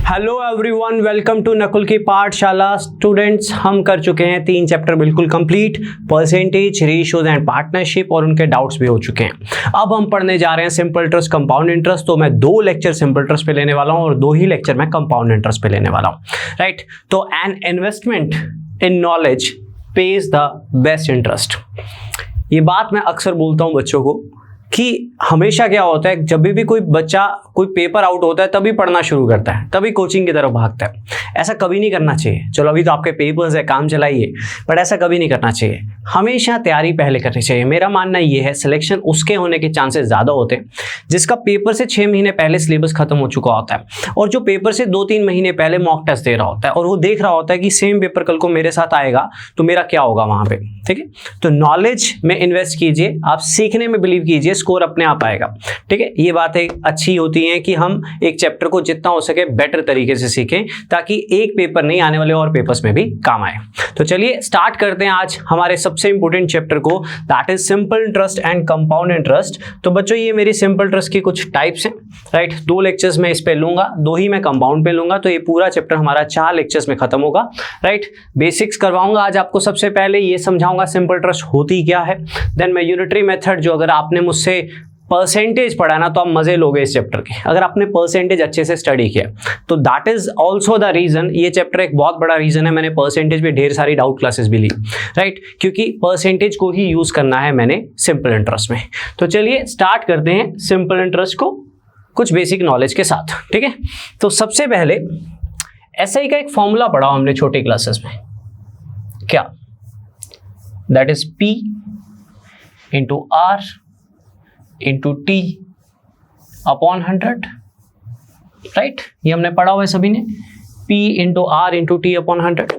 Hello everyone, welcome to Nakul की पाठशाला। Students, हम कर चुके हैं 3 चैप्टर बिल्कुल complete, percentage, ratios and partnership, और उनके डाउट्स भी हो चुके हैं। अब हम पढ़ने जा रहे हैं सिंपल इंटरेस्ट, कंपाउंड इंटरेस्ट। तो मैं 2 लेक्चर सिंपल इंटरेस्ट पे लेने वाला हूं और 2 ही लेक्चर मैं कंपाउंड इंटरेस्ट पे लेने वाला हूं, राइट। तो an investment in knowledge page the best interest. ये बात मैं अक्सर बोलता हूं बच्चों को कि हमेशा क्या होता है, जब भी कोई बच्चा कोई पेपर आउट होता है तभी पढ़ना शुरू करता है, तभी कोचिंग की तरफ भागता है। ऐसा कभी नहीं करना चाहिए। चलो अभी तो आपके पेपर्स है, काम चलाइए, बट ऐसा कभी नहीं करना चाहिए। हमेशा तैयारी पहले करनी चाहिए। मेरा मानना ये है, सिलेक्शन उसके होने के चांसेस ज़्यादा होते हैं जिसका पेपर से 6 महीने पहले सिलेबस खत्म हो चुका होता है और जो पेपर से 2-3 महीने पहले मॉक टेस्ट दे रहा होता है और वो देख रहा होता है कि सेम पेपर कल को मेरे साथ आएगा तो मेरा क्या होगा वहाँ पे, ठीक है। तो नॉलेज में इन्वेस्ट कीजिए, आप सीखने में बिलीव कीजिए, स्कोर अपने आप आएगा, ठीक है। ये बातें अच्छी होती हैं कि हम एक चैप्टर को जितना हो सके बेटर तरीके से सीखें ताकि एक पेपर नहीं आने वाले और पेपर्स में भी काम आए। तो चलिए स्टार्ट करते हैं आज हमारे सबसे इंपॉर्टेंट चैप्टर को, that is simple interest and compound interest. तो बच्चों, ये मेरी सिंपल इंटरेस्ट की कुछ टाइप्स हैं, राइट। 2 लेक्चर्स में इस पे लूंगा, 2 ही मैं कंपाउंड पे लूंगा। तो ये पूरा चैप्टर हमारा 4 लेक्चर्स में खत्म होगा, राइट। बेसिक्स करवाऊंगा आज आपको, सबसे पहले ये समझाऊंगा सिंपल इंटरेस्ट होती क्या है। देन मैं यूनिटरी मेथड, जो अगर आपने मुझसे परसेंटेज पढ़ा ना तो आप मजे लोगे इस चैप्टर के, अगर आपने परसेंटेज अच्छे से स्टडी किया तो that is also the reason. ये चैप्टर एक बहुत बड़ा रीजन है, मैंने परसेंटेज पे ढेर सारी डाउट क्लासेस भी ली, राइट, क्योंकि परसेंटेज को ही यूज करना है मैंने सिंपल इंटरेस्ट में। तो चलिए स्टार्ट करते हैं सिंपल इंटरेस्ट को कुछ बेसिक नॉलेज के साथ, ठीक है। तो सबसे पहले एसआई का एक फॉर्मूला पढ़ा हमने छोटी क्लासेस में, क्या, that is P into R into T upon 100, right. ये हमने पढ़ा हुआ है सभी ने, P into R into T upon 100।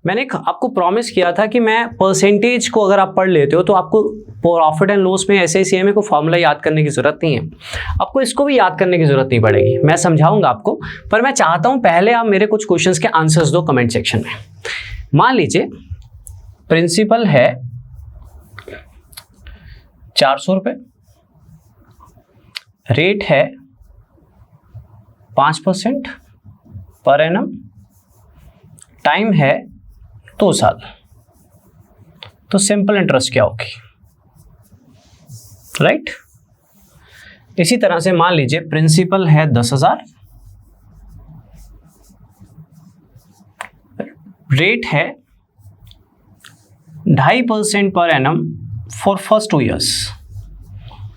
मैंने आपको प्रॉमिस किया था कि मैं परसेंटेज को अगर आप पढ़ लेते हो तो आपको प्रॉफिट एंड लॉस में SACMA को फॉर्मूला याद करने की जरूरत नहीं है, आपको इसको भी याद करने की जरूरत नहीं पड़ेगी। मैं समझाऊंगा आपको, पर मैं चाहता हूं पहले आप मेरे कुछ क्वेश्चंस के आंसर्स दो कमेंट सेक्शन में। मान लीजिए प्रिंसिपल है 400 रुपये, रेट है 5% पर एनम, टाइम है 2 साल। तो सिंपल इंटरेस्ट क्या होगी, राइट। इसी तरह से मान लीजिए प्रिंसिपल है 10,000, रेट है 2.5% per annum for first 2 years,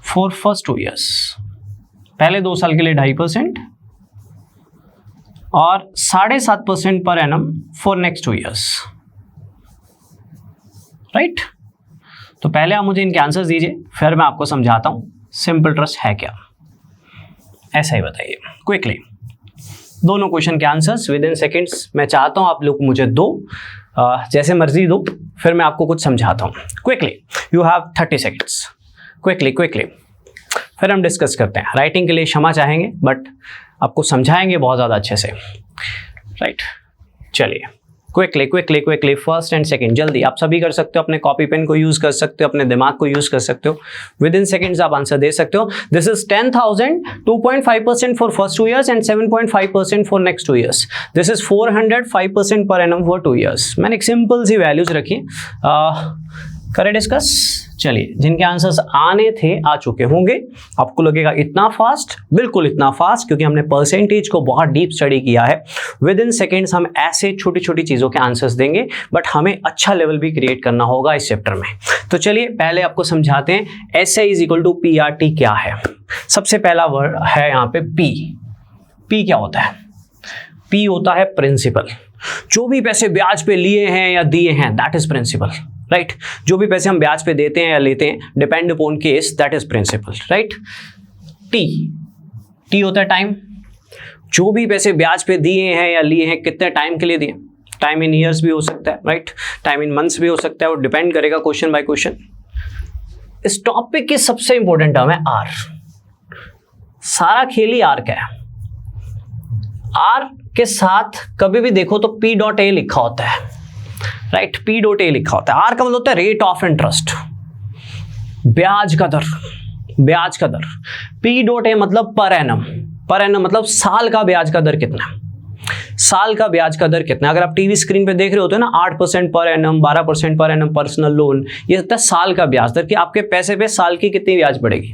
for first 2 years, पहले 2 साल के लिए 2.5% और 7.5% per annum for next 2 years, right. तो पहले आप मुझे इनके आंसर्स दीजिए, फिर मैं आपको समझाता हूं सिंपल इंटरेस्ट है क्या। ऐसा ही बताइए क्विकली, दोनों क्वेश्चन के आंसर्स विद इन सेकेंड्स। मैं चाहता हूं आप लोग मुझे दो, जैसे मर्जी दो, फिर मैं आपको कुछ समझाता हूं। Quickly, you have 30 seconds, quickly quickly, फिर हम डिस्कस करते हैं। राइटिंग के लिए क्षमा चाहेंगे बट आपको समझाएंगे बहुत ज़्यादा अच्छे से, राइट। चलिए quickly quickly quickly, first and second, जल्दी। आप सभी कर सकते हो, अपने कॉपी पेन को यूज़ कर सकते हो, अपने दिमाग को यूज़ कर सकते हो, विद इन सेकेंड्स आप आंसर दे सकते हो। This is 10,000, 2.5% for first 2 years and 7.5% for next 2 years. This is 400, 5% per annum for 2 years. मैंने एक सिंपल सी वैल्यूज रखी, करें डिस्कस। चलिए, जिनके आंसर्स आने थे आ चुके होंगे। आपको लगेगा इतना फास्ट, बिल्कुल इतना फास्ट, क्योंकि हमने परसेंटेज को बहुत डीप स्टडी किया है। विद इन सेकेंड्स हम ऐसे छोटी छोटी चीज़ों के आंसर्स देंगे, बट हमें अच्छा लेवल भी क्रिएट करना होगा इस चैप्टर में। तो चलिए पहले आपको समझाते हैं SI is equal to PRT क्या है। सबसे पहला वर्ड है यहाँ पे P। P क्या होता है? P होता है प्रिंसिपल। जो भी पैसे ब्याज पे लिए हैं या दिए हैं, दैट इज प्रिंसिपल, राइट। जो भी पैसे हम ब्याज पे देते हैं या लेते हैं, depend upon case, that is principal, right. T होता है टाइम। जो भी पैसे ब्याज पे दिए हैं या लिए हैं, कितने टाइम के लिए दिए, टाइम इन ईयर्स भी हो सकता है, राइट, टाइम इन मंथ्स भी हो सकता है, वो डिपेंड करेगा क्वेश्चन बाय क्वेश्चन। इस टॉपिक की सबसे इंपॉर्टेंट टर्म है आर। सारा खेल ही आर का है। आर के साथ कभी भी देखो तो P.A लिखा होता है, राइट, P.A लिखा होता है। आर का मतलब होता है रेट ऑफ इंटरेस्ट, ब्याज का दर, ब्याज का दर। P.A मतलब पर एनम, पर एनम मतलब साल का ब्याज का दर कितना, साल का ब्याज का दर कितना। अगर आप टीवी स्क्रीन पे देख रहे होते हो ना 8% per annum, 12% per annum personal loan, ये होता है साल का ब्याज दर कि आपके पैसे पे साल की कितनी ब्याज पड़ेगी।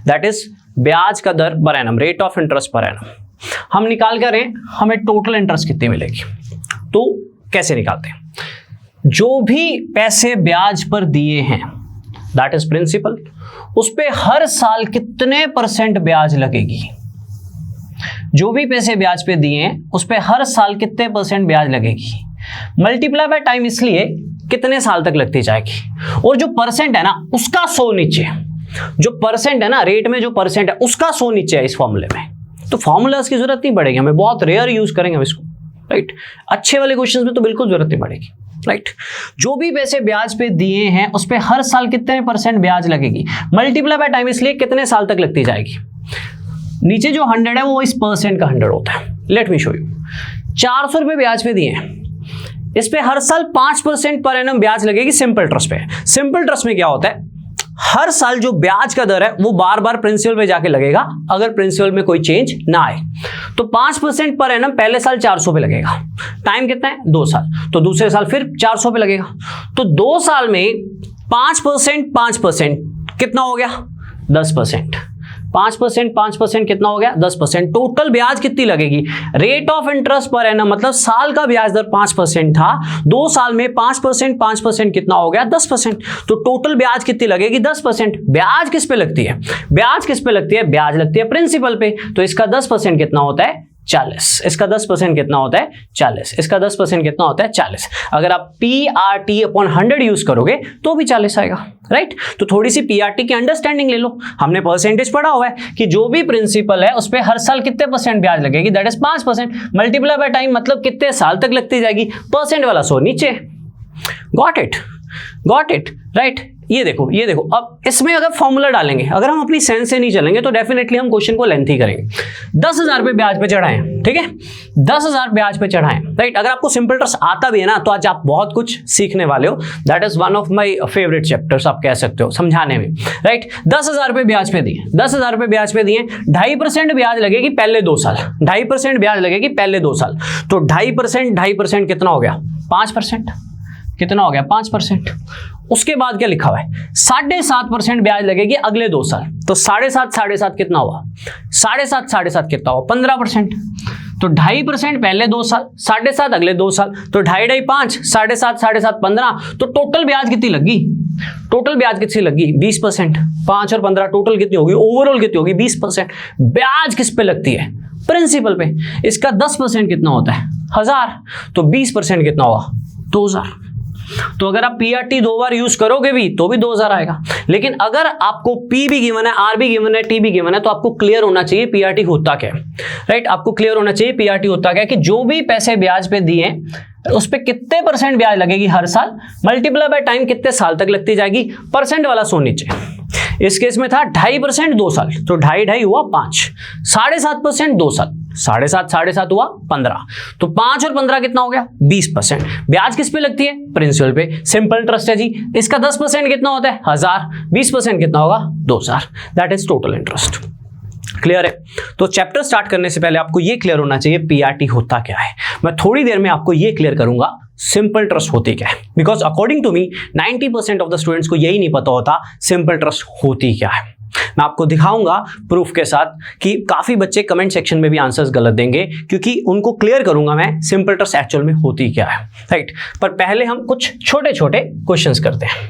दैट इज ब्याज का दर per annum, rate of interest per annum. हम निकाल कर रहे हमें टोटल इंटरेस्ट कितनी मिलेगी। तो कैसे निकालते हैं, जो भी पैसे ब्याज पर दिए हैं दैट इज प्रिंसिपल, उस पे हर साल कितने % ब्याज लगेगी। जो भी पैसे ब्याज पे दिए हैं उस पे हर साल कितने % ब्याज लगेगी, मल्टीप्लाई बाय टाइम, इसलिए कितने साल तक लगती जाएगी। और जो परसेंट है ना उसका 100 नीचे, जो परसेंट है ना रेट में जो परसेंट है उसका 100 नीचे है इस फॉर्मूले में। तो फॉर्मूलाज की जरूरत नहीं पड़ेगी हमें, बहुत रेयर यूज करेंगे हम इसको, राइट। अच्छे वाले क्वेश्चन में तो बिल्कुल जरूरत नहीं पड़ेगी, राइट। जो भी पैसे ब्याज पे दिए हैं उस पे हर साल कितने % ब्याज लगेगी, मल्टीप्लाई बाय टाइम, इसलिए कितने साल तक लगती जाएगी। नीचे जो 100 है वो इस % का 100 होता है। Let me show you. 400 रुपए ब्याज पे दिए हैं, इस पे हर साल 5% पर एनम ब्याज लगेगी सिंपल ट्रस्ट पे। सिंपल ट्रस्ट में क्या होता है, हर साल जो ब्याज का दर है वो बार बार प्रिंसिपल पे जाके लगेगा अगर प्रिंसिपल में कोई चेंज ना आए। तो 5% पर एनम पहले साल 400 पे लगेगा, टाइम कितना है 2 साल, तो दूसरे साल फिर 400 पे लगेगा। तो 2 साल में 5% कितना हो गया 10%, 5% कितना हो गया 10%। टोटल ब्याज कितनी लगेगी, rate of interest per annum, मतलब साल का ब्याज दर 5% था, 2 साल में 5% कितना हो गया 10%। तो टोटल ब्याज कितनी लगेगी 10%। ब्याज किस पे लगती है, ब्याज किस पे लगती है, ब्याज लगती है प्रिंसिपल पे। तो इसका 10% कितना होता है 40, इसका 10% कितना होता है 40, इसका 10% कितना होता है 40। अगर आप PRT/100 यूज करोगे तो भी 40 आएगा, राइट। तो थोड़ी सी PRT की अंडरस्टैंडिंग ले लो। हमने परसेंटेज पढ़ा हुआ है कि जो भी प्रिंसिपल है उस पर हर साल कितने % ब्याज लगेगी, that is 5%, multiply by time, मतलब कितने साल तक लगती जाएगी, परसेंट वाला 100 नीचे। Got it, right. ये देखो अब इसमें अगर फॉर्मूला डालेंगे, अगर हम अपनी सेंस से नहीं चलेंगे तो डेफिनेटली हम क्वेश्चन को लेंथी करेंगे। 10,000 रुपए ब्याज पे चढ़ाएं, ठीक है, 10,000 ब्याज पे चढ़ाएं, राइट। अगर आपको सिंपल ट्रस्ट आता भी है ना तो आज आप बहुत कुछ सीखने वाले हो। That is one of my favourite chapters, आप कह सकते हो समझाने में, राइट। 10,000 रुपए ब्याज पे दिए, 10,000 रुपए ब्याज पे दिए, 2.5% ब्याज लगेगी पहले 2 साल, 2.5% ब्याज लगेगी पहले 2 साल। तो 2.5% कितना हो गया 5%, कितना हो गया 5%। उसके बाद क्या लिखा हुआ है 7.5% ब्याज लगेगी अगले 2 साल। तो 7.5 कितना हुआ 7.5 कितना हुआ 15%। तो 2.5% पहले 2 साल, 7.5 अगले 2 साल, तो 2.5 5, 7.5 15। तो टोटल ब्याज कितनी लगी, टोटल ब्याज कितनी लगी 20%। 5 और 15 टोटल कितनी होगी, ओवरऑल कितनी होगी 20%। ब्याज किस पे लगती है प्रिंसिपल पे। इसका 10% कितना होता है 1000, तो 20% कितना हुआ 2000। तो अगर आप PRT 2 बार यूज करोगे भी तो भी 2000 आएगा। लेकिन अगर आपको P भी गिवन है, R भी गिवन है, T भी गिवन है, तो आपको क्लियर होना चाहिए PRT होता क्या है, राइट। आपको क्लियर होना चाहिए PRT होता क्या है कि जो भी पैसे ब्याज पे दिए उस पे कितने % ब्याज लगेगी हर साल, मल्टीप्लाई बाय टाइम कितने साल तक लगती जाएगी, परसेंट वाला 100 नीचे। इस केस में था 2.5% 2 साल, तो 2.5 हुआ 5, 7.5% 2 साल, 7.5 हुआ 15। तो 5 और 15 कितना हो गया 20%। ब्याज किस पे लगती है प्रिंसिपल पे, सिंपल ट्रस्ट है जी। इसका 10% कितना होता है 1000, 20% कितना होगा 2000। That is total interest. Clear है। तो चैप्टर स्टार्ट करने से पहले आपको ये क्लियर होना चाहिए PRT होता क्या है। मैं थोड़ी देर में आपको ये क्लियर करूंगा सिंपल ट्रस्ट होती क्या है, because according to me 90% of the students को यही नहीं पता होता सिंपल ट्रस्ट होती क्या है। मैं आपको दिखाऊंगा प्रूफ के साथ कि काफी बच्चे कमेंट सेक्शन में भी आंसर्स गलत देंगे, क्योंकि उनको क्लियर करूंगा मैं सिंपल ट्रस्ट एक्चुअल में होती क्या है, राइट। पर पहले हम कुछ छोटे छोटे क्वेश्चंस करते हैं,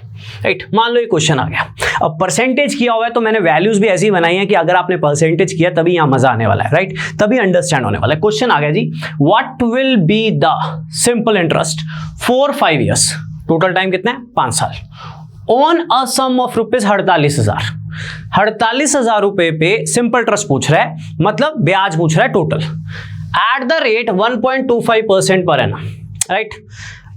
राइट। मान लो ये क्वेश्चन आ गया, अब परसेंटेज किया हुआ है तो मैंने वैल्यूज भी ऐसी बनाई है कि अगर आपने परसेंटेज किया तभी यहां मजा आने वाला है, राइट, तभी अंडरस्टैंड होने वाला है। क्वेश्चन आ गया जी, what will be the simple interest for 5 years, total time कितना है 5 साल, on a sum of rupees 48,000। 48,000 रुपए पे सिंपल ट्रस्ट पूछ रहा है, मतलब ब्याज पूछ रहा है total, at the rate 1.25% per annum, right.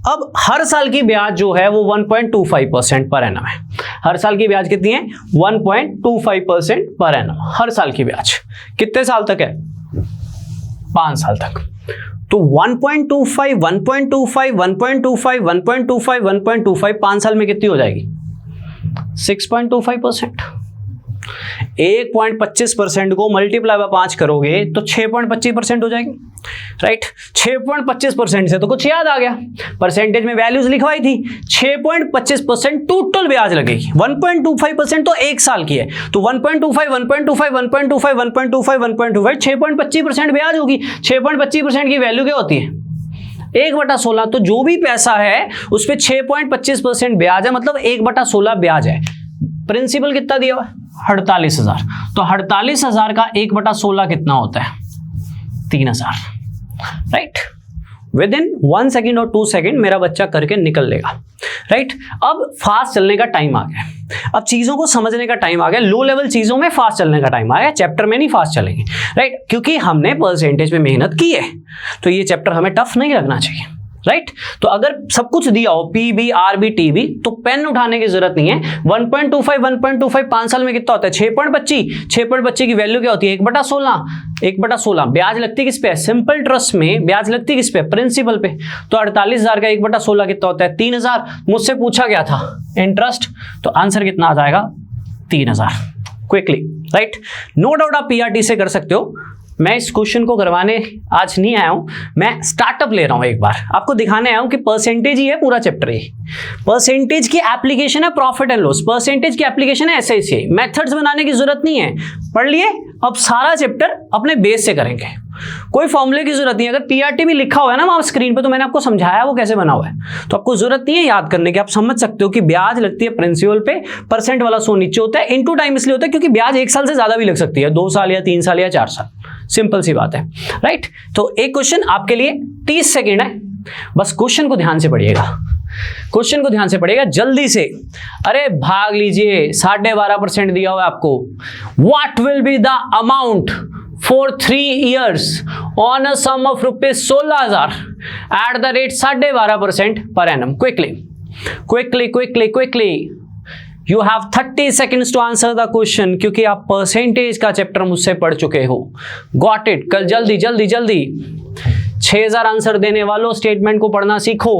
अब हर साल की ब्याज जो है वो 1.25% पर एनम है। हर साल की ब्याज कितनी है 1.25% पर एनम। हर साल की ब्याज कितने साल तक है 5 साल तक। तो 1.25 1.25 1.25 1.25 1.25 5 साल में कितनी हो जाएगी 6.25%। 1.25% को मल्टीप्लाई बाय 5 करोगे तो 6.25% हो जाएगी, राइट। 6.25% से तो कुछ याद आ गया, परसेंटेज में वैल्यूज लिखवाई थी। 6.25% टोटल ब्याज लगेगी। 1.25% तो एक साल की है, तो 1.25 1.25 1.25 1.25 1.25 6.25% ब्याज होगी। 6.25% की वैल्यू क्या होती है? 1/16। तो जो भी पैसा है उस पर 6.25% ब्याज है, मतलब 1/16 ब्याज है। प्रिंसिपल कितना दिया हुआ है? 48,000। तो 48,000 का 1/16 कितना होता है? 3,000, राइट। विद इन 1 सेकेंड और 2 सेकेंड मेरा बच्चा करके निकल लेगा, राइट। अब फास्ट चलने का टाइम आ गया, अब चीजों को समझने का टाइम आ गया। लो लेवल चीजों में फास्ट चलने का टाइम आ गया, चैप्टर में नहीं फास्ट चलेंगे, राइट, क्योंकि हमने परसेंटेज में मेहनत की है, तो ये चैप्टर हमें टफ नहीं लगना चाहिए, राइट। तो अगर सब कुछ दिया हो पीबी आरबी टीबी तो पेन उठाने की जरूरत नहीं है। 1.25 5 साल में कितना होता है? 6.25 की वैल्यू क्या होती है? 1/16 ब्याज लगती है किस पे? सिंपल ट्रस्ट में ब्याज लगती है किस पे? प्रिंसिपल पे। तो 48,000 का 1/16 कितना होता है? 3,000। मुझसे पूछा गया था इंटरेस्ट, तो आंसर कितना आ जाएगा? 3,000। Quickly, right. नो डाउट आप पीआरटी से कर सकते हो। मैं इस क्वेश्चन को करवाने आज नहीं आया हूं, मैं स्टार्टअप ले रहा हूं, एक बार आपको दिखाने आया हूं कि परसेंटेज ही है पूरा चैप्टर। ये परसेंटेज की एप्लीकेशन है प्रॉफिट एंड लॉस, परसेंटेज की एप्लीकेशन है एसआईसी। मेथड्स बनाने की जरूरत नहीं है, पढ़ लिए। अब सारा चैप्टर अपने बेस से करेंगे, कोई फॉर्मूले की जरूरत नहीं है। अगर पीआरटी भी लिखा हुआ है ना वहां स्क्रीन पे, तो मैंने आपको समझाया वो कैसे बना हुआ है, तो आपको जरूरत नहीं है याद करने की। आप समझ सकते हो कि ब्याज लगती है प्रिंसिपल पे, परसेंट वाला 100 नीचे होता है, इनटू टाइम इसलिए होता है क्योंकि ब्याज 1 साल से ज्यादा भी लग सकती है, 2 साल या 3 साल या 4 साल, सिंपल सी बात है, राइट। तो एक क्वेश्चन आपके लिए 30 सेकेंड है, बस क्वेश्चन को ध्यान से पढ़िएगा, क्वेश्चन को ध्यान से पढ़िएगा जल्दी से। अरे भाग लीजिए, 12.5% दिया हुआ है आपको। What will be the amount for 3 years on a sum of rupees 16,000 at the rate 12.5% per annum? Quickly. You have 30 seconds to answer the question, क्योंकि आप परसेंटेज का चैप्टर मुझसे पढ़ चुके हो। Got it? कल जल्दी 6,000 आंसर देने वालों स्टेटमेंट को पढ़ना सीखो।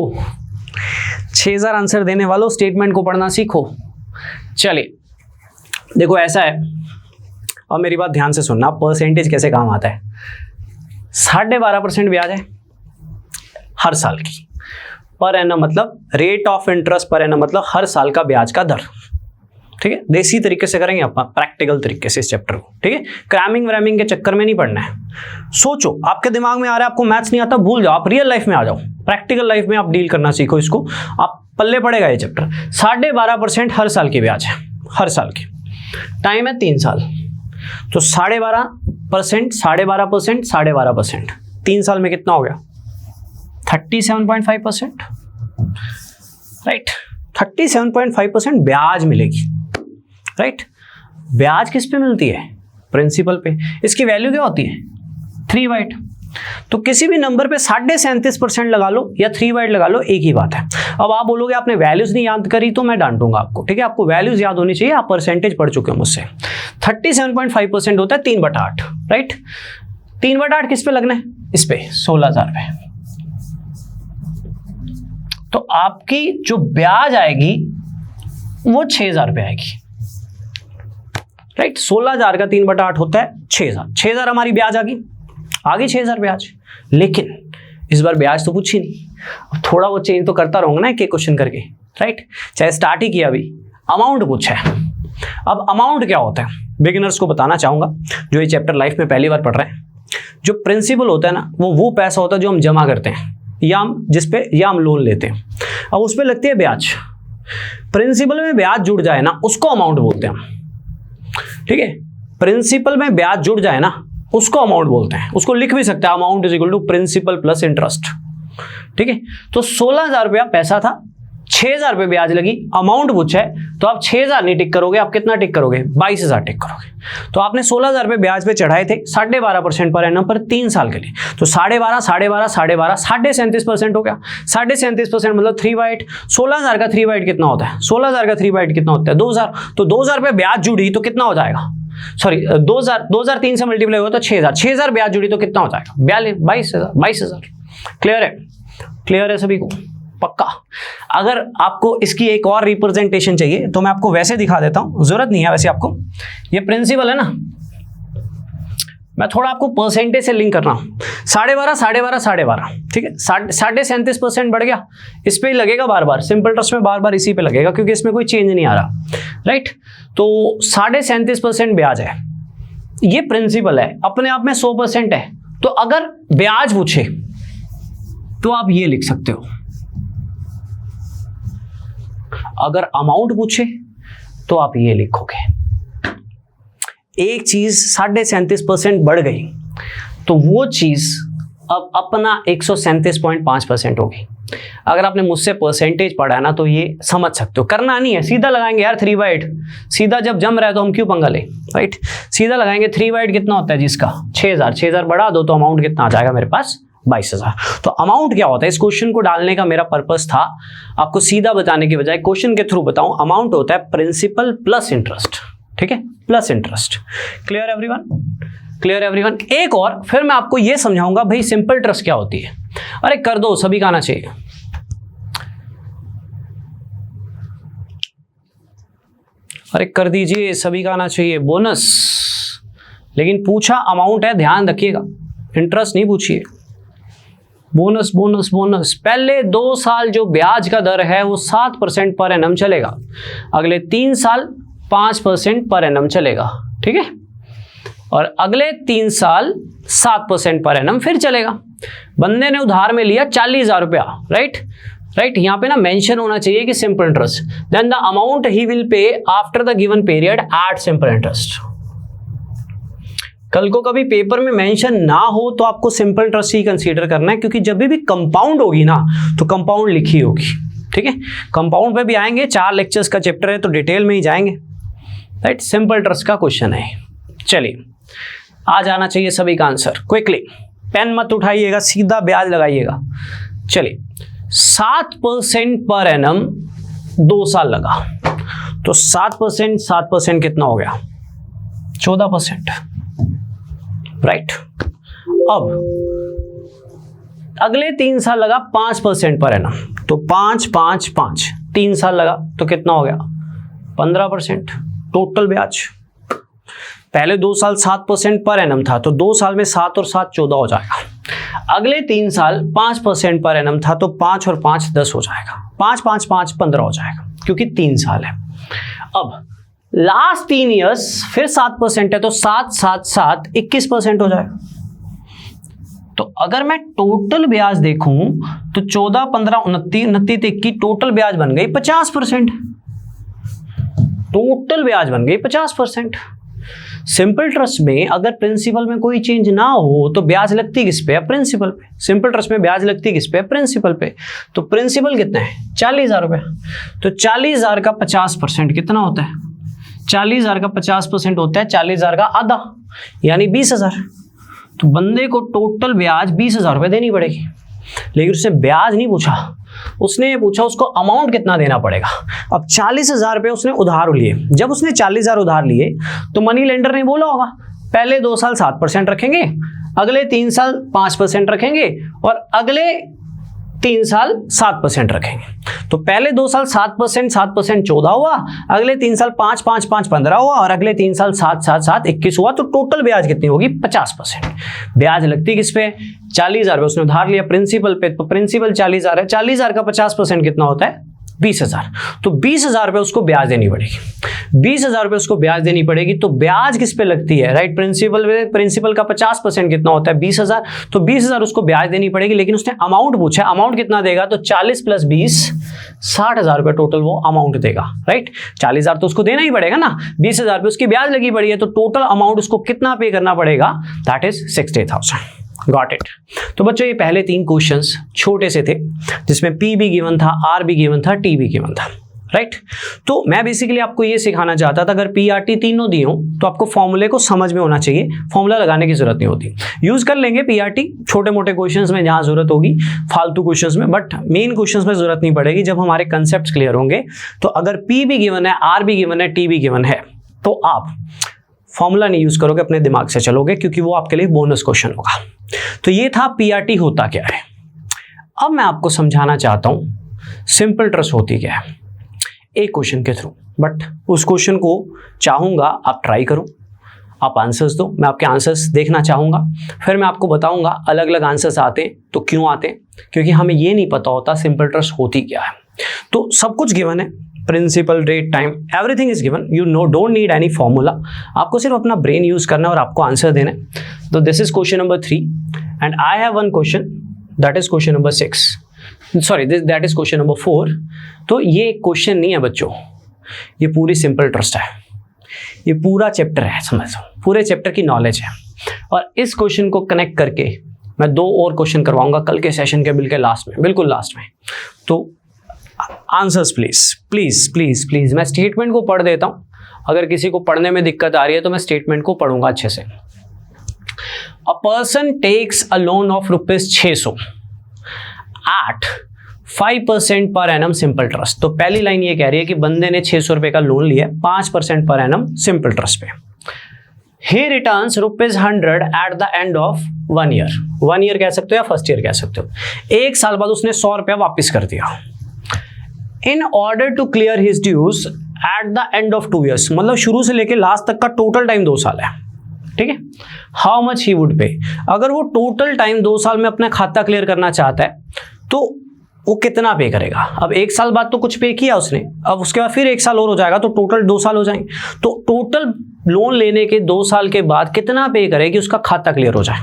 6,000 आंसर देने वालों स्टेटमेंट को पढ़ना सीखो। चलिए देखो, ऐसा है, अब मेरी बात ध्यान से सुनना, परसेंटेज कैसे काम आता है। 12.5% ब्याज है हर साल की, पर एनम मतलब rate of interest per annum मतलब हर साल का ब्याज का दर, ठीक है। देसी तरीके से करेंगे अपन, प्रैक्टिकल तरीके से इस चैप्टर को, ठीक है। क्रैमिंग व्रैमिंग के चक्कर में नहीं पढ़ना है। सोचो, आपके दिमाग में आ रहा है आपको मैथ्स नहीं आता, भूल जाओ, आप रियल लाइफ में आ जाओ, प्रैक्टिकल लाइफ में आप डील करना सीखो इसको, आप पल्ले पड़ेगा ये चैप्टर। 12.5% हर साल की ब्याज है, हर साल की। टाइम है 3 साल, तो 12.5%, 12.5%, 3 साल में कितना हो गया? 37.5%, राइट। 37.5% ब्याज मिलेगी, राइट। ब्याज किस पे मिलती है? प्रिंसिपल पे। इसकी वैल्यू क्या होती है? 3/8। तो किसी भी नंबर पे 37.5% लगा लो या 3/8 लगा लो, एक ही बात है। अब आप बोलोगे आपने वैल्यूज नहीं याद करी, तो मैं डांटूंगा आपको, ठीक है। आपको वैल्यूज याद होनी चाहिए, आप परसेंटेज पढ़ चुके हो मुझसे। 37.5% होता है 3/8, राइट। 3/8 किस पे लगना है? इस पे 16,000 पे। तो आपकी जो ब्याज आएगी वो 6,000 पे आएगी, राइट। 16,000 का 3/8 होता है 6,000। 6,000 हमारी ब्याज आ गई 6,000 ब्याज। लेकिन इस बार ब्याज तो पूछी नहीं, थोड़ा वो चेंज तो करता रहूंगा ना एक क्वेश्चन करके, राइट। चाहे स्टार्ट ही किया, अभी अमाउंट पूछा है। अब अमाउंट क्या होता है बिगिनर्स को बताना चाहूंगा, जो ये चैप्टर लाइफ में पहली बार पढ़ रहे हैं। जो प्रिंसिपल होता है ना, वो पैसा होता है जो हम जमा करते हैं या हम लोन लेते हैं। अब उस पर लगती है ब्याज। प्रिंसिपल में ब्याज जुड़ जाए ना, उसको अमाउंट बोलते हैं हम, ठीक है। प्रिंसिपल में ब्याज जुड़ जाए ना, उसको अमाउंट बोलते हैं। उसको लिख भी सकते हैं, amount is equal to principal plus interest, ठीक है। तो 16,000 रुपया पैसा था, 6,000 रुपये ब्याज लगी, अमाउंट पूछा है, तो आप 6,000 नहीं टिक करोगे, आप कितना टिक करोगे? 22,000 टिक करोगे। तो आपने 16,000 रुपये ब्याज पे चढ़ाए थे 12.5% पर एनम पर 3 साल के लिए। तो 12.5, 37% हो गया। 37% मतलब 3/8। 16,000 का 3/8 कितना होता है? 16,000 का 3/8 कितना होता है? 2,000। तो 2,000 रुपये ब्याज जुड़ी तो कितना हो जाएगा? सॉरी, 2,000 3 से मल्टीप्लाई हुआ तो 6,000। 6,000 ब्याज जुड़ी तो कितना हो जाएगा? 22,000। क्लियर है? क्लियर है सभी को? पक्का। अगर आपको इसकी एक और रिप्रेजेंटेशन चाहिए तो मैं आपको वैसे दिखा देता हूं, जरूरत नहीं है वैसे आपको, ये प्रिंसिपल है ना, मैं थोड़ा आपको परसेंटेज से लिंक कर रहा हूं। 12.5 12.5 12.5, ठीक है, 37.5% बढ़ गया, इस पे ही लगेगा बार बार, सिंपल ट्रस्ट में बार बार इसी पे लगेगा क्योंकि इसमें कोई चेंज नहीं आ रहा, राइट। तो 37.5% ब्याज है, ये प्रिंसिपल है, अपने आप में 100% है। तो अगर ब्याज पूछे तो आप ये लिख सकते हो, अगर अमाउंट पूछे तो आप ये लिखोगे। एक चीज 37.5% बढ़ गई तो वो चीज अब अपना 137.5% होगी। अगर आपने मुझसे परसेंटेज पढ़ा है ना तो ये समझ सकते हो, करना नहीं है, सीधा लगाएंगे यार 3/8, सीधा जब जम रहा है तो हम क्यों पंगा ले, राइट। सीधा लगाएंगे 3/8 कितना होता है जिसका 6,000 बढ़ा दो तो अमाउंट कितना आ जाएगा मेरे पास 22,000। तो अमाउंट क्या होता है, इस क्वेश्चन को डालने का मेरा पर्पस था आपको सीधा बताने के बजाय क्वेश्चन के थ्रू बताऊं। अमाउंट होता है प्रिंसिपल प्लस इंटरेस्ट, ठीक है, plus interest. Clear everyone, clear everyone. एक और फिर मैं आपको यह समझाऊंगा भाई सिंपल ट्रस्ट क्या होती है। अरे कर दो, सभी का आना चाहिए। अरे कर दीजिए, सभी का आना चाहिए बोनस। लेकिन पूछा अमाउंट है, ध्यान रखिएगा, इंटरेस्ट नहीं पूछिए, बोनस बोनस बोनस। पहले 2 साल जो ब्याज का दर है वो 7% पर एनम चलेगा, अगले 3 साल 5% पर एनम चलेगा, ठीक है, और अगले 3 साल 7% पर एनम फिर चलेगा। बंदे ने उधार में लिया 40,000 रुपया, राइट राइट। यहां पे ना मेंशन होना चाहिए कि simple interest, then the amount he will pay after the given period at simple interest. कल को कभी पेपर में मेंशन ना हो तो आपको सिंपल इंटरेस्ट ही कंसीडर करना है, क्योंकि जब भी कंपाउंड होगी ना तो कंपाउंड लिखी होगी, ठीक है। कंपाउंड पे भी आएंगे, 4 लेक्चर्स का चैप्टर है तो डिटेल में ही जाएंगे, राइट। सिंपल इंटरेस्ट का क्वेश्चन है। चलिए आ जाना चाहिए सभी का आंसर क्विकली, पेन मत उठाइएगा, सीधा ब्याज लगाइएगा। चलिए 7% पर एनम 2 साल लगा तो 7% कितना हो गया 14%, राइट। अब अगले 3 साल लगा 5% पर एनम, तो 5 5 5 3 साल लगा तो कितना हो गया 15% टोटल ब्याज। पहले 2 साल 7% पर एनम था तो 2 साल में 7 और 7 14 हो जाएगा। अगले 3 साल 5% पर एनम था तो 5 और 5 10 हो जाएगा, 5 5 5 15 हो जाएगा क्योंकि 3 साल है। अब लास्ट 3 इयर्स फिर 7% है तो 7 7 7 21% हो जाएगा। तो अगर मैं टोटल ब्याज देखूं तो 14 15 29 29 21 टोटल ब्याज बन गई 50%, टोटल ब्याज बन गई 50%। सिंपल ट्रस्ट में अगर प्रिंसिपल में कोई चेंज ना हो तो ब्याज लगती किस पे है, प्रिंसिपल पे। सिंपल ट्रस्ट में ब्याज लगती किस पे है, प्रिंसिपल पे। तो प्रिंसिपल कितना है 40,000 रुपए, तो 40,000 का 50% कितना होता है, 40,000 का 50% होता है 40,000 का आधा यानी 20,000। तो बंदे को टोटल ब्याज 20,000 रुपए देनी पड़ेगी, लेकिन उससे ब्याज नहीं पूछा, उसने ये पूछा उसको अमाउंट कितना देना पड़ेगा। अब 40,000 रुपए उसने उधार लिए, जब उसने 40,000 उधार लिए तो मनी लेंडर ने बोला होगा पहले 2 साल 7% रखेंगे, अगले 3 साल 5% रखेंगे और अगले 3 साल 7% रखेंगे। तो पहले 2 साल 7% 14 हुआ, अगले 3 साल 5 5 5 15 हुआ और अगले 3 साल 7 7 7 21 हुआ। तो टोटल ब्याज कितनी होगी 50%। ब्याज लगती किस पे 40,000 उसने उधार लिया प्रिंसिपल पे, तो प्रिंसिपल 40,000 है, 40,000 का 50% कितना होता है 20,000। तो 20,000 रुपए उसको ब्याज देनी पड़ेगी, 20,000 रुपए उसको ब्याज देनी पड़ेगी। तो ब्याज किस पे लगती है, राइट, प्रिंसिपल का 50% कितना होता है 20,000, तो 20,000 उसको ब्याज देनी पड़ेगी। लेकिन उसने अमाउंट पूछा, अमाउंट कितना देगा, तो 40 + 20 60,000 रुपए टोटल वो अमाउंट देगा, राइट। 40,000 तो उसको देना ही पड़ेगा ना, 20,000 पे उसकी ब्याज लगी पड़ी है, तो टोटल अमाउंट उसको कितना पे करना पड़ेगा, दैट इज 60,000। Got it. तो बच्चों ये पहले 3 क्वेश्चंस छोटे से थे जिसमें पी भी गिवन था, आर भी गिवन था, टी भी गिवन था, राइट। तो मैं बेसिकली आपको ये सिखाना चाहता था अगर पी आर टी तीनों दी हो तो आपको फॉर्मूले को समझ में होना चाहिए, फॉर्मूला लगाने की जरूरत नहीं होती। यूज कर लेंगे पी आर टी छोटे मोटे क्वेश्चंस में जहां जरूरत होगी, फालतू क्वेश्चंस में, बट मेन क्वेश्चंस में जरूरत नहीं पड़ेगी जब हमारे कंसेप्ट क्लियर होंगे। तो अगर पी भी गिवन है, आर भी गिवन है, टी भी गिवन है तो आप फॉर्मूला नहीं यूज करोगे, अपने दिमाग से चलोगे, क्योंकि वो आपके लिए बोनस क्वेश्चन होगा। तो ये था पीआरटी होता क्या है। अब मैं आपको समझाना चाहता हूं सिंपल ट्रस्ट होती क्या है, एक क्वेश्चन के थ्रू। बट उस क्वेश्चन को चाहूँगा आप ट्राई करो, आप आंसर्स दो, मैं आपके आंसर्स देखना चाहूँगा, फिर मैं आपको बताऊँगा अलग अलग आंसर्स आते हैं तो क्यों आते हैं, क्योंकि हमें ये नहीं पता होता सिंपल ट्रस्ट होती क्या है। तो सब कुछ गिवन है, principal, rate, time, everything is given, you know don't need any formula, आपको सिर्फ अपना ब्रेन यूज करना है और आपको आंसर देना है। तो this is question number 3 and I have one question that is question number 6, sorry that is question number 4। तो ये क्वेश्चन नहीं है बच्चों, ये पूरी सिंपल ट्रस्ट है, ये पूरा चैप्टर है, समझो पूरे चैप्टर की नॉलेज है। और इस क्वेश्चन को कनेक्ट करके मैं 2 और क्वेश्चन करवाऊंगा कल के सेशन के बिल्कुल लास्ट में। तो answers please please please please, मैं स्टेटमेंट को पढ़ देता हूं, अगर किसी को पढ़ने में दिक्कत आ रही है तो मैं स्टेटमेंट को पढ़ूंगा अच्छे से। A person takes a loan of ₹600 at 5% per annum simple trust. तो पहली लाइन ये कह रही है कि बंदे ने 600 रुपए का लोन लिया 5% पर एनम सिंपल ट्रस्ट पे। ही returns ₹100 eight the end of 1 year, 1 year कह सकते हो या फर्स्ट ईयर कह सकते हो, 1 साल बाद उसने 100 रुपया वापिस कर दिया। In order to clear his dues at the end of 2 years, मतलब शुरू से लेकर लास्ट तक का टोटल टाइम 2 साल है, ठीक है। हाउ मच ही वुड पे, अगर वो टोटल टाइम 2 साल में अपना खाता क्लियर करना चाहता है तो वो कितना पे करेगा। अब 1 साल बाद तो कुछ पे किया उसने, अब उसके बाद फिर 1 साल और हो जाएगा तो टोटल 2 साल हो जाएंगे। तो टोटल लोन लेने के 2 साल के बाद कितना पे करे कि उसका खाता क्लियर हो जाए।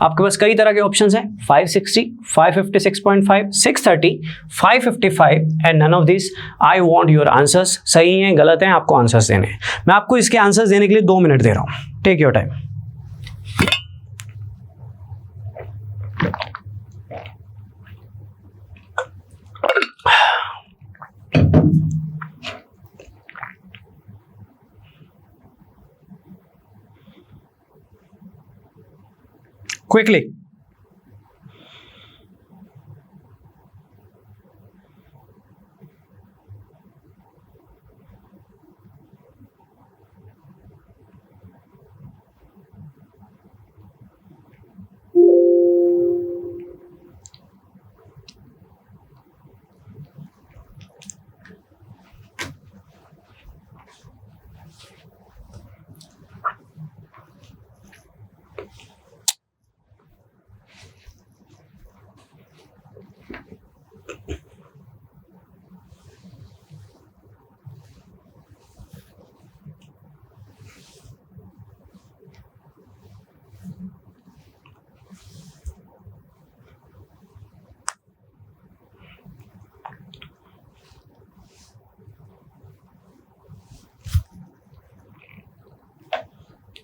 आपके पास कई तरह के ऑप्शंस हैं, 560, 556.5, 630, 555 and none of this. I want your answers, सही हैं गलत हैं आपको आंसर्स देने हैं। मैं आपको इसके आंसर्स देने के लिए 2 मिनट दे रहा हूं, टेक योर टाइम। Quickly.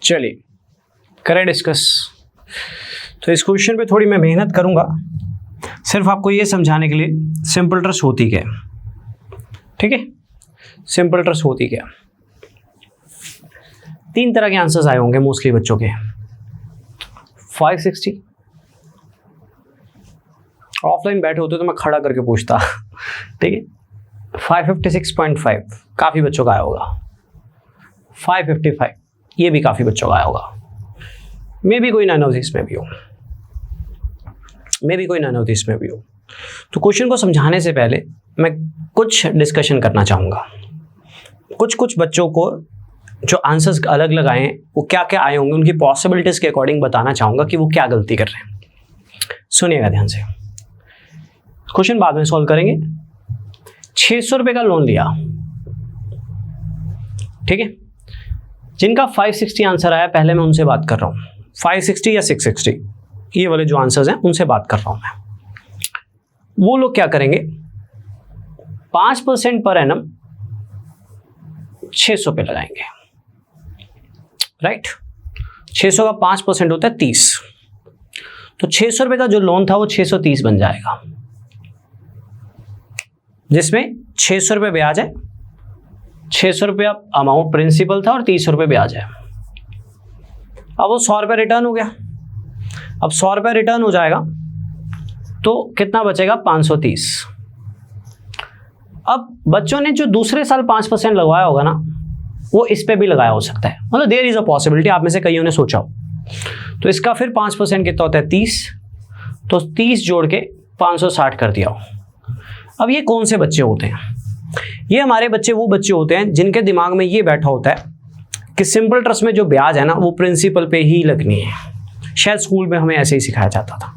चलिए करें डिस्कस। तो इस क्वेश्चन पे थोड़ी मैं मेहनत करूंगा, सिर्फ आपको ये समझाने के लिए सिंपल ट्रस्ट होती क्या, ठीक है। सिंपल ट्रस्ट होती क्या, 3 तरह के आंसर्स आए होंगे मोस्टली बच्चों के। 560, ऑफलाइन बैठे होते तो मैं खड़ा करके पूछता, ठीक है। 556.5 काफी बच्चों का आया होगा। 555 ये भी काफी बच्चों का आया होगा। मे भी कोई नन ऑफ दिस में भी हो, मे भी कोई नन ऑफ दिस में भी हो। तो क्वेश्चन को समझाने से पहले मैं कुछ डिस्कशन करना चाहूँगा। कुछ बच्चों को जो आंसर्स अलग अलग आए हैं वो क्या क्या आए होंगे, उनकी पॉसिबिलिटीज के अकॉर्डिंग बताना चाहूँगा कि वो क्या गलती कर रहे हैं। सुनिएगा ध्यान से, क्वेश्चन बाद में सॉल्व करेंगे। 600 रुपये का लोन लिया, ठीक है। जिनका 560 आंसर आया, पहले मैं उनसे बात कर रहा हूँ। 560 या 660 ये वाले जो आंसर्स हैं उनसे बात कर रहा हूँ मैं। वो लोग क्या करेंगे, 5% पर एनम 600 पे लगाएंगे, राइट। 600 का 5% होता है 30, तो 600 रुपये का जो लोन था वो 630 बन जाएगा, जिसमें 600 रुपये ब्याज है, 600 रुपया अमाउंट प्रिंसिपल था और 30 रुपये ब्याज है। अब वो 100 रुपये रिटर्न हो गया। अब 100 रुपये रिटर्न हो जाएगा तो कितना बचेगा, 530। अब बच्चों ने जो दूसरे साल 5% लगवाया होगा ना, वो इस पे भी लगाया हो सकता है, मतलब देयर इज अ पॉसिबिलिटी, आप में से कईयों ने सोचा हो। तो इसका फिर 5% कितना होता है, 30, तो 30 जोड़ के 560 कर दिया हो। अब ये कौन से बच्चे होते हैं? ये हमारे बच्चे वो बच्चे होते हैं जिनके दिमाग में ये बैठा होता है कि सिंपल इंटरेस्ट में जो ब्याज है ना वो प्रिंसिपल पे ही लगनी है। शायद स्कूल में हमें ऐसे ही सिखाया जाता था।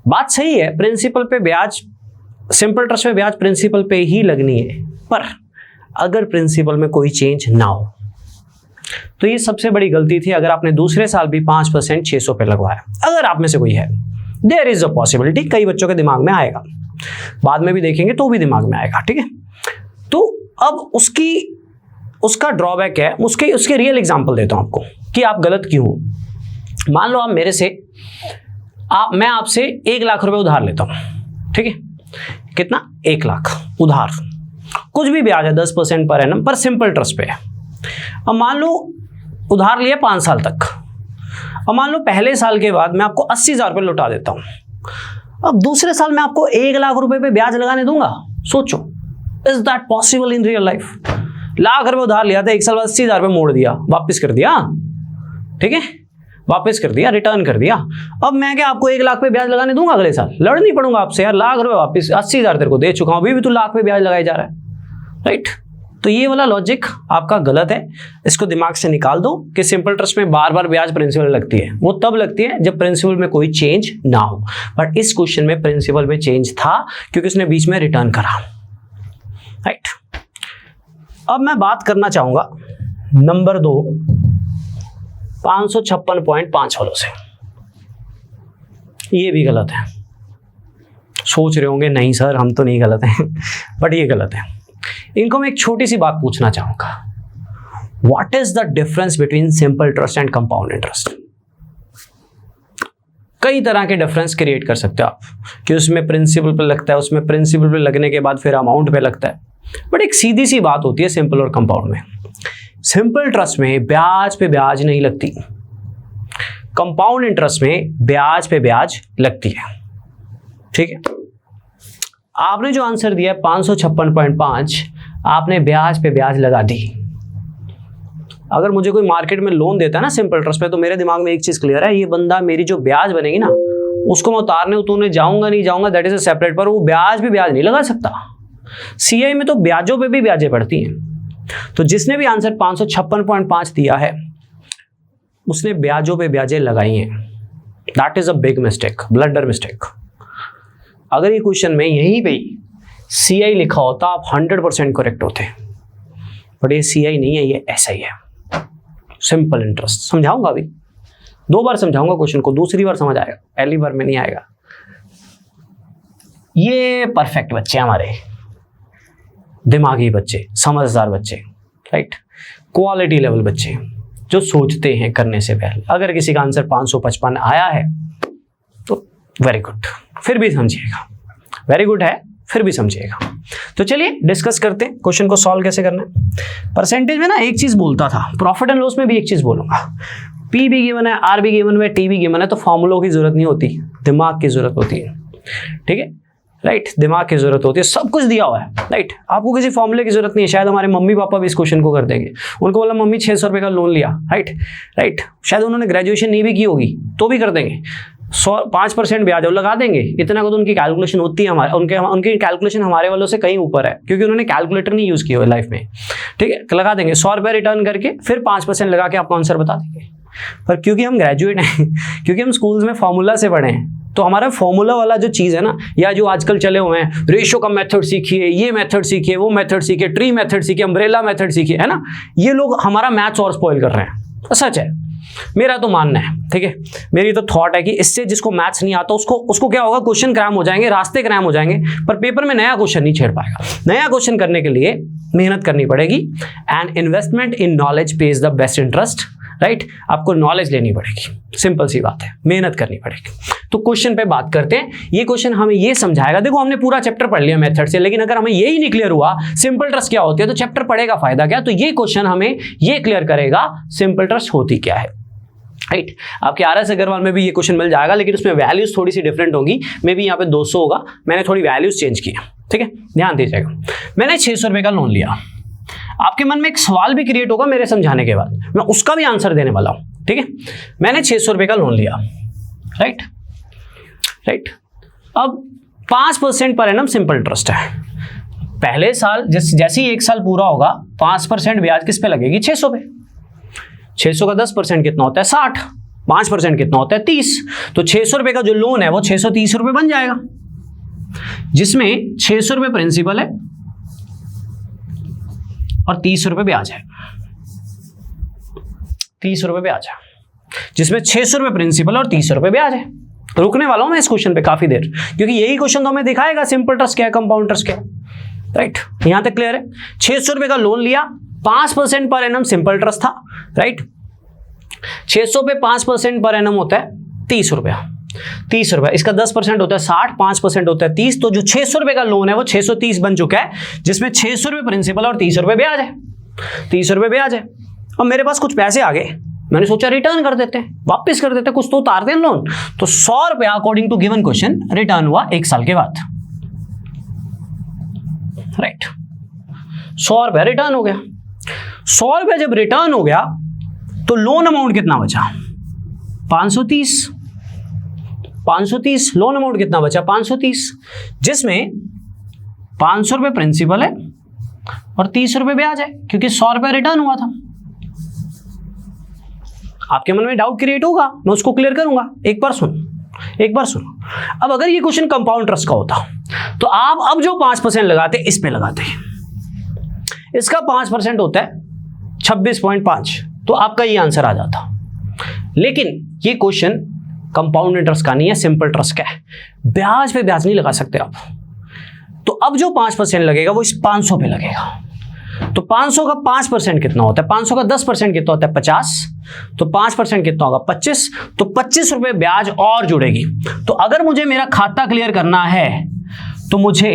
बात सही है, प्रिंसिपल पे ब्याज, सिंपल इंटरेस्ट में ब्याज प्रिंसिपल पे ही लगनी है, पर अगर प्रिंसिपल में कोई चेंज ना हो तो ये सबसे बड़ी गलती थी। अगर आपने दूसरे साल भी 5% 600 पे लगवाया, अगर आप में से कोई है, देयर इज अ पॉसिबिलिटी, कई बच्चों के दिमाग में आएगा, बाद में भी देखेंगे तो भी दिमाग में आएगा, ठीक है। तो अब उसका ड्रॉबैक है, उसके रियल एग्जांपल देता हूं आपको कि आप गलत क्यों हो। मान लो आप मेरे से मैं आपसे 1 लाख रुपए उधार लेता हूं, ठीक है। कितना? 1 लाख उधार, कुछ भी ब्याज है 10% पर एनम, पर सिंपल इंटरेस्ट पे है। अब मान लो उधार लिया 5 साल तक, अब मान लो पहले साल के बाद मैं आपको 80,000 रुपये लौटा देता हूं। अब दूसरे साल मैं आपको 1 लाख रुपए पे ब्याज लगाने दूंगा? सोचो, is that possible in real life? Lakh रुपए उधार लिया था, 1 साल बाद 80,000 रुपये मोड़ दिया, वापस कर दिया, ठीक है, वापस कर दिया, रिटर्न कर दिया। अब मैं क्या आपको 1 लाख पे ब्याज लगाने दूंगा अगले साल? लड़ नहीं पड़ूंगा आपसे, यार लाख रुपए वापस, 80,000 तेरे को दे चुका हूं, अभी भी तू लाख पे ब्याज लगाया जा रहा है, राइट। तो ये वाला लॉजिक आपका गलत है, इसको दिमाग से निकाल दो कि सिंपल इंटरेस्ट में बार बार ब्याज प्रिंसिपल लगती है, वो तब लगती है जब प्रिंसिपल में कोई चेंज ना हो। बट इस क्वेश्चन में प्रिंसिपल में चेंज था क्योंकि उसने बीच में रिटर्न करा, राइट। अब मैं बात करना चाहूंगा नंबर 2 556.5 वालों से। ये भी गलत है। सोच रहे होंगे नहीं सर हम तो नहीं गलत हैं बट ये गलत है। इनको मैं एक छोटी सी बात पूछना चाहूंगा, what is the difference between simple interest and compound interest? कई तरह के डिफरेंस क्रिएट कर सकते हो आप कि उसमें प्रिंसिपल पे लगता है, उसमें प्रिंसिपल पे लगने के बाद फिर अमाउंट पे लगता है, बट एक सीधी सी बात होती है सिंपल और कंपाउंड में। सिंपल इंटरेस्ट में ब्याज पे ब्याज नहीं लगती, कंपाउंड इंटरेस्ट में ब्याज पे ब्याज लगती है, ठीक है। आपने जो आंसर दिया 556.5, आपने ब्याज पे ब्याज लगा दी। अगर मुझे कोई मार्केट में लोन देता है ना सिंपल इंटरेस्ट पे, तो मेरे दिमाग में एक चीज क्लियर है, ये बंदा मेरी जो ब्याज बनेगी ना उसको मैं उतारने उतरने जाऊंगा नहीं जाऊंगा, दैट इज अ सेपरेट, पर वो ब्याज पे ब्याज नहीं लगा सकता। सीआई में तो ब्याजों पे भी ब्याजें पड़ती हैं। तो जिसने भी आंसर 556.5 दिया है उसने ब्याजों पे ब्याजें लगाई हैं। That is a big mistake, blunder mistake. अगर ये क्वेश्चन में यहीं पे सीआई लिखा होता आप 100% करेक्ट होते, बट ये सीआई नहीं है, ये एसआई है, सिंपल इंटरेस्ट। समझाऊंगा अभी, 2 बार समझाऊंगा क्वेश्चन को, दूसरी बार समझ आएगा, पहली बार में नहीं आएगा। ये परफेक्ट बच्चे हमारे, दिमागी बच्चे, समझदार बच्चे, राइट, क्वालिटी लेवल बच्चे जो सोचते हैं करने से पहले। अगर किसी का आंसर 555 आया है तो वेरी गुड, फिर भी समझिएगा, वेरी गुड है, फिर भी समझिएगा। तो चलिए डिस्कस करते हैं क्वेश्चन को सॉल्व कैसे करना है। परसेंटेज में ना एक चीज बोलता था, प्रॉफिट एंड लॉस में भी एक चीज बोलूंगा। पी भी गिवन है, आर भी गिवन है, टी भी गिवन है, तो फॉर्मूलों की जरूरत नहीं होती, दिमाग की जरूरत होती है, ठीक है, राइट, दिमाग की जरूरत होती है। सब कुछ दिया हुआ है, राइट, आपको किसी फॉर्मूले की जरूरत नहीं है। शायद हमारे मम्मी पापा भी इस क्वेश्चन को कर देंगे। उनको बोला मम्मी 600 रुपये का लोन लिया, राइट, शायद उन्होंने ग्रेजुएशन नहीं भी की होगी तो भी कर देंगे। 5% ब्याज लगा देंगे, इतना को तो उनकी कैलकुलेशन होती है, उनकी कैलकुलेशन हमारे वालों से कहीं ऊपर है, क्योंकि उन्होंने कैलकुलेटर नहीं यूज किया हुआ लाइफ में, ठीक है। लगा देंगे 100 रुपये रिटर्न करके, फिर 5% लगा के आपको आंसर बता देंगे। पर क्योंकि हम ग्रेजुएट हैं, क्योंकि हम स्कूल्स में फॉर्मूला से पढ़े हैं, तो हमारा फॉर्मूला वाला जो चीज़ है ना, या जो आजकल चले हुए हैं रेशो का मेथड सीखिए, ये मेथड सीखिए, वो मेथड सीखिए, ट्री मेथड सीखिए, अम्ब्रेला मेथड सीखिए, है ना, ये लोग हमारा मैथ्स और स्पॉइल कर रहे हैं। सच है, मेरा तो मानना है, ठीक है, मेरी तो थॉट है कि इससे जिसको मैथ्स नहीं आता उसको क्या होगा, क्वेश्चन क्रैम हो जाएंगे, रास्ते क्रैम हो जाएंगे, पर पेपर में नया क्वेश्चन नहीं छेड़ पाएगा। नया क्वेश्चन करने के लिए मेहनत करनी पड़ेगी, and investment in knowledge page the best interest, right, आपको नॉलेज लेनी पड़ेगी, सिंपल सी बात है, मेहनत करनी पड़ेगी। तो क्वेश्चन पे बात करते हैं। ये क्वेश्चन हमें ये समझाएगा, देखो हमने पूरा चैप्टर पढ़ लिया मेथड से, लेकिन अगर हमें यही नहीं क्लियर हुआ सिंपल इंटरेस्ट क्या होती है, तो चैप्टर पढ़ेगा फायदा क्या? तो ये क्वेश्चन हमें ये क्लियर करेगा सिंपल इंटरेस्ट होती क्या है, राइट। आपके RS अग्रवाल में भी ये क्वेश्चन मिल जाएगा, लेकिन उसमें वैल्यूज थोड़ी सी डिफरेंट होगी, मे बी यहाँ पे 200 होगा, मैंने थोड़ी वैल्यूज चेंज की, ठीक है, ध्यान दीजिएगा। मैंने 600 रुपये का लोन लिया, आपके मन में एक सवाल भी क्रिएट होगा मेरे समझाने के बाद, मैं उसका भी आंसर देने वाला हूं, ठीक है। मैंने 600 रुपये का लोन लिया, राइट। अब 5% पर एनम सिंपल इंटरेस्ट है। पहले साल जैसे ही 1 साल पूरा होगा 5% ब्याज किस पे लगेगी? 600 पे। 600 का 10% कितना होता है? 60। 5% कितना होता है? 30। तो 600 रुपए का जो लोन है वो 630 रुपए बन जाएगा, जिसमें 600 रुपए प्रिंसिपल है और 30 रुपए ब्याज है। 30 रुपए ब्याज है, जिसमें 600 रुपए प्रिंसिपल और 30 रुपए ब्याज है। रुकने वाला हूं मैं इस क्वेश्चन पे काफी देर, क्योंकि यही क्वेश्चन तो हमें दिखाएगा सिंपल इंटरेस्ट क्या है, कंपाउंड इंटरेस्ट क्या है। राइट, यहां तक क्लियर है? 600 रुपए का लोन लिया, 5% पर एनम सिंपल इंटरेस्ट था। राइट, 600 पे 5% पर एनम होता है 30 रुपया। 30 रुपया, इसका 10% होता है 60, 5% होता है 30। तो जो 600 रुपए का लोन है वो 630 बन चुका है, जिसमें 600 रुपए प्रिंसिपल और 30 रुपए ब्याज है। 30 रुपए ब्याज है। अब मेरे पास कुछ पैसे आ गए, मैंने सोचा रिटर्न कर देते हैं, वापस कर देते हैं, कुछ तो उतारते हैं लोन। तो 100 रुपया according to given question return हुआ 1 साल के बाद। राइट, 100 रुपया रिटर्न हो गया। 100 रुपया जब रिटर्न हो गया तो लोन अमाउंट कितना बचा? 530। 530 लोन अमाउंट कितना बचा? 530, जिसमें 500 रुपये प्रिंसिपल है और 30 रुपये ब्याज है, क्योंकि 100 रुपये रिटर्न हुआ था। आपके मन में डाउट क्रिएट होगा, मैं उसको क्लियर करूंगा। एक बार सुनो। अब अगर ये क्वेश्चन कंपाउंड इंटरेस्ट का होता तो आप अब जो 5% लगाते इस पे लगाते, इसका 5% होता है 26.5, तो आपका ये आंसर आ जाता। लेकिन ये क्वेश्चन कंपाउंड इंटरेस्ट का नहीं है, सिंपल इंटरेस्ट का है। ब्याज पे ब्याज नहीं लगा सकते आप। तो अब जो 5% लगेगा वो इस 500 पे लगेगा। तो 500 का 5% कितना होता है? 500 का 10% कितना होता है? 50। तो 5% कितना होगा? 25। तो 25 रुपए ब्याज और जुड़ेगी। तो अगर मुझे मेरा खाता क्लियर करना है तो मुझे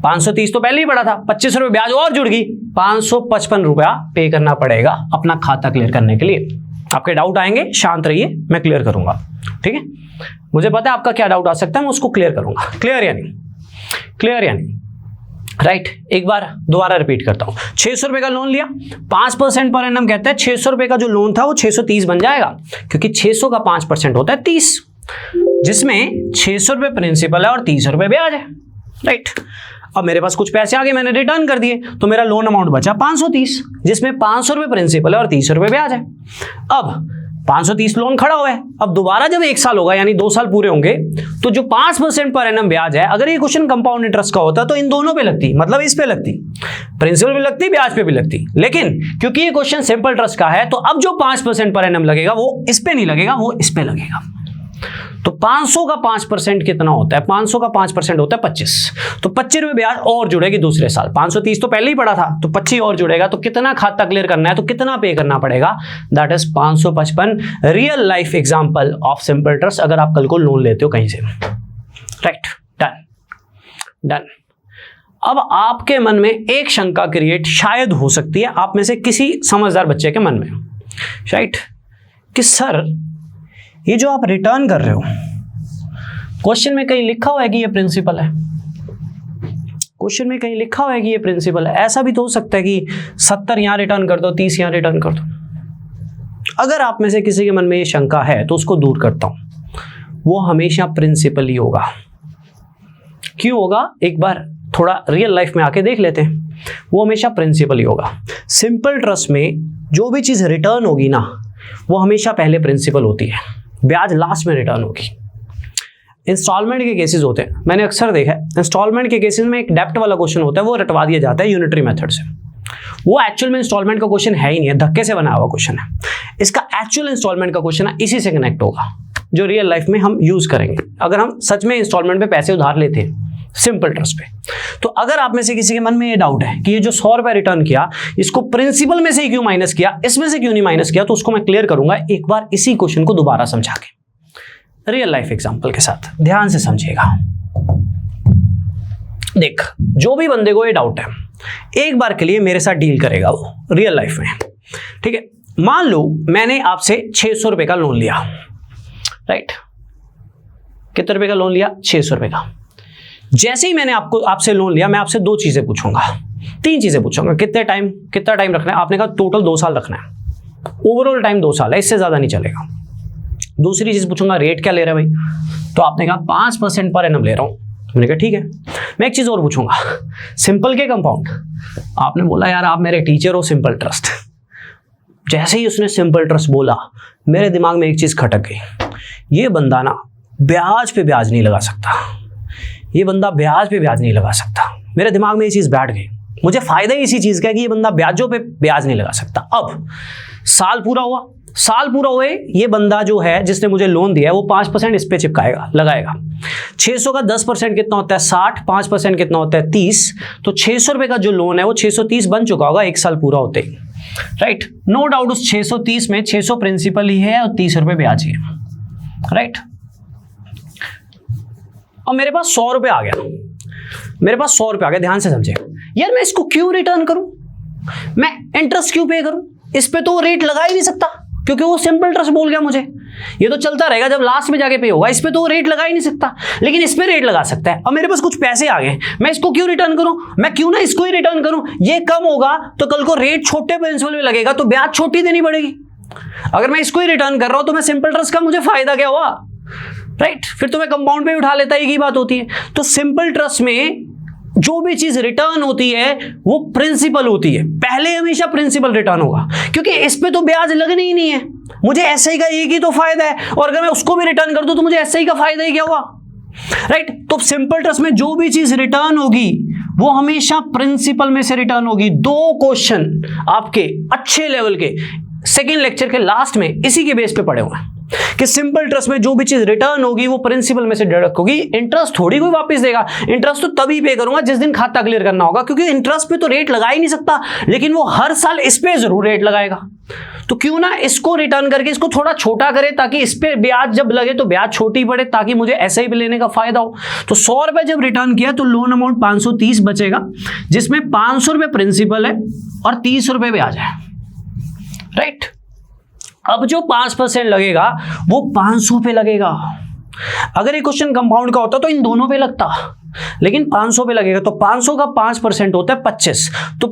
530 तो पहले ही पड़ा था, 25 रुपए ब्याज और जुड़ गई, 555 रुपया पे करना पड़ेगा अपना खाता क्लियर करने के लिए। आपके डाउट आएंगे, शांत रहिए, मैं क्लियर करूंगा। ठीक है, मुझे पता है आपका क्या डाउट आ सकता है, मैं उसको क्लियर करूंगा। क्लियर या नहीं? क्लियर या नहीं? राइट, एक बार दोबारा रिपीट करता हूं। 600 रुपए का लोन लिया, 5% पर एनम कहता है 600 रुपए का जो लोन था वो 630 बन जाएगा, क्योंकि 600 का 5% होता है 30, जिसमें 600 रुपए प्रिंसिपल है और 30 रुपए ब्याज है। राइट, अब मेरे पास कुछ पैसे आ गए, मैंने रिटर्न कर दिए, तो मेरा लोन अमाउंट बचा 530, जिसमें 500 रुपए प्रिंसिपल है और 30 रुपए ब्याज है। अब 530 लोन खड़ा हुआ है। अब दोबारा जब 1 साल होगा, यानी 2 साल पूरे होंगे, तो जो 5% पर एनम ब्याज है, अगर ये क्वेश्चन कंपाउंड इंटरेस्ट का होता तो इन दोनों पे लगती, मतलब इस पे लगती, प्रिंसिपल पे लगती, ब्याज पे भी लगती। लेकिन क्योंकि ये क्वेश्चन सिंपल इंटरेस्ट का है, तो अब जो 5% पर एनम लगेगा वो इस पे नहीं लगेगा, वो इस पे लगेगा। तो 500 का 5% कितना होता है? 500 का 5% होता है 25। तो 25 रुपए ब्याज और जुड़ेगी दूसरे साल। 530 तो पहले ही पड़ा था, तो 25 और जुड़ेगा। तो कितना खाता क्लियर करना है, तो कितना पे करना पड़ेगा? That is 555। Real life example of simple interest, अगर आप कल को लोन लेते हो कहीं से। Right, done. अब आपके मन में एक शंका क्रिएट शायद हो सकती है आप में से किसी समझदार बच्चे के मन में, राइट, कि सर ये जो आप रिटर्न कर रहे हो, क्वेश्चन में कहीं लिखा हुआ है कि ये प्रिंसिपल है, क्वेश्चन में कहीं लिखा हुआ है कि ये प्रिंसिपल है। ऐसा भी तो हो सकता है कि 70 यहां रिटर्न कर दो, 30 यहां रिटर्न कर दो। अगर आप में से किसी के मन में ये शंका है तो उसको दूर करता हूं, वो हमेशा प्रिंसिपल ही होगा। क्यों होगा? एक बार थोड़ा रियल लाइफ में आके देख लेते हैं। वो हमेशा प्रिंसिपल ही होगा। सिंपल ट्रस्ट में जो भी चीज रिटर्न होगी ना, वो हमेशा पहले प्रिंसिपल होती है, ब्याज लास्ट में रिटर्न होगी। इंस्टॉलमेंट के केसेस होते हैं, मैंने अक्सर देखा है, इंस्टॉलमेंट के केसेस में एक डेप्ट वाला क्वेश्चन होता है, वो रटवा दिया जाता है यूनिटरी मेथड से। वो एक्चुअल में इंस्टॉलमेंट का क्वेश्चन है ही नहीं है, धक्के से बना हुआ क्वेश्चन है। इसका एक्चुअल इंस्टॉलमेंट का क्वेश्चन है, इसी से कनेक्ट होगा, जो रियल लाइफ में हम यूज करेंगे अगर हम सच में इंस्टॉलमेंट पे पैसे उधार लेते हैं सिंपल ट्रस्ट पे। तो अगर आप में से किसी के मन में ये डाउट है कि ये जो 100 रुपए रिटर्न किया, इसको प्रिंसिपल में से ही क्यों माइनस किया, इसमें से क्यों नहीं माइनस किया, तो उसको मैं क्लियर करूंगा एक बार इसी क्वेश्चन को दोबारा समझा के, रियल लाइफ एग्जांपल के साथ। ध्यान से समझिएगा। देख, जो भी बंदे को ये डाउट है, एक बार के लिए मेरे साथ डील करेगा वो रियल लाइफ में। ठीक है, मान लो मैंने आपसे 600 रुपए का लोन लिया, राइट, कितने रुपए का लोन लिया? 600 रुपए का। जैसे ही मैंने आपसे लोन लिया, मैं आपसे 2 चीजें पूछूंगा, 3 चीजें पूछूंगा। कितना टाइम रखना है? आपने कहा टोटल 2 साल रखना है, ओवरऑल टाइम 2 साल है, इससे ज्यादा नहीं चलेगा। दूसरी चीज पूछूंगा, रेट क्या ले रहे हैं भाई? तो आपने कहा 5% पर एनम ले रहा हूं, मैंने कहा ठीक है। मैं एक चीज़ और पूछूंगा, सिंपल के कंपाउंड? आपने बोला यार आप मेरे टीचर हो, सिंपल ट्रस्ट। जैसे ही उसने सिंपल ट्रस्ट बोला, मेरे दिमाग में एक चीज़ खटक गई, ये बंदा ना ब्याज पे ब्याज नहीं लगा सकता, ये बंदा ब्याज पे ब्याज नहीं लगा सकता। मेरे दिमाग में ये चीज़ बैठ गई। मुझे फ़ायदा ही इसी चीज़ का है कि ये बंदा ब्याजों पे ब्याज नहीं लगा सकता। अब साल पूरा हुआ, साल पूरा हुए, ये बंदा जो है जिसने मुझे लोन दिया है वो 5% इस पे चिपकाएगा, लगाएगा। 600 का 10% कितना होता है? 60। 5% कितना होता है? 30। तो 600 रुपये का जो लोन है वो 630 बन चुका होगा एक साल पूरा होते ही, राइट। नो डाउट उस 630 में 600 प्रिंसिपल ही है और 30 रुपये ब्याज ही है, राइट। अब मेरे पास 100 रुपये आ गया, मेरे पास 100 रुपये आ गया। ध्यान से समझे यार, मैं इसको क्यों रिटर्न करूं? मैं इंटरेस्ट क्यों पे करूं? इस पे तो रेट लगा ही नहीं सकता, क्योंकि वो सिंपल ट्रस्ट बोल गया मुझे ये तो चलता रहेगा, जब लास्ट में जाके पे होगा। इस पे तो रेट लगा ही नहीं सकता, लेकिन इस पे रेट लगा सकता है। अब मेरे पास कुछ पैसे आ गए, मैं इसको क्यों रिटर्न करूं? मैं क्यों ना इसको ही रिटर्न करूं? ये कम होगा तो कल को रेट छोटे प्रिंसिपल में लगेगा तो ब्याज छोटी देनी पड़ेगी। अगर मैं इसको ही रिटर्न कर रहा हूं तो मैं सिंपल ट्रस्ट का मुझे फायदा क्या हुआ, राइट। फिर तो मैं कंपाउंड पे उठा लेता, एक ही बात होती है। तो सिंपल ट्रस्ट में जो भी चीज रिटर्न होती है वो प्रिंसिपल होती है, पहले हमेशा प्रिंसिपल रिटर्न होगा, क्योंकि इस पे तो ब्याज लगनी ही नहीं है। मुझे एसआई का एक ही तो फायदा है, और अगर मैं उसको भी रिटर्न कर दूं तो मुझे एसआई का फायदा ही क्या हुआ, राइट। तो सिंपल ट्रस्ट में जो भी चीज रिटर्न होगी वो हमेशा प्रिंसिपल में से रिटर्न होगी। 2 क्वेश्चन आपके अच्छे लेवल के सेकेंड लेक्चर के लास्ट में इसी के बेस पे पड़े हुए हैं कि सिंपल ट्रस्ट में जो भी चीज रिटर्न होगी वो प्रिंसिपल में से डिडक्ट होगी। इंटरेस्ट थोड़ी कोई वापस देगा, इंटरेस्ट तो तभी पे करूंगा जिस दिन खाता क्लियर करना होगा, क्योंकि इंटरेस्ट पे तो रेट लगा ही नहीं सकता, लेकिन वो हर साल इस पे जरूर रेट लगाएगा। तो क्यों ना इसको रिटर्न करके इसको थोड़ा छोटा करे, ताकि इस पे ब्याज जब लगे तो ब्याज छोटी पड़े, ताकि मुझे एसआई पे लेने का फायदा हो। तो 100 रुपए जब रिटर्न किया तो लोन अमाउंट 530 बचेगा, जिसमें 500 रुपए प्रिंसिपल है और 30 रुपए ब्याज है, राइट। अब जो 5% लगेगा वो 500 पे लगेगा। अगर ये क्वेश्चन कंपाउंड का होता तो इन दोनों पे लगता, लेकिन 500 पे लगेगा। तो 500 का 5% होता है 25। तो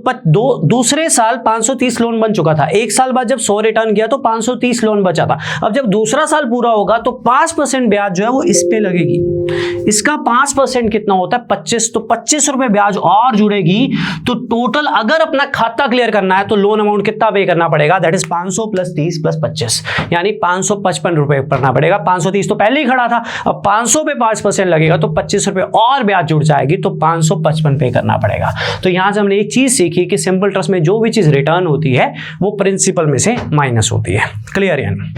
दूसरे साल 530 लोन बन चुका था, एक साल बाद जब 100 रिटर्न किया तो 530 लोन बचा था। अब जब दूसरा साल पूरा होगा तो 5% ब्याज जो है वो इस पे लगेगी। इसका 5% कितना होता है? 25। तो 25 रुपए ब्याज और जुड़ेगी। तो टोटल अगर अपना खाता क्लियर करना है तो लोन अमाउंट कितना पे करना पड़ेगा? दैट इज 500 + 30 + 25, यानी 555 रुपए करना पड़ेगा। 530 तो पहले ही खड़ा था, अब 500 पे 5% लगेगा तो 25 रुपए और ब्याज जुड़ जाएगी, तो 555 पे करना पड़ेगा। तो यहां से हमने एक चीज सीखी कि सिंपल ट्रस्ट में जो भी चीज रिटर्न होती है वो प्रिंसिपल में से माइनस होती है। क्लियर यानी?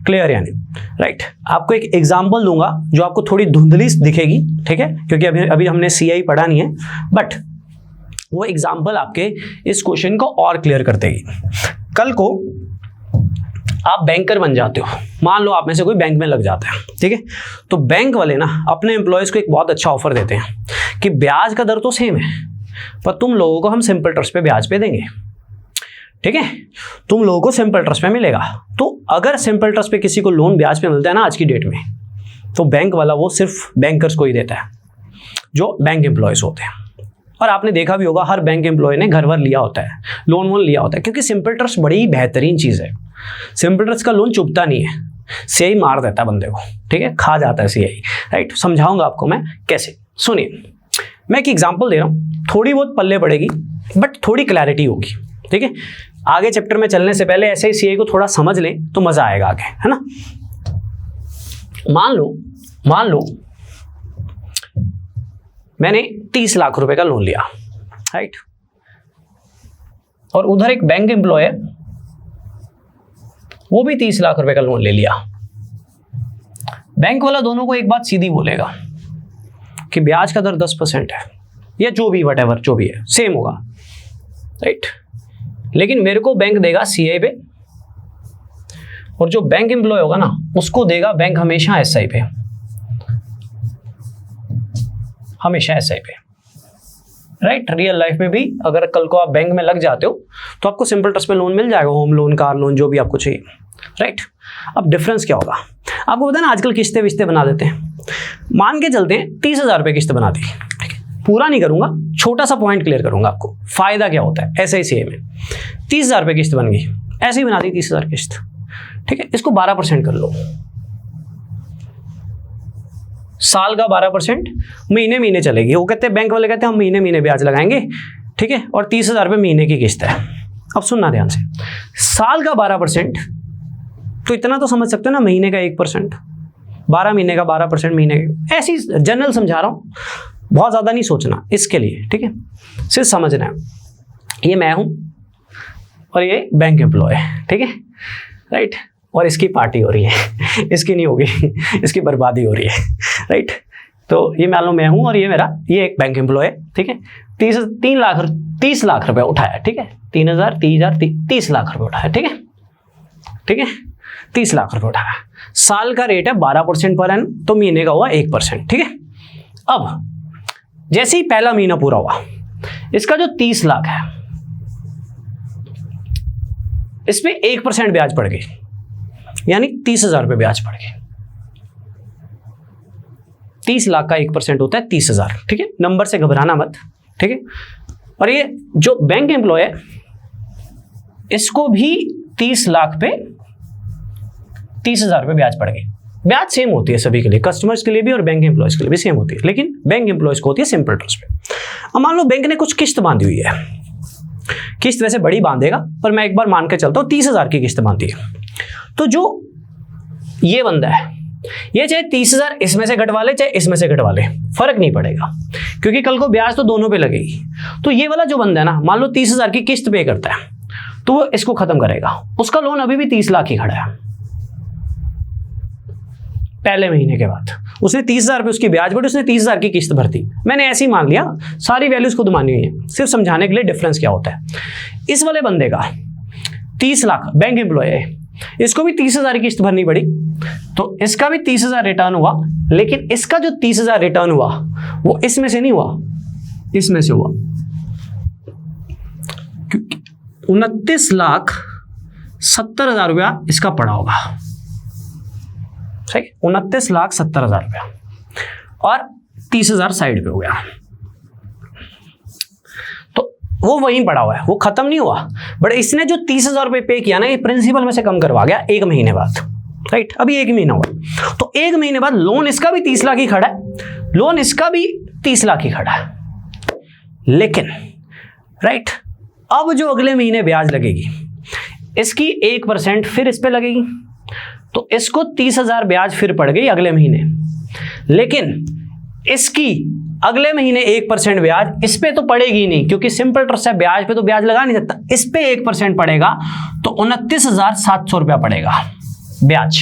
क्लियर यानी, राइट। आपको एक एग्जांपल दूंगा जो आपको थोड़ी धुंधली दिखेगी, ठीक है, क्योंकि अभी हमने सीआई पढ़ा नहीं है, बट वो एग्जांपल आपके इस क्वेश्चन को और क्लियर कर देगी। कल को आप बैंकर बन जाते हो, मान लो आप में से कोई बैंक में लग जाता है, ठीक है। तो बैंक वाले ना अपने एम्प्लॉयज को एक बहुत अच्छा ऑफर देते हैं कि ब्याज का दर तो सेम है, पर तुम लोगों को हम सिंपल ट्रस्ट पे ब्याज पे देंगे, ठीक है। तुम लोगों को सिंपल ट्रस्ट पे मिलेगा। तो अगर सिंपल ट्रस्ट पे किसी को लोन ब्याज पे मिलता है ना आज की डेट में, तो बैंक वाला वो सिर्फ बैंकर्स को ही देता है जो बैंक एम्प्लॉयज होते हैं। और आपने देखा भी होगा हर बैंक एम्प्लॉय ने घर वर लिया होता है, लोन वोन लिया होता है, क्योंकि सिंपल ट्रस्ट बड़ी ही बेहतरीन चीज़ है। सिंपल ट्रस्ट का लोन चुभता नहीं है, सीआई मार देता है बंदे को, ठीक है, खा जाता है सीआई, राइट। समझाऊंगा आपको मैं कैसे। सुनिए, मैं एक एग्जांपल दे रहा हूँ, थोड़ी बहुत पल्ले पड़ेगी बट थोड़ी क्लैरिटी होगी, ठीक है। आगे चैप्टर में चलने से पहले ऐसे ही सीआई को थोड़ा समझ लें तो मजा आएगा आगे, है ना। मान लो मैंने 30 लाख रुपए का लोन लिया, राइट, और उधर एक बैंक एम्प्लॉय है, वो भी 30 लाख रुपए का लोन ले लिया। बैंक वाला दोनों को एक बात सीधी बोलेगा कि ब्याज का दर 10% है, या जो भी वटएवर जो भी है सेम होगा, राइट। लेकिन मेरे को बैंक देगा सीआई पे, और जो बैंक एम्प्लॉय होगा ना उसको देगा बैंक हमेशा एसआई पे, हमेशा एसआई पे, राइट। रियल लाइफ में भी अगर कल को आप बैंक में लग जाते हो तो आपको सिंपल ट्रस्ट में लोन मिल जाएगा, होम लोन, कार लोन, जो भी आपको चाहिए, राइट। अब डिफरेंस क्या होगा आपको पता है ना, आजकल किस्तें विस्तें बना देते हैं। मान के चलते हैं 30,000 रुपये किस्त बना दी, ठीक है, पूरा नहीं करूंगा, छोटा सा पॉइंट क्लियर करूंगा आपको, फायदा क्या होता है ऐसे ही सीए में। 30,000 रुपये किस्त बन गई, ऐसे ही बना दी 30,000 किस्त, ठीक है। इसको 12% कर लो, साल का 12%, महीने महीने चलेगी। वो कहते हैं, बैंक वाले कहते हैं हम महीने महीने ब्याज लगाएंगे, ठीक है, और 30,000 रुपये महीने की किस्त है। अब सुनना ध्यान से, साल का 12%, तो इतना तो समझ सकते हो ना, महीने का 1%, 12 महीने का 12% महीने का, ऐसी जनरल समझा रहा हूँ, बहुत ज़्यादा नहीं सोचना इसके लिए, ठीक है, सिर्फ समझना है। ये मैं हूँ और ये बैंक एम्प्लॉय है, ठीक है, राइट, और इसकी पार्टी हो रही है, इसकी नहीं होगी, इसकी बर्बादी हो रही है, राइट। तो ये मान लो मैं हूँ और ये एक बैंक एम्प्लॉय है, ठीक है, 30 लाख रुपए उठाया, ठीक है, 3,000 30 लाख रुपए उठाया, ठीक है, ठीक है, 30 लाख रुपए उठाया। साल का रेट है 12% पर एनम, तो महीने का हुआ 1%, ठीक है। अब जैसे ही पहला महीना पूरा हुआ, इसका जो 30 लाख है इस पे 1% ब्याज पड़ गई, यानी 30,000 रुपये ब्याज पड़ गए। 30 लाख का 1% होता है 30,000, ठीक है, नंबर से घबराना मत, ठीक है। और ये जो बैंक एम्प्लॉय है इसको भी 30 लाख पे 30,000 रुपये ब्याज पड़ गए। ब्याज सेम होती है सभी के लिए, कस्टमर्स के लिए भी और बैंक एम्प्लॉयज के लिए भी सेम होती है, लेकिन बैंक एम्प्लॉयज को होती है सिंपल ट्रस्ट पे। अब मान लो बैंक ने कुछ किस्त बांधी हुई है, किस्त वैसे बड़ी बांधेगा पर मैं एक बार मान के चलता हूँ 30,000 की किस्त बांधी है, तो जो ये बंदा है ये चाहे 30,000 इसमें से घटवा ले चाहे इसमें से घटवा ले, फर्क नहीं पड़ेगा, क्योंकि कल को ब्याज तो दोनों पे लगेगी। तो ये वाला जो बंदा है ना, मान लो 30,000 की किस्त पे करता है, तो वो इसको खत्म करेगा, उसका लोन अभी भी 30 लाख ही खड़ा है। पहले महीने के बाद उसने 30,000 रुपये उसकी ब्याज बढ़ी, उसने 30,000 की किस्त भरती, मैंने ऐसे ही मान लिया, सारी वैल्यूज खुद मानी हुई है, सिर्फ समझाने के लिए डिफरेंस क्या होता है। इस वाले बंदे का 30 लाख बैंक एम्प्लॉय है, इसको भी 30,000 की किस्त भरनी पड़ी, तो इसका भी 30,000 रिटर्न हुआ, लेकिन इसका जो 30,000 रिटर्न हुआ वो इसमें से नहीं हुआ, इसमें से हुआ, 29,70,000 रुपया इसका पड़ा होगा, ठीक, 29,70,000 रुपया, और 30,000 साइड पे हो गया, तो वो वहीं पड़ा हुआ है, वो खत्म नहीं हुआ। बट इसने जो 30,000 रुपये पे किया ना, ये प्रिंसिपल में से कम करवा गया 1 महीने बाद, राइट। अभी 1 महीना हुआ, तो 1 महीने बाद लोन इसका भी 30 लाख ही खड़ा है, लोन इसका भी 30 लाख ही खड़ा है, लेकिन राइट, अब जो अगले महीने ब्याज लगेगी इसकी 1% फिर इस पे लगेगी, तो इसको 30,000 ब्याज फिर पड़ गई अगले महीने, लेकिन इसकी अगले महीने 1% ब्याज इस पे तो पड़ेगी नहीं, क्योंकि सिंपल ट्रस्ट है, ब्याज पे तो ब्याज लगा नहीं सकता, इस पे 1% पड़ेगा, तो 29,700 रुपया पड़ेगा ब्याज।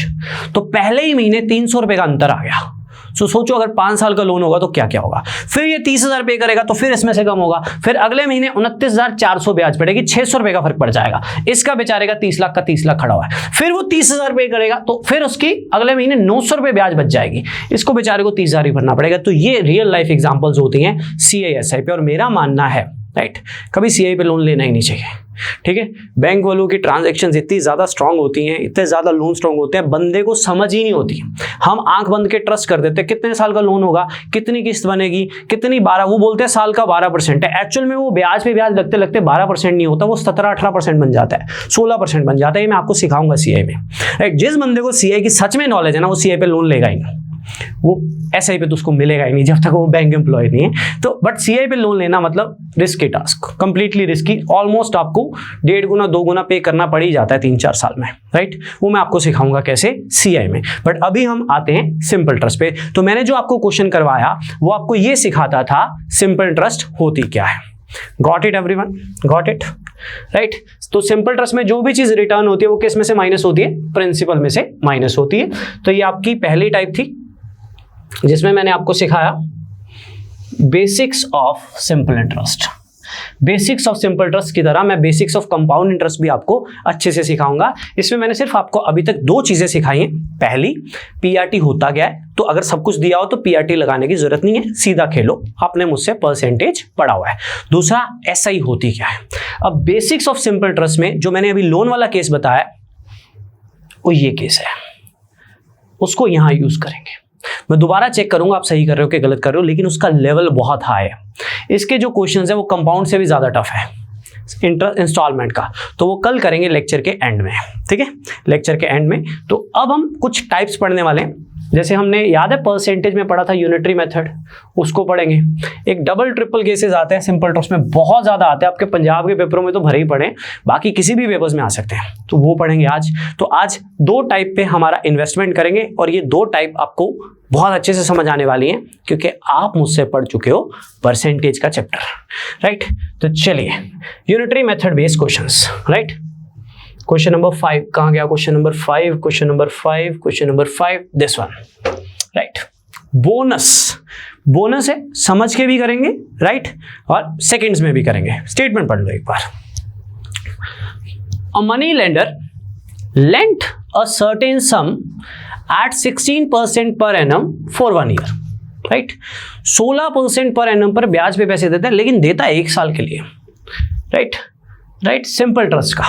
तो पहले ही महीने 300 रुपए का अंतर आ गया। सो सोचो अगर 5 साल का लोन होगा तो क्या क्या होगा। फिर ये 30,000 पे करेगा तो फिर इसमें से कम होगा, फिर अगले महीने 29,400 ब्याज पड़ेगी, 600 रुपए का फर्क पड़ जाएगा। इसका बेचारे का 30 लाख का 30 लाख खड़ा हुआ है, फिर वो 30,000 पे करेगा तो फिर उसकी अगले महीने 900 रुपए ब्याज बच जाएगी, इसको बेचारे को 30,000 ही भरना पड़ेगा। तो ये रियल लाइफ एग्जाम्पल्स होती हैं CISI पे, और मेरा मानना है राइट, कभी CI पे लोन लेना ही नहीं चाहिए, ठीक है। बैंक वालों की ट्रांजैक्शंस इतनी ज़्यादा स्ट्रांग होती हैं, इतने ज़्यादा लोन स्ट्रांग होते हैं, बंदे को समझ ही नहीं होती। हम आंख बंद के ट्रस्ट कर देते हैं, कितने साल का लोन होगा, कितनी किस्त बनेगी, कितनी 12, वो बोलते हैं साल का 12% है, एक्चुअल में वो ब्याज पे ब्याज लगते लगते 12% नहीं होता, वो 17-18% बन जाता है, 16% बन जाता है। ये मैं आपको सिखाऊंगा CI में, राइट। जिस बंदे को CI की सच में नॉलेज है ना, वो CI पे लोन लेगा ही नहीं, वो SI पे तो उसको मिलेगा ही नहीं जब तक वो बैंक एम्प्लॉय नहीं है। तो बट CI पे लोन लेना मतलब risky task, completely risky, almost आपको 1.5 गुना 2 गुना पे करना पड़ ही जाता है 3-4 साल में, राइट। वो मैं आपको सिखाऊंगा कैसे CI में। बट अभी हम आते हैं सिंपल ट्रस्ट पे। तो मैंने जो आपको क्वेश्चन करवाया वो आपको ये सिखाता था सिंपल ट्रस्ट होती क्या है। Got it everyone, got it, right. तो सिंपल ट्रस्ट में जो भी चीज रिटर्न होती है वो किस में से माइनस होती है, प्रिंसिपल में से माइनस होती है। तो ये आपकी पहली टाइप थी जिसमें मैंने आपको सिखाया basics of simple interest. Basics of simple trust की तरह मैं बेसिक्स ऑफ कंपाउंड इंटरेस्ट भी आपको अच्छे से सिखाऊंगा। इसमें मैंने सिर्फ आपको अभी तक 2 चीजें सिखाई हैं। पहली, PRT होता क्या है, तो अगर सब कुछ दिया हो तो PRT लगाने की जरूरत नहीं है, सीधा खेलो, आपने मुझसे परसेंटेज पढ़ा हुआ है। दूसरा, SI होती क्या है। अब बेसिक्स ऑफ सिंपल ट्रस्ट में जो मैंने अभी लोन वाला केस बताया वो ये केस है, उसको यहां यूज करेंगे। मैं दोबारा चेक करूंगा आप सही कर रहे हो कि गलत कर रहे हो, लेकिन उसका लेवल बहुत हाई है। इसके जो क्वेश्चंस है वो कंपाउंड से भी ज्यादा टफ है इंस्टॉलमेंट का, तो वो कल करेंगे लेक्चर के एंड में, ठीक है, लेक्चर के एंड में। तो अब हम कुछ टाइप्स पढ़ने वाले हैं, जैसे हमने याद है परसेंटेज में पढ़ा था यूनिटरी मेथड, उसको पढ़ेंगे। एक डबल ट्रिपल केसेस आते हैं सिंपल टॉस में, बहुत ज्यादा आते हैं, आपके पंजाब के पेपरों में तो भरे ही पड़े, बाकी किसी भी पेपर्स में आ सकते हैं, तो वो पढ़ेंगे आज। तो आज 2 टाइप पे हमारा इन्वेस्टमेंट करेंगे और ये 2 टाइप आपको बहुत अच्छे से समझ आने वाली हैं क्योंकि आप मुझसे पढ़ चुके हो परसेंटेज का चैप्टर, राइट। तो चलिए unitary method based questions, right. Question number 5 कहाँ गया? Question number 5, question number 5, question number 5, this one, right. Bonus है, समझ के भी करेंगे, राइट, और सेकंड्स में भी करेंगे। स्टेटमेंट पढ़ लो एक बार। A money lender lent a certain sum at 16% per annum for 1 year, right. 16% per annum पर ब्याज पे पैसे देता है, लेकिन देता है 1 साल के लिए, राइट। सिंपल ट्रस्ट का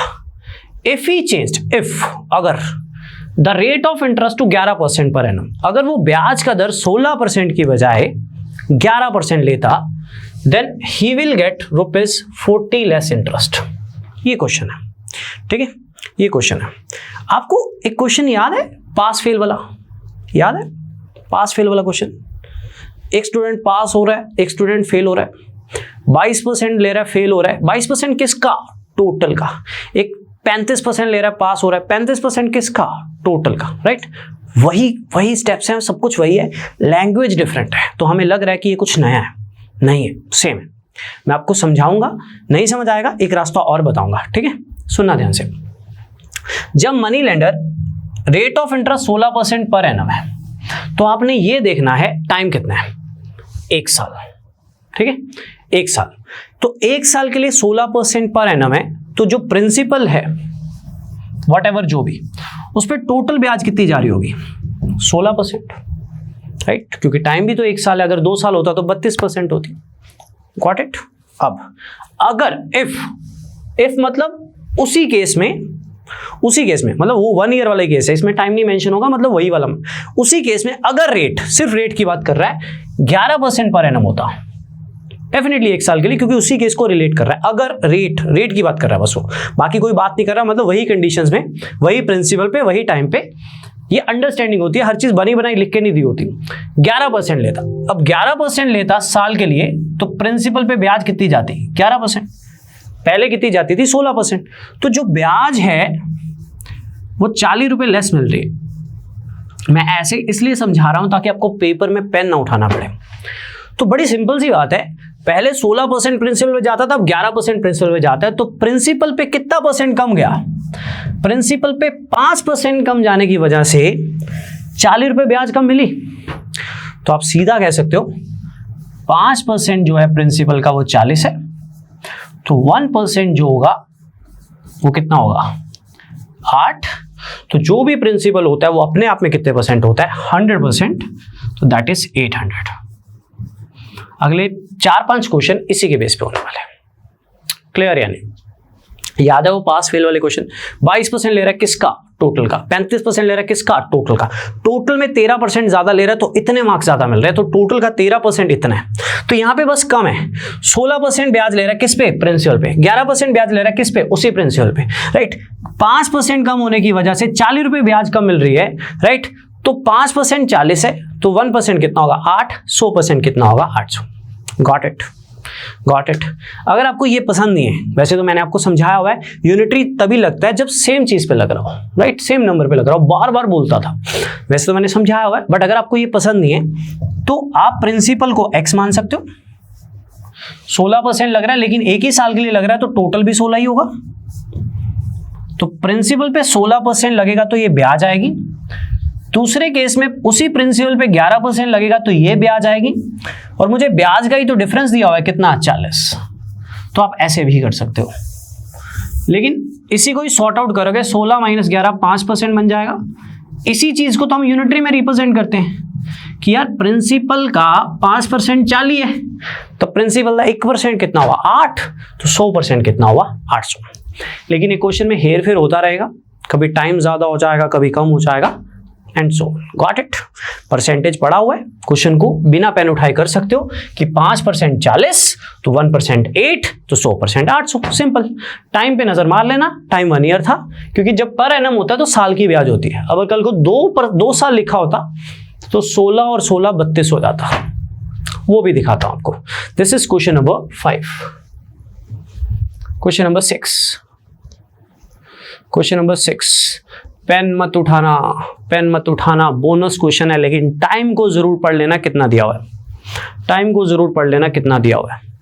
इफ ही चेंज्ड, इफ अगर the rate of interest to 11% per annum, अगर वो ब्याज का दर 16% की बजाय 11% लेता, then he will get ₹40 less interest. ये क्वेश्चन है, ठीक है, ये क्वेश्चन है। आपको एक क्वेश्चन याद है पास फेल वाला? याद है पास फेल वाला क्वेश्चन? एक स्टूडेंट पास हो रहा है, एक स्टूडेंट फेल हो रहा है, 22% ले रहा है, फेल हो रहा है। 22% किसका? टोटल का। एक 35% ले रहा है, पास हो रहा है, 35% किसका? टोटल का, राइट। वही स्टेप्स हैं, सब कुछ वही है, लैंग्वेज डिफरेंट है, तो हमें लग रहा है कि ये कुछ नया है, नहीं है, सेम है। मैं आपको समझाऊंगा, नहीं समझ आएगा एक रास्ता और बताऊंगा, ठीक है। सुनना ध्यान से। जब money lender rate of interest 16% per annum है, तो आपने ये देखना है टाइम कितना है, 1 साल, ठीक है, 1 साल। तो 1 साल के लिए 16% पर एनम है, तो जो प्रिंसिपल है वट एवर जो भी, उस पर टोटल ब्याज कितनी जा रही होगी? 16%, राइट, क्योंकि टाइम भी तो 1 साल है, अगर 2 साल होता तो 32% होती। Got it? अब अगर इफ मतलब उसी केस में मतलब वो 1 ईयर वाला केस है, इसमें टाइम नहीं मेंशन होगा, मतलब वही वाला, उसी केस में अगर रेट, सिर्फ रेट की बात कर रहा है, 11% पर एनम होता, डेफिनेटली 1 साल के लिए, क्योंकि उसी केस को रिलेट कर रहा है। अगर रेट की बात कर रहा है बस, वो बाकी कोई बात नहीं कर रहा, मतलब वही कंडीशंस में, वही प्रिंसिपल पे, वही टाइम पे, ये अंडरस्टैंडिंग होती है, हर चीज बनी बनाई लिख के नहीं दी होती। 11% लेता, अब 11% लेता साल के लिए, तो प्रिंसिपल पे ब्याज कितनी जाती? 11%। पहले कितनी जाती थी? 16%। तो जो ब्याज है वो 40 रुपए लेस मिल रही है। मैं ऐसे इसलिए समझा रहा हूं ताकि आपको पेपर में पेन ना उठाना पड़े। तो बड़ी सिंपल सी बात है, पहले 16% प्रिंसिपल पे जाता था, अब 11% प्रिंसिपल पे जाता है, तो प्रिंसिपल पे कितना परसेंट कम गया? प्रिंसिपल पे 5% कम जाने की वजह से 40 रुपए ब्याज कम मिली। तो आप सीधा कह सकते हो 5% जो है प्रिंसिपल का वो 40 है, तो 1% जो होगा वो कितना होगा? 8। तो जो भी प्रिंसिपल होता है वो अपने आप में कितने परसेंट होता है? 100%, तो दैट इज 800। अगले 4-5 क्वेश्चन इसी के बेस पे होने वाले हैं। क्लियर? यानी याद है वो पास फेल वाले क्वेश्चन? 22% ले रहा है किसका? टोटल का। 35% ले रहा है किसका? टोटल का। टोटल में 13% ज्यादा ले रहा है, तो इतने मार्क्स ज्यादा मिल रहे हैं, तो टोटल का 13% इतना है, तो यहां पे बस कम है। 16% ब्याज ले रहा है किस पे? प्रिंसिपल पे। 11% ब्याज ले रहा है किस पे? उसी प्रिंसिपल पे, राइट। 5% कम होने की वजह से 40 रुपए ब्याज कम मिल रही है, राइट। तो 5% 40 है, तो 1% कितना होगा? 8। 100% कितना होगा? 800। Got it? Got it? अगर आपको ये पसंद नहीं है, वैसे तो मैंने आपको समझाया हुआ है, यूनिटरी तभी लगता है जब सेम चीज पे लग रहा हो, राइट, सेम नंबर पे लग रहा हो, बार बार बोलता था, वैसे तो मैंने समझाया हुआ है, बट अगर आपको ये पसंद नहीं है तो आप प्रिंसिपल को x मान सकते हो। 16% लग रहा है, लेकिन एक ही साल के लिए लग रहा है, तो टोटल भी 16 ही होगा। तो प्रिंसिपल पे 16% लगेगा तो ये ब्याज आएगी। दूसरे केस में उसी प्रिंसिपल पे 11% लगेगा तो ये ब्याज आएगी, और मुझे ब्याज का ही तो डिफरेंस दिया हुआ है कितना? 40। तो आप ऐसे भी कर सकते हो, लेकिन इसी को ही सॉर्ट आउट करोगे, 16 - 11 5% बन जाएगा। इसी चीज को तो हम यूनिटरी में रिप्रेजेंट करते हैं कि यार प्रिंसिपल का 5% 40 है, तो प्रिंसिपल का 1% कितना हुआ? 8। तो 100% कितना हुआ? 800। लेकिन एक क्वेश्चन में हेर फेर होता रहेगा, कभी टाइम ज्यादा हो जाएगा, कभी कम हो जाएगा, and so got it? Percentage पड़ा हुआ है, क्वेश्चन को बिना पेन उठाए कर सकते हो कि 5% 40, तो 1% 8, तो 100% 800। सिंपल। टाइम पे नजर मार लेना, टाइम 1 ईयर था, क्योंकि जब पर एनम होता है तो साल की ब्याज होती है। अगर कल को 2 साल लिखा होता तो 16 और 16 32 हो जाता, वो भी दिखाता हूं आपको। This is question number 5। Question number 6, question number 6, pen मत उठाना, पेन मत उठाना, बोनस क्वेश्चन है, लेकिन टाइम को जरूर पढ़ लेना कितना दिया हुआ है, टाइम को जरूर पढ़ लेना कितना दिया हुआ है।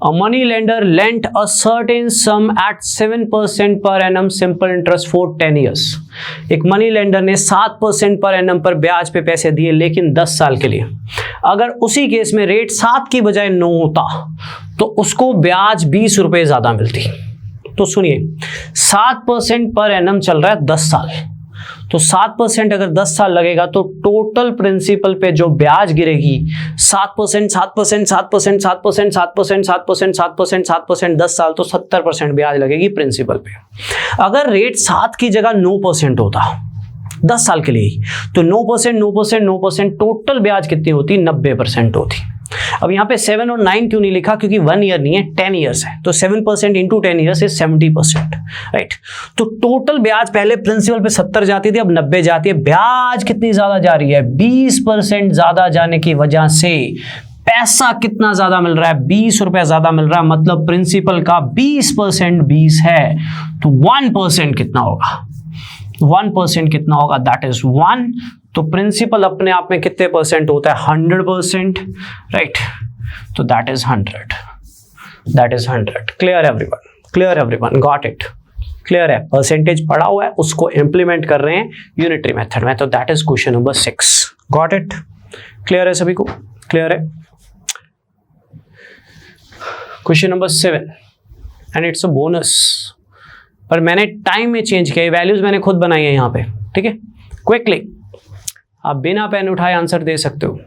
A money lender lent a certain sum at 7% per annum simple interest for 10 years. एक मनी लेंडर ने 7% पर एनम पर ब्याज पे पैसे दिए, लेकिन 10 साल के लिए। अगर उसी केस में रेट 7 की बजाय 9 होता तो उसको ब्याज 20 रुपए ज्यादा मिलती। तो सुनिए, 7% पर एनम चल रहा है 10 साल, तो 7% अगर 10 साल लगेगा तो टोटल प्रिंसिपल पे जो ब्याज गिरेगी 7%, 7%, 7%, 7%, 7%, 7%, 7%, 7%, 10 साल तो 70% ब्याज लगेगी प्रिंसिपल पे। अगर रेट 7 की जगह 9% होता 10 साल के लिए ही, तो 9%, 9%, 9%, टोटल ब्याज कितनी होती? 90% होती। अब यहाँ पे 7 और 9 क्यों नहीं लिखा? क्योंकि 1 ईयर नहीं है, 10 ईयर्स है, तो 7% इंटू 10 ईयर्स इज 70%, राइट। तो टोटल ब्याज पहले प्रिंसिपल पे 70 जाती थी, अब 90 जाती है। ब्याज कितनी ज्यादा जा रही है? 20% ज्यादा जाने की वजह से पैसा कितना ज्यादा मिल रहा है? 20 रुपए ज्यादा मिल रहा है, मतलब प्रिंसिपल का 20% 20 है, तो 1% कितना होगा? 1% कितना होगा? That is 1। तो प्रिंसिपल अपने आप में कितने परसेंट होता है? 100%, राइट। तो that is 100, that is 100। Clear everyone? Clear everyone? Got it? Clear है? परसेंटेज पढ़ा हुआ है, उसको इंप्लीमेंट कर रहे हैं यूनिटरी मेथड में, तो that is question number 6। Got it? Clear है सभी को? क्लियर है? Question number 7 and it's a bonus, पर मैंने टाइम में चेंज किया, वैल्यूज मैंने खुद बनाई है यहाँ पे, ठीक है। क्विकली आप बिना पेन उठाए आंसर दे सकते हो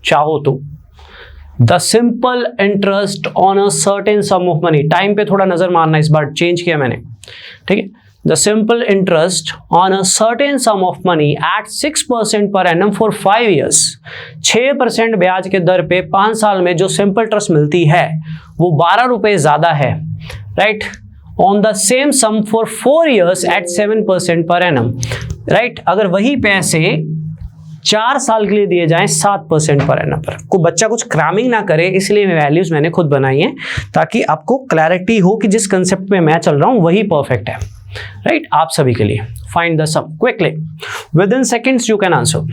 चाहो तो। The simple interest on a certain some of money, time पे थोड़ा नजर मारना, इस बार चेंज किया मैंने, ठीक है। The simple interest on a certain some of money at 6% per annum for 5 years, 6% ब्याज के दर पे 5 साल में जो सिंपल इंटरेस्ट मिलती है वो 12 रुपए ज्यादा है, right. On the same sum for 4 years at 7% per annum, right. अगर वही पैसे 4 साल के लिए दिए जाएं 7% पर एनम पर, कोई बच्चा कुछ क्रैमिंग ना करे, इसलिए वैल्यूज मैंने खुद बनाई हैं ताकि आपको क्लैरिटी हो कि जिस कंसेप्ट में मैं चल रहा हूं वही परफेक्ट है, राइट। आप सभी के लिए find the sum quickly within seconds, you can answer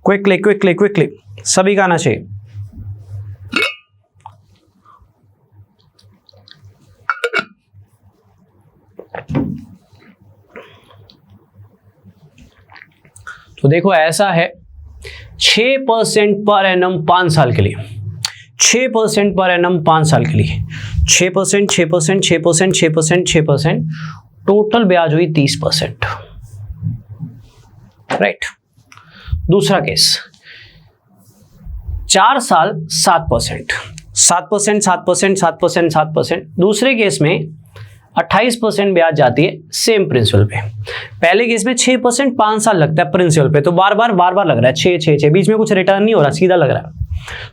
quickly quickly quickly, सभी का आना चाहिए। तो देखो ऐसा है, 6% पर एनम 5 साल के लिए, 6% पर एनम 5 साल के लिए, 6%, 6%, 6%, 6%, 6%, टोटल ब्याज हुई 30%, राइट। दूसरा केस 4 साल 7%, 7%, 7%, 7%, 7%। दूसरे केस में 28% ब्याज जाती है सेम प्रिंसिपल पे। पहले केस में 6% 5 साल लगता है प्रिंसिपल पे, तो बार बार लग रहा है 6 6 6, बीच में कुछ रिटर्न नहीं हो रहा, सीधा लग रहा है।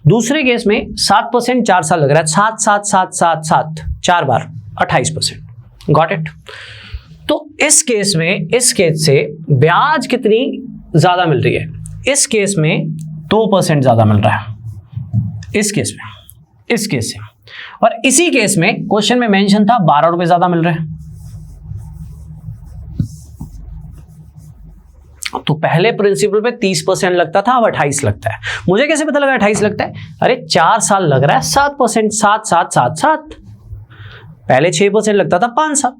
दूसरे केस में 7% 4 साल लग रहा है, 7 7 7 7 7 4 बार 28%। Got it? तो इस केस में, इस केस से ब्याज कितनी ज्यादा मिल रही है? इस केस में 2% ज्यादा मिल रहा है, इस केस में, इस केस से। और इसी केस में क्वेश्चन में मेंशन था 12 रुपए ज्यादा मिल रहे हैं। तो पहले प्रिंसिपल पे 30% लगता था, अब 28 लगता है। मुझे कैसे पता लगा 28 लगता है? अरे 4 साल लग रहा है 7%, 7 7 7 7, पहले 6% लगता था 5 साल,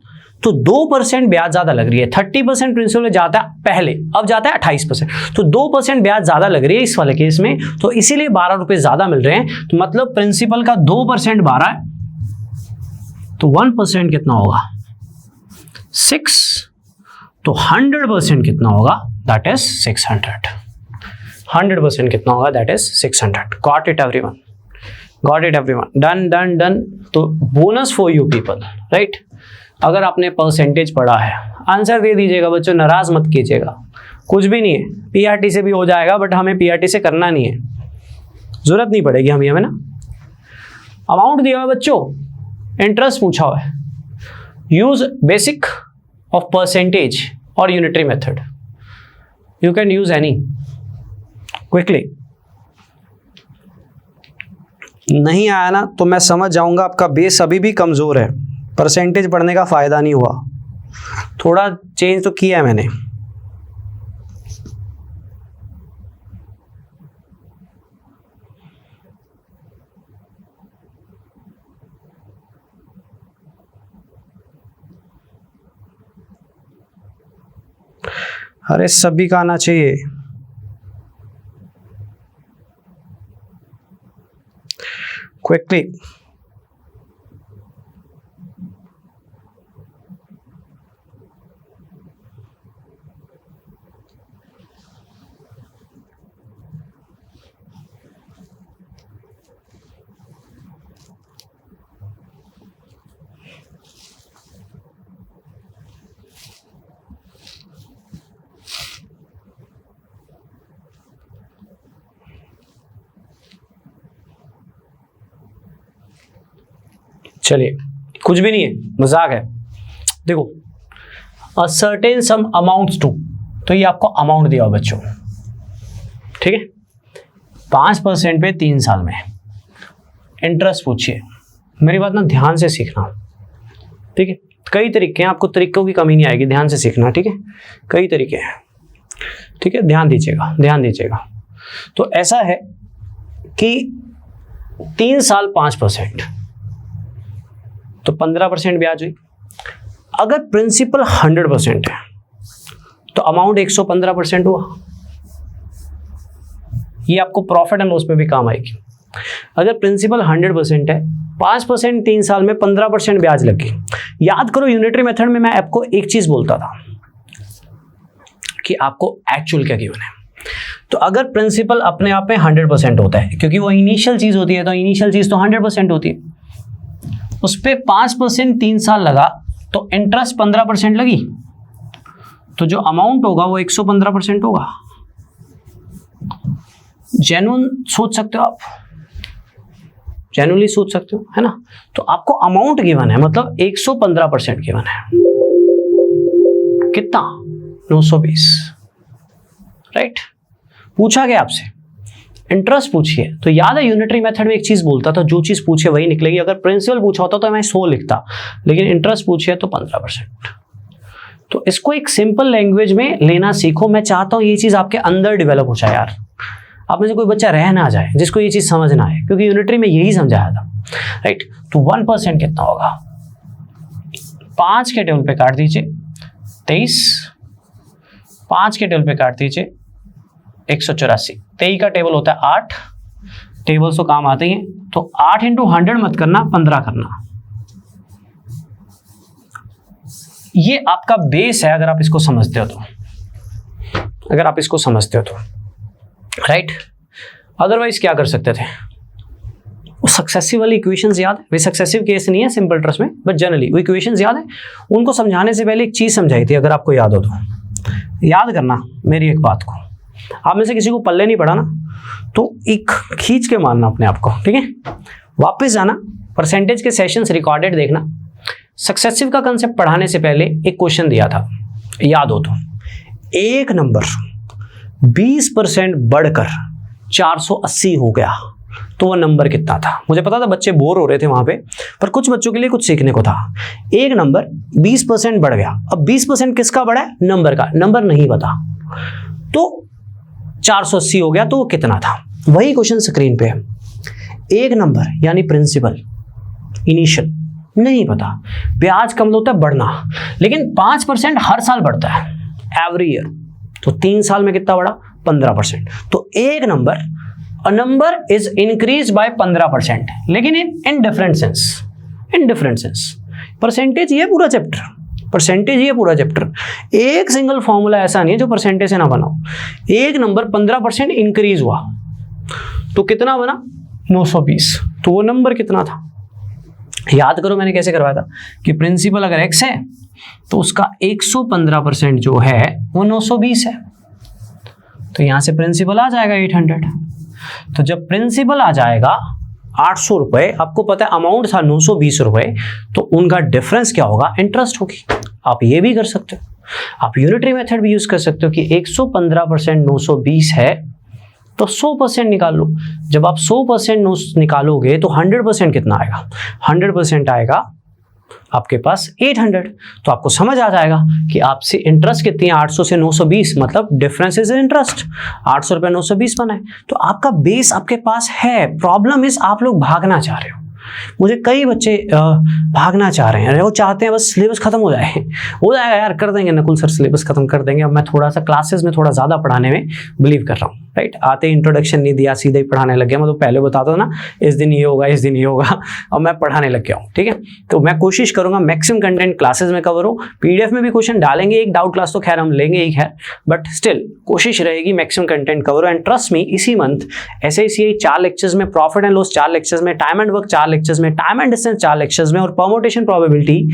तो 2% ब्याज ज्यादा लग रही है। 30% प्रिंसिपल में जाता है पहले, अब जाता है 28%, तो 2% ब्याज ज्यादा लग रही है इस वाले केस में, तो इसीलिए 12 रुपए ज्यादा मिल रहे हैं। तो मतलब प्रिंसिपल का 2% 12 है, तो 1% कितना होगा? 6। तो 100% कितना होगा? That is 600। 100% कितना होगा? That is 600। Got it everyone? Got it everyone? Done done done. तो bonus for you people, right. अगर आपने परसेंटेज पढ़ा है, आंसर दे दीजिएगा बच्चों, नाराज मत कीजिएगा, कुछ भी नहीं है, पीआरटी से भी हो जाएगा, बट हमें पीआरटी से करना नहीं है, जरूरत नहीं पड़ेगी हमें ना। अमाउंट दिया हुआ बच्चों, इंटरेस्ट पूछा हुआ है, यूज बेसिक ऑफ परसेंटेज और unitary method, you can use any quickly. नहीं आया ना तो मैं समझ जाऊंगा आपका बेस अभी भी कमजोर है, परसेंटेज पढ़ने का फायदा नहीं हुआ, थोड़ा चेंज तो किया है मैंने। अरे सभी का आना चाहिए। क्विकली चलिए, कुछ भी नहीं है, मजाक है। देखो, a certain sum amounts to, तो ये आपको अमाउंट दिया हो बच्चों, ठीक है, 5% पे 3 साल में। इंटरेस्ट पूछिए, मेरी बात ना ध्यान से सीखना, ठीक है। कई तरीके हैं, आपको तरीकों की कमी नहीं आएगी, ध्यान से सीखना, ठीक है। कई तरीके हैं, ठीक है, ध्यान दीजिएगा, ध्यान दीजिएगा। तो ऐसा है कि 3 साल 5%, तो 15% ब्याज हुई। अगर प्रिंसिपल 100% है तो अमाउंट 115% हुआ। ये आपको प्रॉफिट एंड लॉस में भी काम आएगी। अगर प्रिंसिपल 100% है, 5% 3 साल में 15% ब्याज लगी। याद करो, यूनिटरी मेथड में मैं आपको एक चीज बोलता था कि आपको एक्चुअल क्या गिवन है। तो अगर प्रिंसिपल अपने आप में 100% होता है, क्योंकि वो इनिशियल चीज होती है, तो इनिशियल चीज तो 100% होती है, उस पर 5% 3 साल लगा तो इंटरेस्ट 15% लगी, तो जो अमाउंट होगा वो 115% होगा। जेन्युइन सोच सकते हो आप, जेन्युइनली सोच सकते हो, है ना। तो आपको अमाउंट गिवन है, मतलब 115% गिवन है। कितना? 920, राइट। पूछा गया आपसे इंटरेस्ट पूछिए, तो याद है यूनिटरी मेथड में एक चीज बोलता था, जो चीज पूछे वही निकलेगी। अगर प्रिंसिपल पूछा होता तो मैं 100 लिखता, लेकिन इंटरेस्ट पूछिए तो 15%। तो इसको एक सिंपल लैंग्वेज में लेना सीखो। मैं चाहता हूं ये चीज आपके अंदर डेवलप हो जाए यार, आप में से कोई बच्चा रह ना जाए जिसको ये चीज समझ ना आए, क्योंकि यूनिटरी में यही समझाया था, राइट। तो 1% कितना होगा? 5 के टेबल पे काट दीजिए 23, 5 के टेबल पे काट दीजिए 184, 23 का टेबल होता है 8, टेबल्स तो काम आते हैं, तो 8 × 100 मत करना, 15 करना। ये आपका बेस है, अगर आप इसको समझते हो तो, अगर आप इसको समझते हो तो, राइट। अदरवाइज क्या कर सकते थे? वो सक्सेसिव वाली इक्वेशंस याद है? वे सक्सेसिव केस नहीं है सिंपल ट्रस्ट में, बट जनरली वो इक्वेशंस याद है। उनको समझाने से पहले एक चीज समझाई थी, अगर आपको याद हो तो याद करना मेरी एक बात को। आप में से किसी को पल्ले नहीं पड़ा ना, तो एक खींच के मारना अपने आप को, ठीक है। वापस जाना, परसेंटेज के सेशंस रिकॉर्डेड देखना। सक्सेसिव का कंसेप्ट पढ़ाने से पहले एक क्वेश्चन दिया था, याद हो तो, एक नंबर 20% बढ़कर 480 हो गया तो वो नंबर कितना था? मुझे पता था बच्चे बोर हो रहे थे वहां पे, पर कुछ बच्चों के लिए कुछ सीखने को था। एक नंबर 20% बढ़ गया, अब 20% किसका बढ़ा है? नंबर का। नंबर नहीं पता, तो 480 हो गया, तो वो कितना था? वही क्वेश्चन स्क्रीन पे है। एक नंबर यानी प्रिंसिपल, इनिशियल नहीं पता, ब्याज कम होता है बढ़ना, लेकिन 5% हर साल बढ़ता है एवरी ईयर, तो 3 साल में कितना बढ़ा? 15%। तो एक number, a number is increase bye 15%, लेकिन in different sense, in different sense. Percentage ये पूरा चैप्टर, परसेंटेज ये पूरा चैप्टर, एक सिंगल फॉर्मूला ऐसा नहीं है जो परसेंटेज से ना बनाओ। एक नंबर 15% इंक्रीज हुआ तो कितना बना? 920। तो वो नंबर कितना था? याद करो मैंने कैसे करवाया था कि प्रिंसिपल अगर x है तो उसका 115% जो है वो 920 है, तो यहां से प्रिंसिपल आ जाएगा 800। तो जब प्रिंसिपल आ जाएगा 800 रुपए, आपको पता है अमाउंट था 920 रुपए, तो उनका डिफरेंस क्या होगा, इंटरेस्ट होगी। आप ये भी कर सकते हो, आप यूनिटरी मेथड भी यूज कर सकते हो कि 115% 920 है तो 100% निकाल लो। जब आप 100% निकालोगे तो 100% कितना आएगा, 100% आएगा आपके पास 800। तो आपको समझ आ जाएगा कि आपसे इंटरेस्ट कितनी है, 800 से 920, मतलब डिफरेंस इज इंटरेस्ट। 800 रुपये 920 बना है, तो आपका बेस आपके पास है। प्रॉब्लम इज आप लोग भागना चाह रहे हो। मुझे कई बच्चे भागना चाह रहे हैं, वो चाहते हैं बस सिलेबस खत्म हो जाए। हो जाएगा यार, कर देंगे नकुल सर, सिलेबस खत्म कर देंगे। अब मैं थोड़ा सा क्लासेस में थोड़ा ज़्यादा पढ़ाने में बिलीव कर रहा हूँ, राइट। आते ही इंट्रोडक्शन नहीं दिया, सीधे ही पढ़ाने लग गया। मैं तो पहले बताता ना इस दिन ये होगा, इस दिन ये होगा, और मैं पढ़ाने लग गया हूँ, ठीक है। तो मैं कोशिश करूँगा मैक्सिमम कंटेंट क्लासेस में कवर हो। PDF में भी क्वेश्चन डालेंगे, एक डाउट क्लास तो खैर हम लेंगे ही खैर, बट स्टिल कोशिश रहेगी मैक्सिमम कंटेंट कवर हो। एंड ट्रस्ट मी, इसी मंथ SACI 4 लेक्चर्स में, प्रॉफिट एंड लॉस 4 लेक्चर्स में, टाइम एंड वर्क 4 लेक्चर्स में, टाइम एंड डिस्टेंस 4 लेक्चर्स में, और permutation probability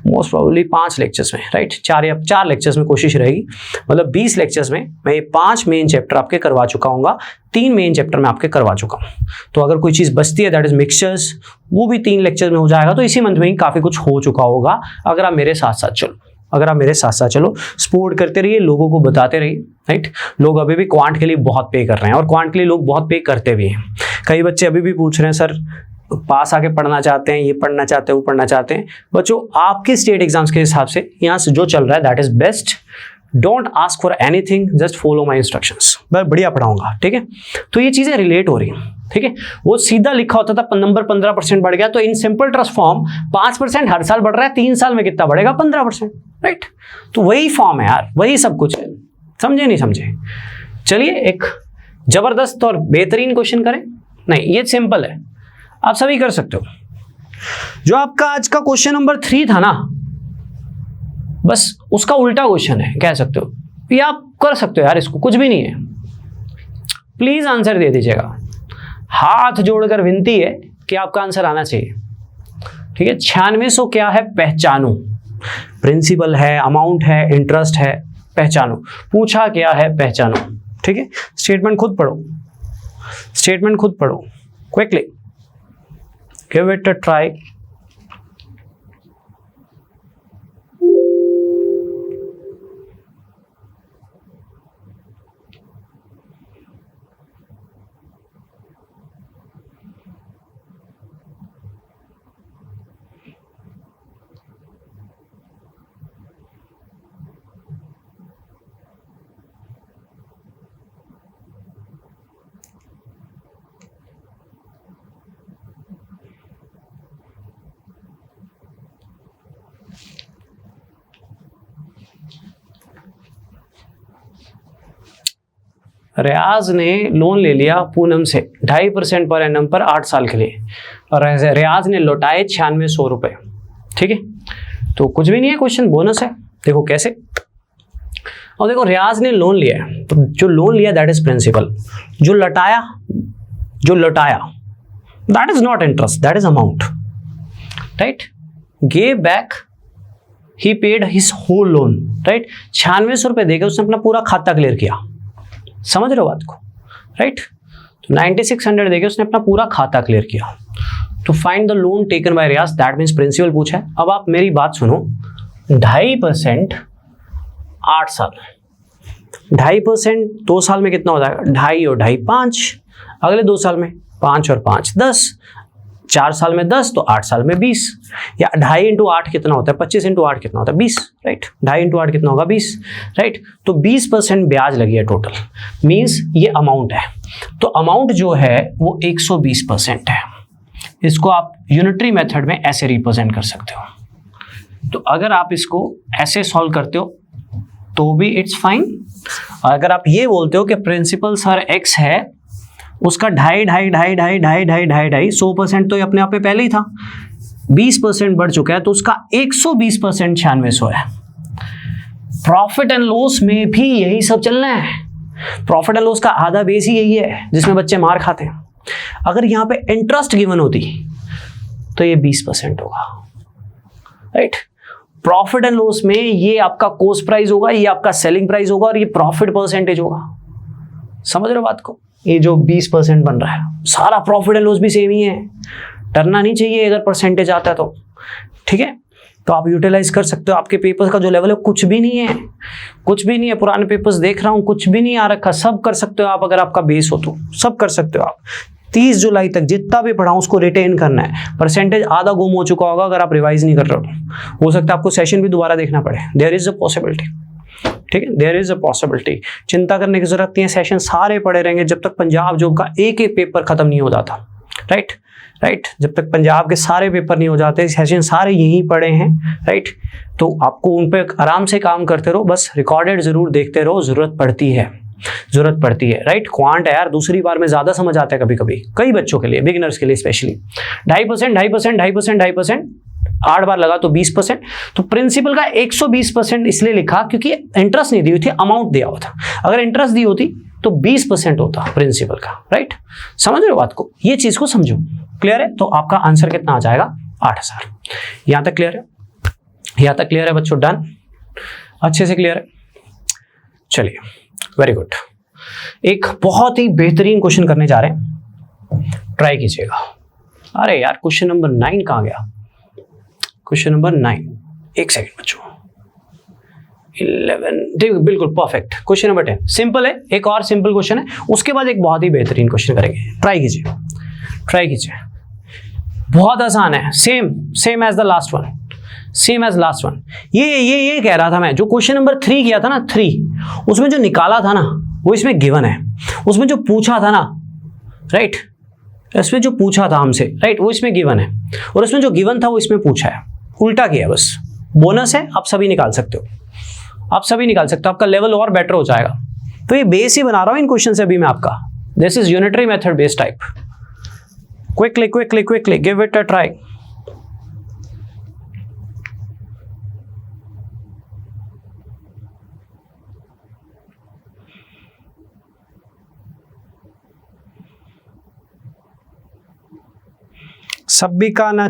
most probably 5 lectures में, राइट। 4 लेक्चर्स में कोशिश रहेगी, मतलब 20 लेक्चर्स में मैं ये 5 मेन चैप्टर आपके करवा चुका हूँ, 3 मेन चैप्टर मैं आपके करवा चुका हूँ। तो अगर कोई चीज़ बचती है दैट इज मिक्सचर्स, वो भी 3 लेक्चर में हो जाएगा। तो इसी मंथ में ही काफ़ी कुछ हो चुका होगा अगर आप मेरे साथ साथ चलो। अगर आप मेरे साथ साथ चलो, सपोर्ट करते रहिए, लोगों को बताते रहिए, राइट। लोग अभी भी क्वांट के लिए बहुत पे कर रहे हैं, और क्वांट के लिए लोग बहुत पे करते भी हैं। कई बच्चे अभी भी पूछ रहे हैं सर पास आके पढ़ना चाहते हैं, ये पढ़ना चाहते हैं, वो पढ़ना चाहते हैं। बच्चों आपके स्टेट एग्जाम्स के हिसाब से यहाँ से जो चल रहा है that is best. Don't ask for anything, just follow my instructions. मैं बढ़िया पढ़ाऊंगा, ठीक है। तो ये चीजें रिलेट हो रही हैं, ठीक है। वो सीधा लिखा होता था नंबर 15% बढ़ गया, तो इन सिंपल ट्रस्ट फॉर्म 5% हर साल बढ़ रहा है, 3 साल में कितना बढ़ेगा, 15%, राइट। तो वही फॉर्म है यार, वही सब कुछ है। समझे नहीं समझे? चलिए एक जबरदस्त और बेहतरीन क्वेश्चन करें। नहीं, ये सिंपल है, आप सभी कर सकते हो। जो आपका आज का क्वेश्चन नंबर 3 था ना, बस उसका उल्टा क्वेश्चन है, कह सकते हो। ये आप कर सकते हो यार, इसको कुछ भी नहीं है। प्लीज आंसर दे दीजिएगा, हाथ जोड़कर विनती है कि आपका आंसर आना चाहिए, ठीक है। 9600 क्या है, पहचानो। प्रिंसिपल है, अमाउंट है, इंटरेस्ट है, पहचानो। पूछा क्या है, पहचानो, ठीक है। स्टेटमेंट खुद पढ़ो, स्टेटमेंट खुद पढ़ो quickly, give it a try. Riyaz ने लोन ले लिया पूनम से 2.5% पर एनम पर 8 साल के लिए, और रियाज ने लौटाए 9600 रुपए, ठीक है। तो कुछ भी नहीं है, क्वेश्चन बोनस है। देखो कैसे, और देखो रियाज ने लोन लिया है, तो जो लोन लिया दैट इज प्रिंसिपल, जो लौटाया that is not interest, that is amount, right. Gave back, he paid his whole loan, right. 9600 रुपए देके उसने अपना पूरा खाता क्लियर किया, समझ रहे हो बात को, राइट। तो 9600 देके उसने अपना पूरा खाता क्लियर किया। तो find the loan taken by Riyaz, that means principal पूछा है। अब आप मेरी बात सुनो, 2.5% 8 साल, 2.5% 2 साल में कितना हो जाएगा, 2.5 और 2.5 5, अगले 2 साल में 5 और 5 10, 4 साल में 10, तो 8 साल में 20, या 2.5 इंटू 8 कितना होता है, 25 इंटू 8 कितना होता है, 20, राइट। 2.5 इंटू 8 कितना होगा, 20, राइट। तो 20% ब्याज लगी है टोटल, मीन्स ये अमाउंट है। तो अमाउंट जो है वो 120% है। इसको आप यूनिटरी मेथड में ऐसे रिप्रेजेंट कर सकते हो। तो अगर आप इसको ऐसे सॉल्व करते हो तो भी इट्स फाइन। अगर आप ये बोलते हो कि प्रिंसिपल सर x है, उसका 2.5 100% तो ये अपने आप में पहले ही था, 20% बढ़ चुका है, तो उसका 120% 9600 है। प्रॉफिट एंड लॉस में भी यही सब चलना है। प्रॉफिट एंड लॉस का आधा बेस ही यही है जिसमें बच्चे मार खाते हैं। अगर यहाँ पे इंटरेस्ट गिवन होती तो ये 20% होगा, राइट। प्रॉफिट एंड लॉस में ये आपका कॉस्ट प्राइस होगा, ये आपका सेलिंग प्राइस होगा, और ये प्रॉफिट परसेंटेज होगा। समझ रहे हो बात को? ये जो 20% बन रहा है, सारा प्रॉफिट एंड लॉस भी सेम ही है, डरना नहीं चाहिए अगर परसेंटेज आता है तो, ठीक है। तो आप यूटिलाइज कर सकते हो। आपके पेपर्स का जो लेवल है कुछ भी नहीं है, कुछ भी नहीं है। पुराने पेपर्स देख रहा हूँ, कुछ भी नहीं आ रखा, सब कर सकते हो आप अगर आपका बेस हो तो, सब कर सकते हो आप। 30 जुलाई तक जितना भी पढ़ाऊँ उसको रिटेन करना है। परसेंटेज आधा गुम हो चुका होगा अगर आप रिवाइज नहीं कर रहे हो सकता है आपको सेशन भी दोबारा देखना पड़े, देयर इज अ पॉसिबिलिटी, ठीक है, देयर इज अ पॉसिबिलिटी। चिंता करने की जरूरत नहीं है, सेशन सारे पड़े रहेंगे जब तक पंजाब जॉब का एक एक पेपर खत्म नहीं हो जाता, राइट, जब तक पंजाब के सारे पेपर नहीं हो जाते, सेशन सारे यहीं पड़े हैं, राइट। तो आपको उन पे आराम से काम करते रहो, बस रिकॉर्डेड जरूर देखते रहो, जरूरत पड़ती है, राइट। क्वांट है यार, दूसरी बार में ज्यादा समझ आता है कभी कभी, कई बच्चों के लिए, बिगिनर्स के लिए स्पेशली। 2.5%, 8 बार लगा तो 20%। तो प्रिंसिपल का 120% इसलिए लिखा क्योंकि इंटरेस्ट नहीं दी हुई थी, अमाउंट दिया हुआ था। अगर इंटरेस्ट दी होती तो 20% होता प्रिंसिपल का, राइट। समझ रहे हो बात को, ये चीज को समझो, क्लियर है। तो आपका आंसर कितना आ जाएगा, 8000। यहां तक क्लियर है, यहां तक क्लियर है बच्चों, डन, अच्छे से क्लियर है। चलिए, वेरी गुड। एक बहुत ही बेहतरीन क्वेश्चन करने जा रहे हैं, ट्राई कीजिएगा। अरे यार, क्वेश्चन नंबर 9 कहां गया? क्वेश्चन नंबर 9, एक सेकंड बच्चों, 11, देखो बिल्कुल परफेक्ट। क्वेश्चन नंबर 10 सिंपल है, एक और सिंपल क्वेश्चन है, उसके बाद एक बहुत ही बेहतरीन क्वेश्चन करेंगे। ट्राई कीजिए, बहुत आसान है, same as the last one, same as last one. ये कह रहा था मैं, जो क्वेश्चन नंबर 3 किया था ना, 3 उसमें जो निकाला था ना वो इसमें गिवन है, उसमें जो पूछा था ना, राइट, इसमें जो पूछा था हमसे, राइट, वो इसमें गिवन है, और इसमें जो गिवन था वो इसमें पूछा है, उल्टा किया बस। बोनस है, आप सभी निकाल सकते हो, आप सभी निकाल सकते हो, आपका लेवल और बेटर हो जाएगा। तो ये बेस ही बना रहा हूं इन क्वेश्चन से अभी मैं आपका। This is unitary method base type. Quickly give it a try. सभी का आना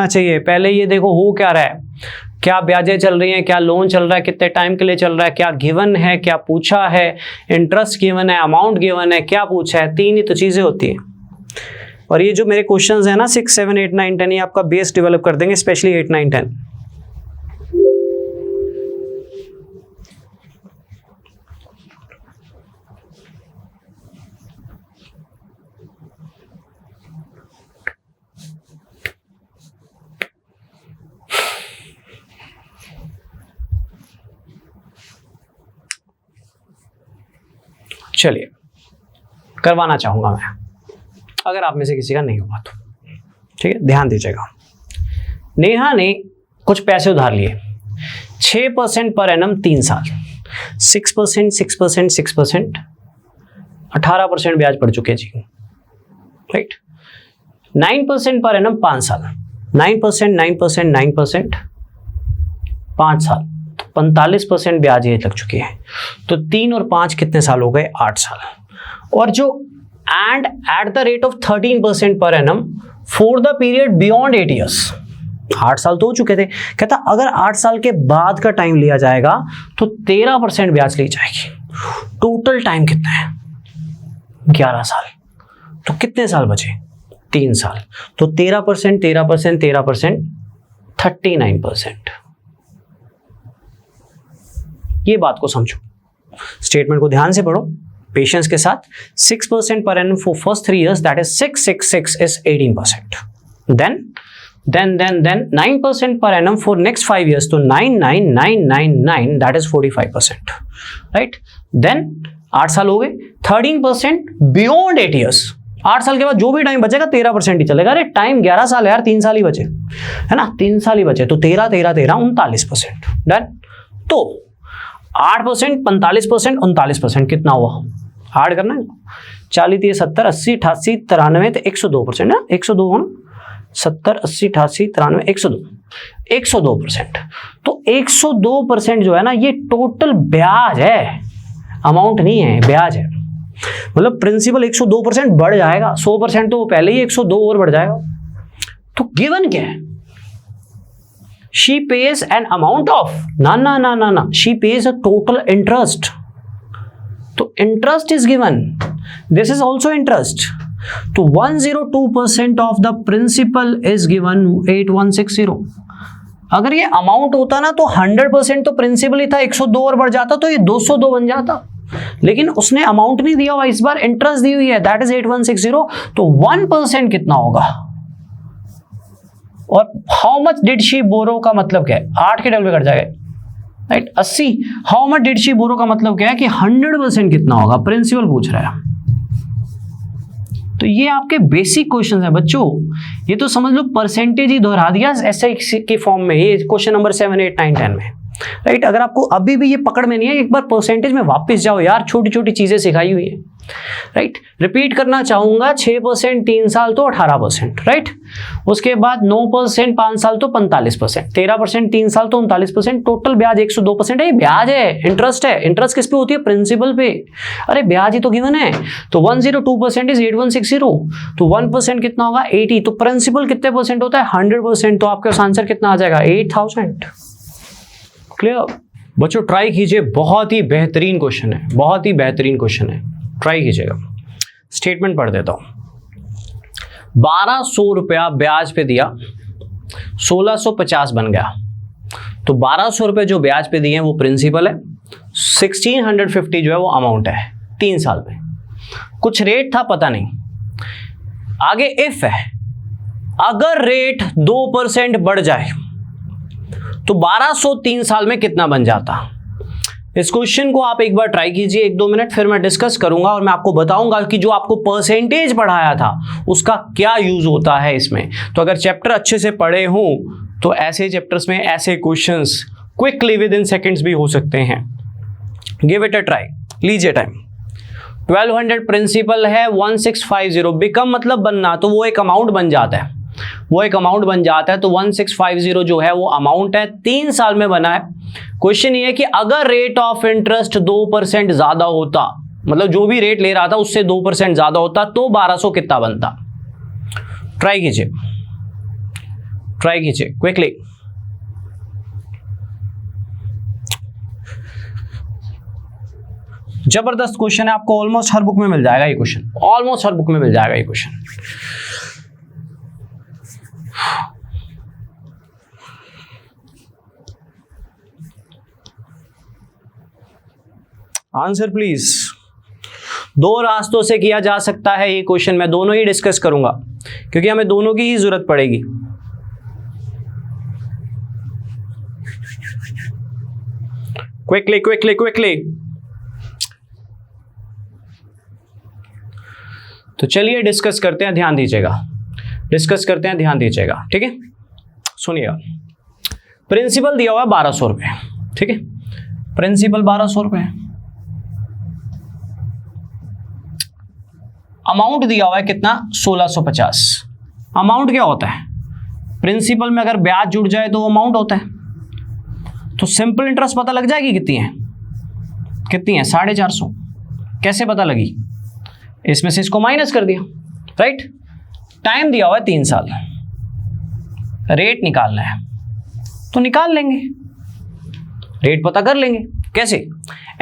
चाहिए। पहले ये देखो हो क्या रहा है, क्या ब्याजें चल रही हैं, क्या लोन चल रहा है, कितने टाइम के लिए चल रहा है, क्या गिवन है, क्या पूछा है, इंटरेस्ट गिवन है, अमाउंट गिवन है, क्या पूछा है, 3 ही तो चीजें होती हैं। और ये जो मेरे क्वेश्चंस हैं ना 6, 7, 8, 9, 10, ये आपका बेस डेवलप कर देंगे, स्पेशली 8, 9, 10। चलिए, करवाना चाहूंगा मैं, अगर आप में से किसी का नहीं हुआ तो, ठीक है, ध्यान दीजिएगा। नेहा ने कुछ पैसे उधार लिए, 6% पर एनम 3 साल, 6%, 18% ब्याज पड़ चुके जी, राइट। 9% पर एनम 5 साल, 9%, 5 साल, 45% ब्याज ये लग चुकी है। तो 3 और 5 कितने साल हो गए, 8 साल। और जो and at the rate of 13% per annum for the period beyond 8 years, 8 साल तो हो चुके थे। कहता अगर 8 साल के बाद का टाइम लिया जाएगा तो 13% ब्याज ली जाएगी। टोटल टाइम कितना है, 11 साल। तो कितने साल बचे, 3 साल। तो 13%, 39%। ये बात को समझो, स्टेटमेंट को ध्यान से पढ़ो पेशेंस के साथ। 6% per annum for first 3 years, that is 6 is 18%. Then 9% per annum for next 5 years, तो 9, that is 45%, right? Then 8 साल हो गए, 13% beyond 8 years, 8 साल के बाद जो भी टाइम बचेगा 13% ही चलेगा। अरे टाइम 11 साल है यार, 3 साल ही बचे, है ना, 3 साल ही बचे, तो 13, 39%। डन। तो 8%, 45%, 39%, कितना हुआ, ऐड करना है, 40, 70, 80, 88, 93, तो 102%, ना, 102 ना, 70, 80, 88, 93, 102, 102%। तो 102% जो है ना, ये टोटल ब्याज है, अमाउंट नहीं है, ब्याज है। मतलब प्रिंसिपल 102% बढ़ जाएगा, 100% तो पहले ही 102 और बढ़ जाएगा। तो गिवन क्या है, she pays an amount of, ना, she pays a total interest। तो interest is given, this is also interest. तो 102% of the principal is given 8160। अगर ये अमाउंट होता ना तो 100% तो प्रिंसिपल ही था, 102 और बढ़ जाता तो ये 202 बन जाता, लेकिन उसने अमाउंट नहीं दिया हुआ, इस बार इंटरेस्ट दी हुई है, दैट इज 8160। तो 1% कितना होगा, और how much did she borrow का मतलब क्या है, 8 के डबल कट जाएगा, right 80। How much did she borrow का मतलब क्या है कि 100% कितना होगा, प्रिंसिपल पूछ रहा है। तो ये आपके बेसिक क्वेश्चन है बच्चों, ये तो समझ लो परसेंटेज ही दोहरा दिया ऐसे के फॉर्म में, ये क्वेश्चन नंबर 7, 8, 9, 10 में, राइट। अगर आपको अभी भी ये पकड़ में नहीं है, एक बार परसेंटेज में वापस जाओ यार, छोटी छोटी चीजें सिखाई हुई है, राइट। रिपीट करना चाहूंगा, 6% 3 साल तो 18%, राइट। उसके बाद 9% 5 साल तो 45%, 13% 3 साल तो 39%, टोटल ब्याज 102% है। ब्याज है, इंटरेस्ट है, इंटरेस्ट किस पे होती है, प्रिंसिपल पे। अरे ब्याज ही तो गिवन है। तो 102% इज 8160, तो 1% कितना होगा, 80। तो प्रिंसिपल कितने परसेंट होता है, 100%। तो आपका आंसर कितना आ जाएगा, 8000। क्लियर बच्चों, ट्राई कीजिए, बहुत ही बेहतरीन क्वेश्चन है, बहुत ही बेहतरीन क्वेश्चन है, ट्राई कीजिएगा। स्टेटमेंट पढ़ देता हूं। 1200 रुपया ब्याज पे दिया, 1650 बन गया। तो 1200 रुपये जो ब्याज पे दिए हैं वो प्रिंसिपल है, 1650 जो है वो अमाउंट है 3 साल में। कुछ रेट था पता नहीं, आगे इफ है, अगर रेट 2% बढ़ जाए तो 1200 3 साल में कितना बन जाता। इस क्वेश्चन को आप एक बार ट्राई कीजिए, 1-2 मिनट, फिर मैं डिस्कस करूंगा और मैं आपको बताऊंगा कि जो आपको परसेंटेज पढ़ाया था उसका क्या यूज होता है इसमें। तो अगर चैप्टर अच्छे से पढ़े हों तो ऐसे चैप्टर्स में ऐसे questions quickly within seconds भी हो सकते हैं। गिव इट अ ट्राई, लीजिए टाइम। 1200 प्रिंसिपल है, 1650 बिकम मतलब बनना, तो वो एक अमाउंट बन जाता है, वो एक अमाउंट बन जाता है। तो 1650 जो है वो अमाउंट है, 3 साल में बना है। क्वेश्चन ये है कि अगर रेट ऑफ इंटरेस्ट 2% ज्यादा होता, मतलब जो भी रेट ले रहा था उससे 2% ज्यादा होता, तो 1200 कितना बनता। ट्राई कीजिए, ट्राई कीजिए क्विकली। जबरदस्त क्वेश्चन है, आपको ऑलमोस्ट हर बुक में मिल जाएगा ये क्वेश्चन, ऑलमोस्ट हर बुक में मिल जाएगा ये क्वेश्चन। Answer please. 2 रास्तों से किया जा सकता है ये क्वेश्चन, मैं दोनों ही डिस्कस करूंगा क्योंकि हमें दोनों की ही जरूरत पड़ेगी। Quickly quickly quickly. तो चलिए डिस्कस करते हैं, ध्यान दीजिएगा, डिस्कस करते हैं, ध्यान दीजिएगा, ठीक है। सुनिएगा, प्रिंसिपल दिया हुआ है 1200 रुपये, ठीक है, प्रिंसिपल 1200 रुपये, अमाउंट दिया हुआ है कितना, 1650। अमाउंट क्या होता है, प्रिंसिपल में अगर ब्याज जुड़ जाए तो अमाउंट होता है। तो सिंपल इंटरेस्ट पता लग जाएगी कितनी है, कितनी है, 450। कैसे पता लगी, इसमें से इसको माइनस कर दिया, राइट। टाइम दिया हुआ है 3 साल, रेट निकालना है तो निकाल लेंगे, रेट पता कर लेंगे। कैसे,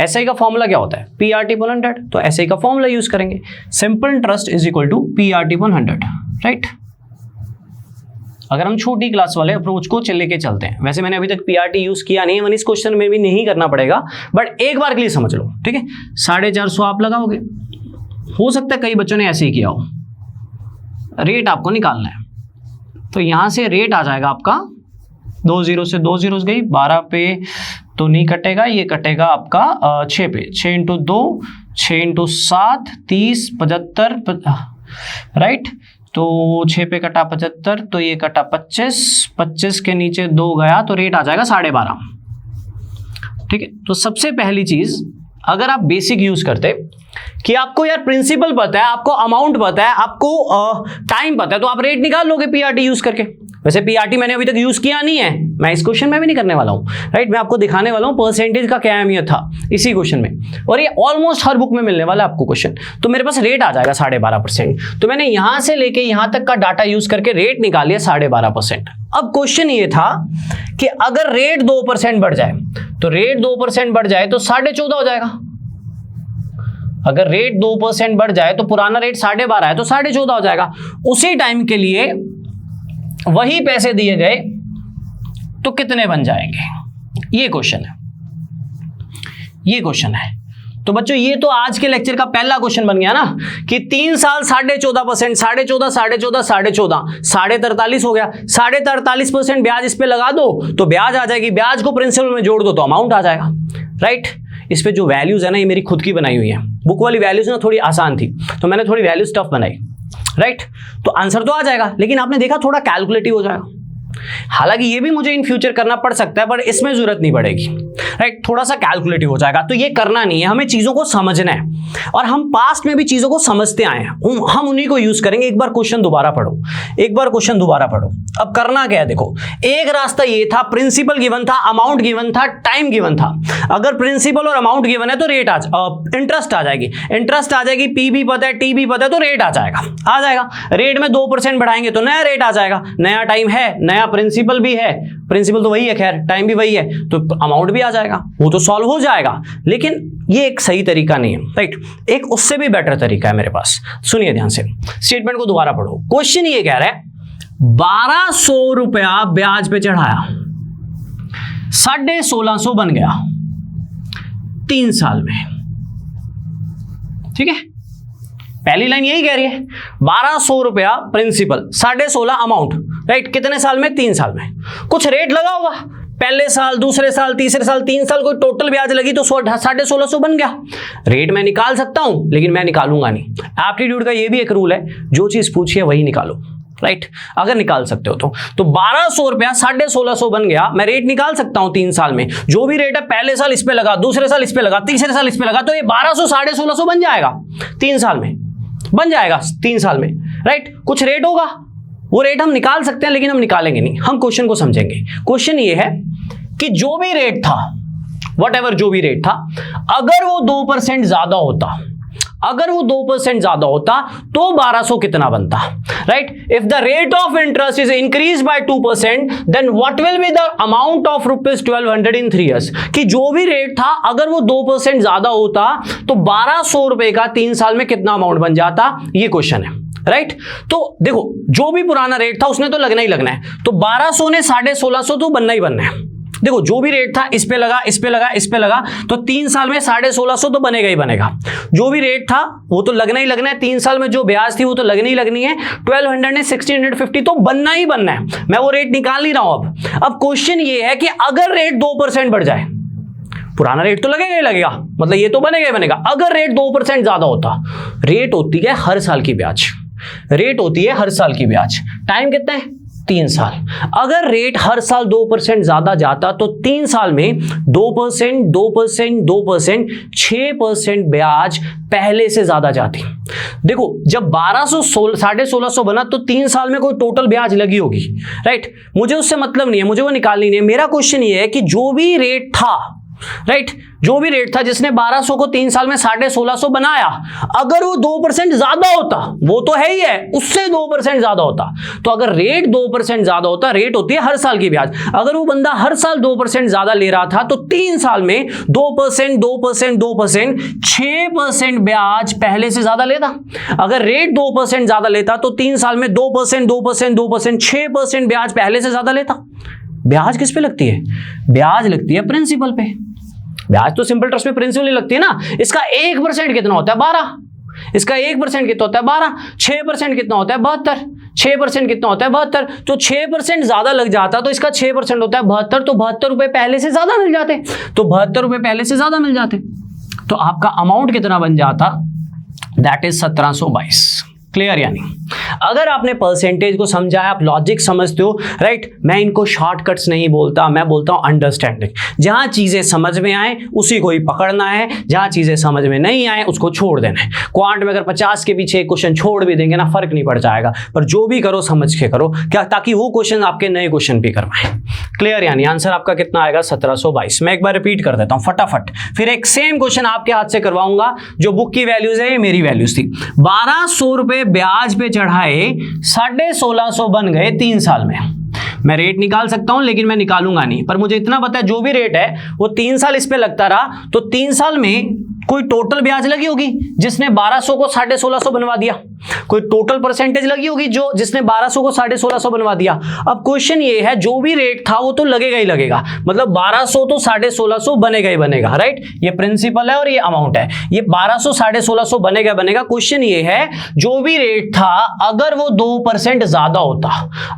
एसआई का फॉर्मूला क्या होता है, PRT/100, तो एसआई का फॉर्मूला यूज करेंगे, simple interest is equal to PRT/100, right. अगर हम छोटी क्लास वाले अप्रोच को लेके चलते हैं, वैसे मैंने अभी तक PRT यूज किया नहीं है, इस क्वेश्चन में भी नहीं करना पड़ेगा, बट एक बार के लिए समझ लो, ठीक है। 450 आप लगाओगे, हो सकता है कई बच्चों ने ऐसे ही किया हो। रेट आपको निकालना है, तो यहां से रेट आ जाएगा आपका, 2 0 से 2 0 गई, 12 पे तो नहीं कटेगा, ये कटेगा आपका 6 पे, 6 × 2 6 × 7 30 75, राइट। तो 6 पे कटा 75, तो ये कटा 25, 25 के नीचे 2 गया, तो रेट आ जाएगा 12.5, ठीक है। तो सबसे पहली चीज, अगर आप बेसिक यूज करते कि आपको यार प्रिंसिपल पता है, आपको अमाउंट पता है, आपको टाइम पता है, तो आप रेट निकाल लोगे PRT यूज करके। वैसे PRT मैंने अभी तक यूज किया नहीं है, मैं इस क्वेश्चन में भी नहीं करने वाला हूं, राइट। मैं आपको दिखाने वाला हूं परसेंटेज का क्या अहमियत था इसी क्वेश्चन में, और ये ऑलमोस्ट हर बुक में मिलने वाला है आपको क्वेश्चन। तो मेरे पास रेट आ जाएगा 12.5%, तो मैंने यहां से लेके यहां तक का डाटा यूज करके रेट निकाल लिया 12.5%। अब क्वेश्चन ये था कि अगर रेट 2% बढ़ जाए, तो रेट 2% बढ़ जाए तो 14.5 हो जाएगा, अगर रेट 2% बढ़ जाए तो पुराना रेट 12.5 है तो 14.5 हो जाएगा। उसी टाइम के लिए वही पैसे दिए गए तो कितने बन जाएंगे, ये क्वेश्चन है, ये क्वेश्चन है। तो बच्चों ये तो आज के लेक्चर का पहला क्वेश्चन बन गया ना कि 3 साल 14.5%, 14.5, 14.5, 14.5, 43.5 हो गया। 43.5% ब्याज इस पे लगा दो तो ब्याज आ जाएगी, ब्याज को प्रिंसिपल में जोड़ दो तो अमाउंट आ जाएगा, राइट। इस पे जो वैल्यूज है ना ये मेरी खुद की बनाई हुई है, बुक वाली वैल्यूज ना थोड़ी आसान थी तो मैंने थोड़ी वैल्यूज टफ बनाई, राइट। तो आंसर तो आ जाएगा, लेकिन आपने देखा थोड़ा कैलकुलेटिव हो जाएगा। हालांकि ये भी मुझे इन फ्यूचर करना पड़ सकता है पर इसमें जरूरत नहीं पड़ेगी, राइट। थोड़ा सा कैलकुलेटिव हो जाएगा। तो ये करना नहीं है, हमें चीजों को समझना है और हम पास्ट में भी चीजों को समझते आए हैं, हम उन्हीं को यूज करेंगे। एक बार क्वेश्चन दोबारा पढ़ो, एक बार क्वेश्चन दोबारा पढ़ो। अब करना क्या है, देखो एक रास्ता ये था, प्रिंसिपल गिवन था, अमाउंट गिवन था, टाइम गिवन था। अगर प्रिंसिपल और अमाउंट गिवन है तो रेट इंटरेस्ट आ जाएगी, इंटरेस्ट आ जाएगी, पी भी पता है, टी भी पता है तो रेट आ जाएगा। रेट में 2% बढ़ाएंगे तो नया रेट आ जाएगा, नया टाइम है, नया प्रिंसिपल भी है, प्रिंसिपल तो वही है, खैर टाइम भी वही है तो अमाउंट भी आ जाएगा, वो तो सॉल्व हो जाएगा। लेकिन ये एक सही तरीका नहीं है, राइट। एक उससे भी बेटर तरीका है मेरे पास, सुनिए ध्यान से, स्टेटमेंट को दोबारा पढ़ो। क्वेश्चन ये कह रहा है 1200 रुपया ब्याज पे चढ़ाया, 1650 बन गया 3 साल में, ठीक है। पहली लाइन यही कह रही है 1200 रुपया प्रिंसिपल, 16.5 अमाउंट, राइट। कितने साल में, 3 साल में। कुछ रेट लगा होगा, पहले साल, दूसरे साल, तीसरे साल, 3 साल कोई टोटल ब्याज लगी तो 1650 बन गया। रेट मैं निकाल सकता हूं लेकिन मैं निकालूंगा नहीं। एप्टीट्यूड का ये भी एक रूल है, जो चीज पूछिए वही निकालो, राइट। अगर निकाल सकते हो तो 1200 रुपया 1650 बन गया, मैं रेट निकाल सकता हूं 3 साल में। जो भी रेट है पहले साल इस पे लगा, दूसरे साल इस पे लगा, तीसरे साल इस पे लगा, तो ये 1200 1650 बन जाएगा 3 साल में, बन जाएगा 3 साल में, राइट। कुछ रेट होगा, वो रेट हम निकाल सकते हैं लेकिन हम निकालेंगे नहीं, हम क्वेश्चन को समझेंगे। क्वेश्चन ये है कि जो भी रेट था, व्हाटएवर जो भी रेट था, अगर वो 2% ज्यादा होता, अगर वो 2% ज्यादा होता तो 1200 कितना बनता, right. If the rate of interest is increase by 2% then what will be the amount of ₹1200 in 3 years। कि जो भी रेट था अगर वो 2% ज्यादा होता तो 1200 रुपए का 3 साल में कितना अमाउंट बन जाता, ये क्वेश्चन है, राइट। तो देखो जो भी पुराना रेट था उसने तो लगना ही लगना है, तो 1200 ने 1650 तो बनना ही बनना है। देखो जो भी रेट था इस पे लगा, इस पे लगा, इस पे लगा, तो 3 साल में 1650 तो बनेगा ही बनेगा। जो भी रेट था वो तो लगना ही लगना है, 3 साल में जो ब्याज थी वो तो लगनी ही लगनी है। 1200 ने 1650 तो बनना ही बनना है, मैं वो रेट निकाल नहीं रहा हूं। अब क्वेश्चन ये है कि अगर रेट 2% बढ़ जाए, पुराना रेट तो लगेगा ही लगेगा, मतलब ये तो बनेगा ही बनेगा। अगर रेट 2% ज्यादा होता, रेट होती है हर साल की ब्याज, रेट होती है हर साल की ब्याज, टाइम कितना है, 3 साल। अगर रेट हर साल 2% ज्यादा जाता तो 3 साल में 2%, 2%, 2%, 6% ब्याज पहले से ज्यादा जाती। देखो जब 1650 बना तो 3 साल में कोई टोटल ब्याज लगी होगी, राइट। मुझे उससे मतलब नहीं है, मुझे वो निकालनी नहीं है। मेरा क्वेश्चन ये है कि जो भी रेट था, राइट, जो भी रेट था जिसने 1200 को 3 साल में 1650 बनाया, अगर वो 2% ज्यादा होता, वो तो है ही है, उससे 2% ज्यादा होता, तो अगर रेट 2% ज्यादा होता, रेट होती है हर साल की ब्याज, अगर वो बंदा हर साल 2% ज्यादा ले रहा था तो 3 साल में 2%, 2%, 2%, 6% ब्याज पहले से ज्यादा लेता। अगर रेट 2% ज्यादा लेता तो 3 साल में 2%, 2%, 2%, 6% ब्याज पहले से ज्यादा लेता। ब्याज किस पे लगती है, ब्याज लगती है प्रिंसिपल पे। ब्याज तो सिंपल ट्रस्ट में प्रिंसिपल ही लगती है ना। इसका 1% कितना होता है, 12। इसका 1% कितना होता है, 12। 6% कितना होता है, 72। 6% कितना होता है, 72। तो 6% ज्यादा लग जाता तो इसका 6% होता है 72, तो 72 रुपए पहले से ज्यादा मिल जाते, तो 72 रुपए पहले से ज्यादा मिल जाते, तो आपका अमाउंट कितना बन जाता, दैट इज 1722। क्लियर? यानी अगर आपने परसेंटेज को समझा है, आप लॉजिक समझते हो, राइट। मैं इनको शॉर्टकट्स नहीं बोलता, मैं बोलता हूं अंडरस्टैंडिंग। जहां चीजें समझ में आए उसी को ही पकड़ना है, जहां चीजें समझ में नहीं आए उसको छोड़ देना है। क्वांट में अगर 50 के पीछे एक क्वेश्चन छोड़ भी देंगे ना, फर्क नहीं पड़ जाएगा, पर जो भी करो समझ के करो, क्या, ताकि वो क्वेश्चन आपके नए क्वेश्चन भी करवाएं। क्लियर? यानी आंसर आपका कितना आएगा, 1722। मैं एक बार रिपीट कर देता हूं फटाफट, फिर एक सेम क्वेश्चन आपके हाथ से करवाऊंगा। जो बुक की वैल्यूज है ये मेरी वैल्यूज थी। 1200 रुपए ब्याज पे चढ़ाए, 1650 बन गए 3 साल में। मैं रेट निकाल सकता हूं लेकिन मैं निकालूंगा नहीं, पर मुझे इतना पता है जो भी रेट है वो 3 साल इस पे लगता रहा, तो 3 साल में कोई टोटल ब्याज लगी होगी जिसने 1200 को 1650 बनवा दिया, कोई टोटल परसेंटेज लगी होगी जो जिसने 1200 को 1650 बनवा दिया। अब क्वेश्चन ये है जो भी रेट था वो तो लगेगा ही लगेगा, मतलब 1200 तो 1650 बनेगा ही बनेगा, राइट। ये प्रिंसिपल है और ये अमाउंट है, ये 1200 1650 बनेगा बनेगा। क्वेश्चन ये है जो भी रेट था अगर वो 2% ज्यादा होता,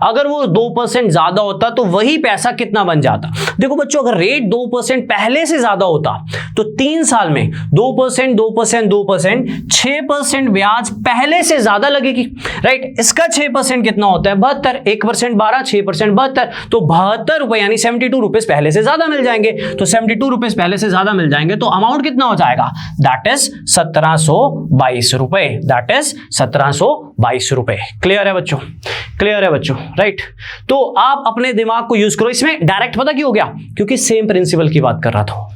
अगर वो 2% ज्यादा होता तो वही पैसा कितना बन जाता। देखो बच्चों अगर रेट 2% पहले से ज्यादा होता तो 3 साल में 2% 2% 2% 6% ब्याज पहले से ज्यादा लगेगी, राइट। इसका 6% कितना होता है 72, 1% 12, 6% 72, तो 72 रुपए यानी 72 रुपीज पहले से ज्यादा मिल जाएंगे। तो 72 रुपीज पहले से ज्यादा मिल जाएंगे तो अमाउंट कितना हो जाएगा, दैट इज 1722 रुपए, दैट इज 1722 रुपए। क्लियर है बच्चों, क्लियर है बच्चों, राइट। तो आप अपने दिमाग को यूज करो। इसमें डायरेक्ट पता क्यों हो गया, क्योंकि सेम प्रिंसिपल की बात कर रहा था,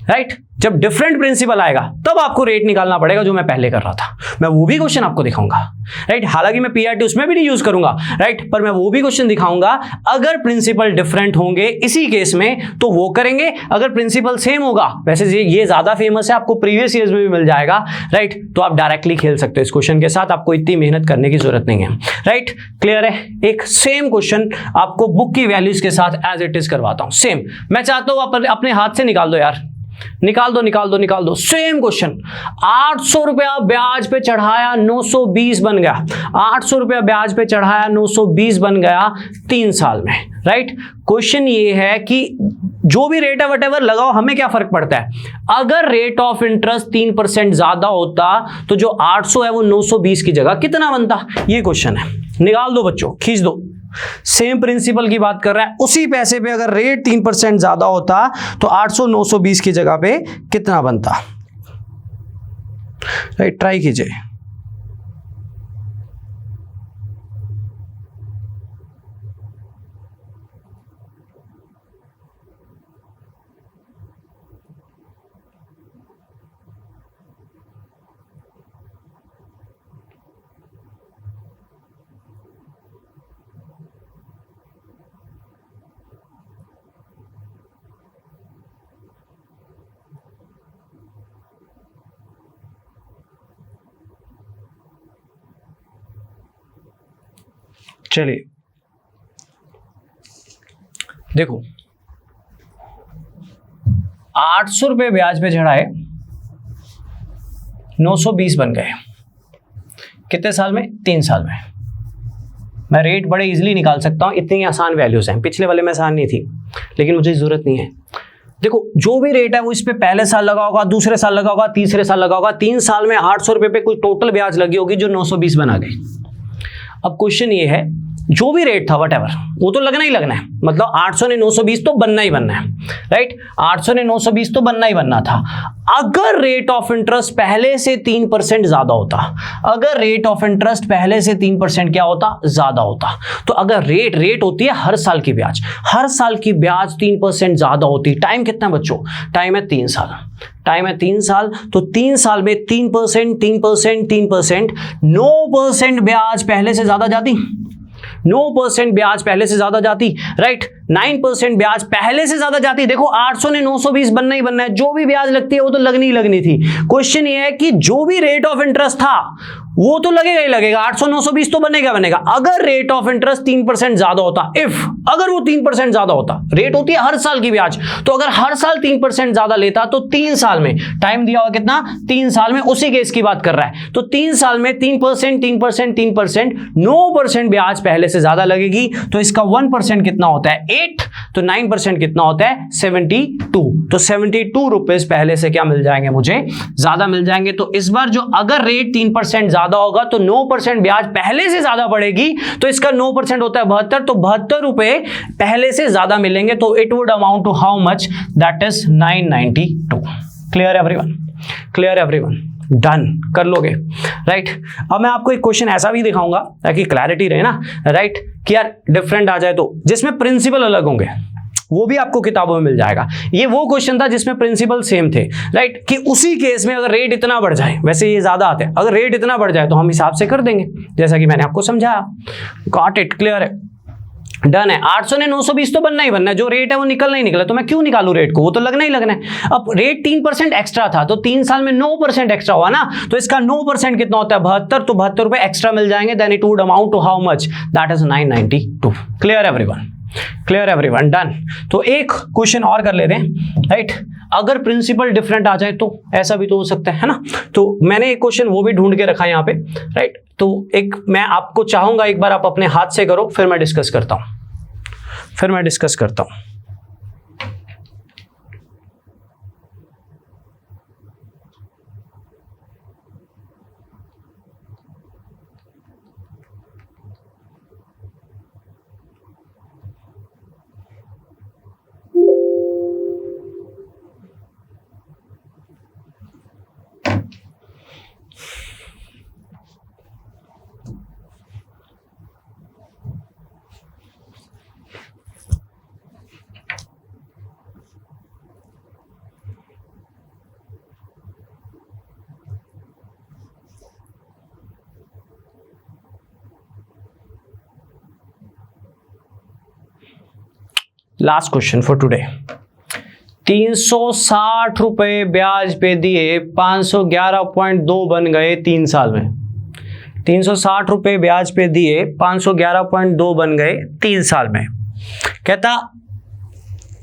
राइट। जब डिफरेंट प्रिंसिपल आएगा तब आपको रेट निकालना पड़ेगा जो मैं पहले कर रहा था। मैं वो भी क्वेश्चन आपको दिखाऊंगा, राइट। हालांकि मैं पीआरटी उसमें भी नहीं यूज करूंगा, राइट, पर मैं वो भी क्वेश्चन दिखाऊंगा। अगर प्रिंसिपल डिफरेंट होंगे इसी केस में तो वो करेंगे, अगर प्रिंसिपल सेम होगा, वैसे ये ज्यादा फेमस है, आपको प्रीवियस ईयर्स में भी मिल जाएगा, राइट, तो आप डायरेक्टली खेल सकते हो इस क्वेश्चन के साथ, आपको इतनी मेहनत करने की जरूरत नहीं है, राइट। क्लियर है। एक सेम क्वेश्चन आपको बुक की वैल्यूज के साथ एज इट इज करवाता हूं, सेम। मैं चाहता हूं अपने हाथ से निकाल दो यार, निकाल दो निकाल दो निकाल दो। सेम क्वेश्चन, 800 रुपया ब्याज पे चढ़ाया 920 बन गया, 800 रुपया ब्याज पे चढ़ाया 920 बन गया 3 साल में, राइट। क्वेश्चन ये है कि जो भी रेट है वटेवर लगाओ, हमें क्या फर्क पड़ता है। अगर रेट ऑफ इंटरेस्ट 3% ज्यादा होता तो जो 800 है वो 920 की जगह कितना बनता, ये क्वेश्चन है। निकाल दो बच्चों, खींच दो। सेम प्रिंसिपल की बात कर रहा है, उसी पैसे पे अगर रेट 3% ज्यादा होता तो 800 920 की जगह पे कितना बनता, राइट। ट्राई कीजिए। चलिए देखो, 800 रुपये ब्याज पे चढ़ाए 920 बन गए, कितने साल में, 3 साल में। मैं रेट बड़े इजीली निकाल सकता हूं, इतनी आसान वैल्यूज हैं, पिछले वाले में आसान नहीं थी, लेकिन मुझे जरूरत नहीं है। देखो जो भी रेट है वो इस पे पहले साल लगा होगा, दूसरे साल लगा होगा, तीसरे साल लगा होगा, 3 साल में 800 रुपये पे कोई टोटल ब्याज लगी होगी जो 920 बना गई। अब क्वेश्चन ये है जो भी रेट था वट एवर वो तो लगना ही लगना है, मतलब 800 ने 920 तो बनना ही बनना है, राइट। 800 ने 920 तो बनना ही बनना था। अगर रेट ऑफ इंटरेस्ट पहले से 3% ज्यादा होता, अगर रेट ऑफ इंटरेस्ट पहले से 3% क्या होता, ज्यादा होता, तो अगर रेट होती है हर साल की ब्याज, हर साल की ब्याज 3% ज्यादा होती। टाइम कितना बच्चों, टाइम है 3 साल, टाइम है 3 साल, तो 3 साल में 3% 3% 3%, 9% ब्याज पहले से ज्यादा जाती, 9% ब्याज पहले से ज्यादा जाती, राइट। 9% ब्याज पहले से ज्यादा जाती। देखो 800 ने 920 बनना ही बनना है, जो भी ब्याज लगती है वो तो लगनी ही लगनी थी। क्वेश्चन ये है कि जो भी रेट ऑफ इंटरेस्ट था वो तो लगेगा ही लगेगा, 800 920 तो बनेगा बनेगा। अगर रेट ऑफ इंटरेस्ट 3% ज्यादा होता, इफ अगर वो 3% ज्यादा होता, रेट होती है हर साल की ब्याज, तो अगर हर साल 3% ज्यादा लेता तो 3 साल में, टाइम दिया हुआ कितना, 3 साल में, उसी केस की बात कर रहा है, तो 3 साल में 3% 3% 3%, 9% ब्याज पहले से ज्यादा लगेगी, तो इसका 1% कितना होता है, 8, तो 9% कितना होता है, 72, तो 72 रुपीज पहले से क्या मिल जाएंगे, मुझे ज्यादा मिल जाएंगे। तो इस बार जो अगर रेट 3% ज्यादा होगा तो 9% ब्याज पहले से ज्यादा बढ़ेगी, तो इसका 9% होता है 72, तो 72 रुपए पहले से ज्यादा मिलेंगे, तो it would amount to how much, that is 992। Clear everyone, clear everyone, done कर लोगे, राइट। अब मैं आपको एक क्वेश्चन ऐसा भी दिखाऊंगा ताकि क्लैरिटी रहे ना, राइट, कि यार डिफरेंट आ जाए तो, जिसमें प्रिंसिपल अलग होंगे, वो भी आपको किताबों में मिल जाएगा। ये वो क्वेश्चन था जिसमें प्रिंसिपल सेम थे, राइट, कि उसी केस में अगर रेट इतना बढ़ जाए, वैसे ये ज्यादा आते हैं, अगर रेट इतना बढ़ जाए तो हम हिसाब से कर देंगे, जैसा कि मैंने आपको समझाया। गॉट इट, क्लियर है। डन है। 800 ने 920 तो बनना ही बनना है, जो रेट है वो निकलना ही निकला, तो मैं क्यों निकालू रेट को, वो तो लगना ही लगना है। अब रेट 3% एक्स्ट्रा था तो 3 साल में 9% एक्स्ट्रा हुआ ना, तो इसका 9% कितना होता है 72, तो 72 रुपए एक्स्ट्रा मिल जाएंगे, then it would amount to how much, that is 992। Clear everyone, clear everyone, done. तो एक क्वेश्चन और कर लेते हैं, राइट। अगर प्रिंसिपल डिफरेंट आ जाए तो ऐसा भी तो हो सकता है ना, तो मैंने एक क्वेश्चन वो भी ढूंढ के रखा है यहाँ पे, राइट। तो एक मैं आपको चाहूंगा एक बार आप अपने हाथ से करो, फिर मैं डिस्कस करता हूं, लास्ट क्वेश्चन फॉर टुडे। 360 रुपए ब्याज पे दिए 511.2 बन गए 3 साल में। 360 रुपए ब्याज पे दिए 511.2 बन गए 3 साल में। कहता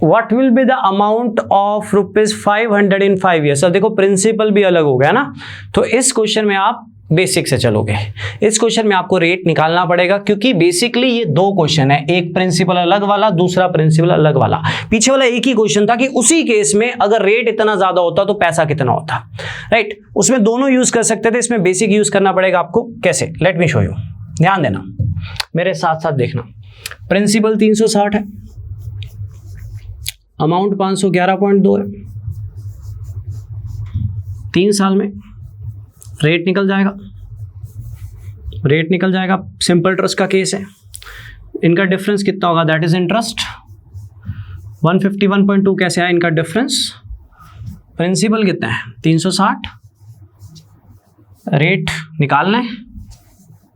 what will be the amount of ₹500 in 5 years. अब देखो प्रिंसिपल भी अलग हो गया ना, तो इस क्वेश्चन में आप बेसिक से चलोगे। इस क्वेश्चन में आपको रेट निकालना पड़ेगा, क्योंकि बेसिकली ये दो क्वेश्चन है, एक प्रिंसिपल अलग वाला, दूसरा प्रिंसिपल अलग वाला। पीछे वाला एक ही क्वेश्चन था कि उसी केस में अगर रेट इतना ज्यादा होता तो पैसा कितना होता, राइट। उसमें दोनों यूज कर सकते थे, इसमें बेसिक यूज करना पड़ेगा आपको। कैसे, लेट मी शो यू, ध्यान देना, मेरे साथ साथ देखना। प्रिंसिपल 360 है, अमाउंट 511.2 है, 3 साल में रेट निकल जाएगा। सिंपल ट्रस्ट का केस है, इनका डिफरेंस कितना होगा, दैट इज इंटरेस्ट। 151.2 कैसे आया इनका डिफरेंस, प्रिंसिपल कितना है 360, रेट निकालना है,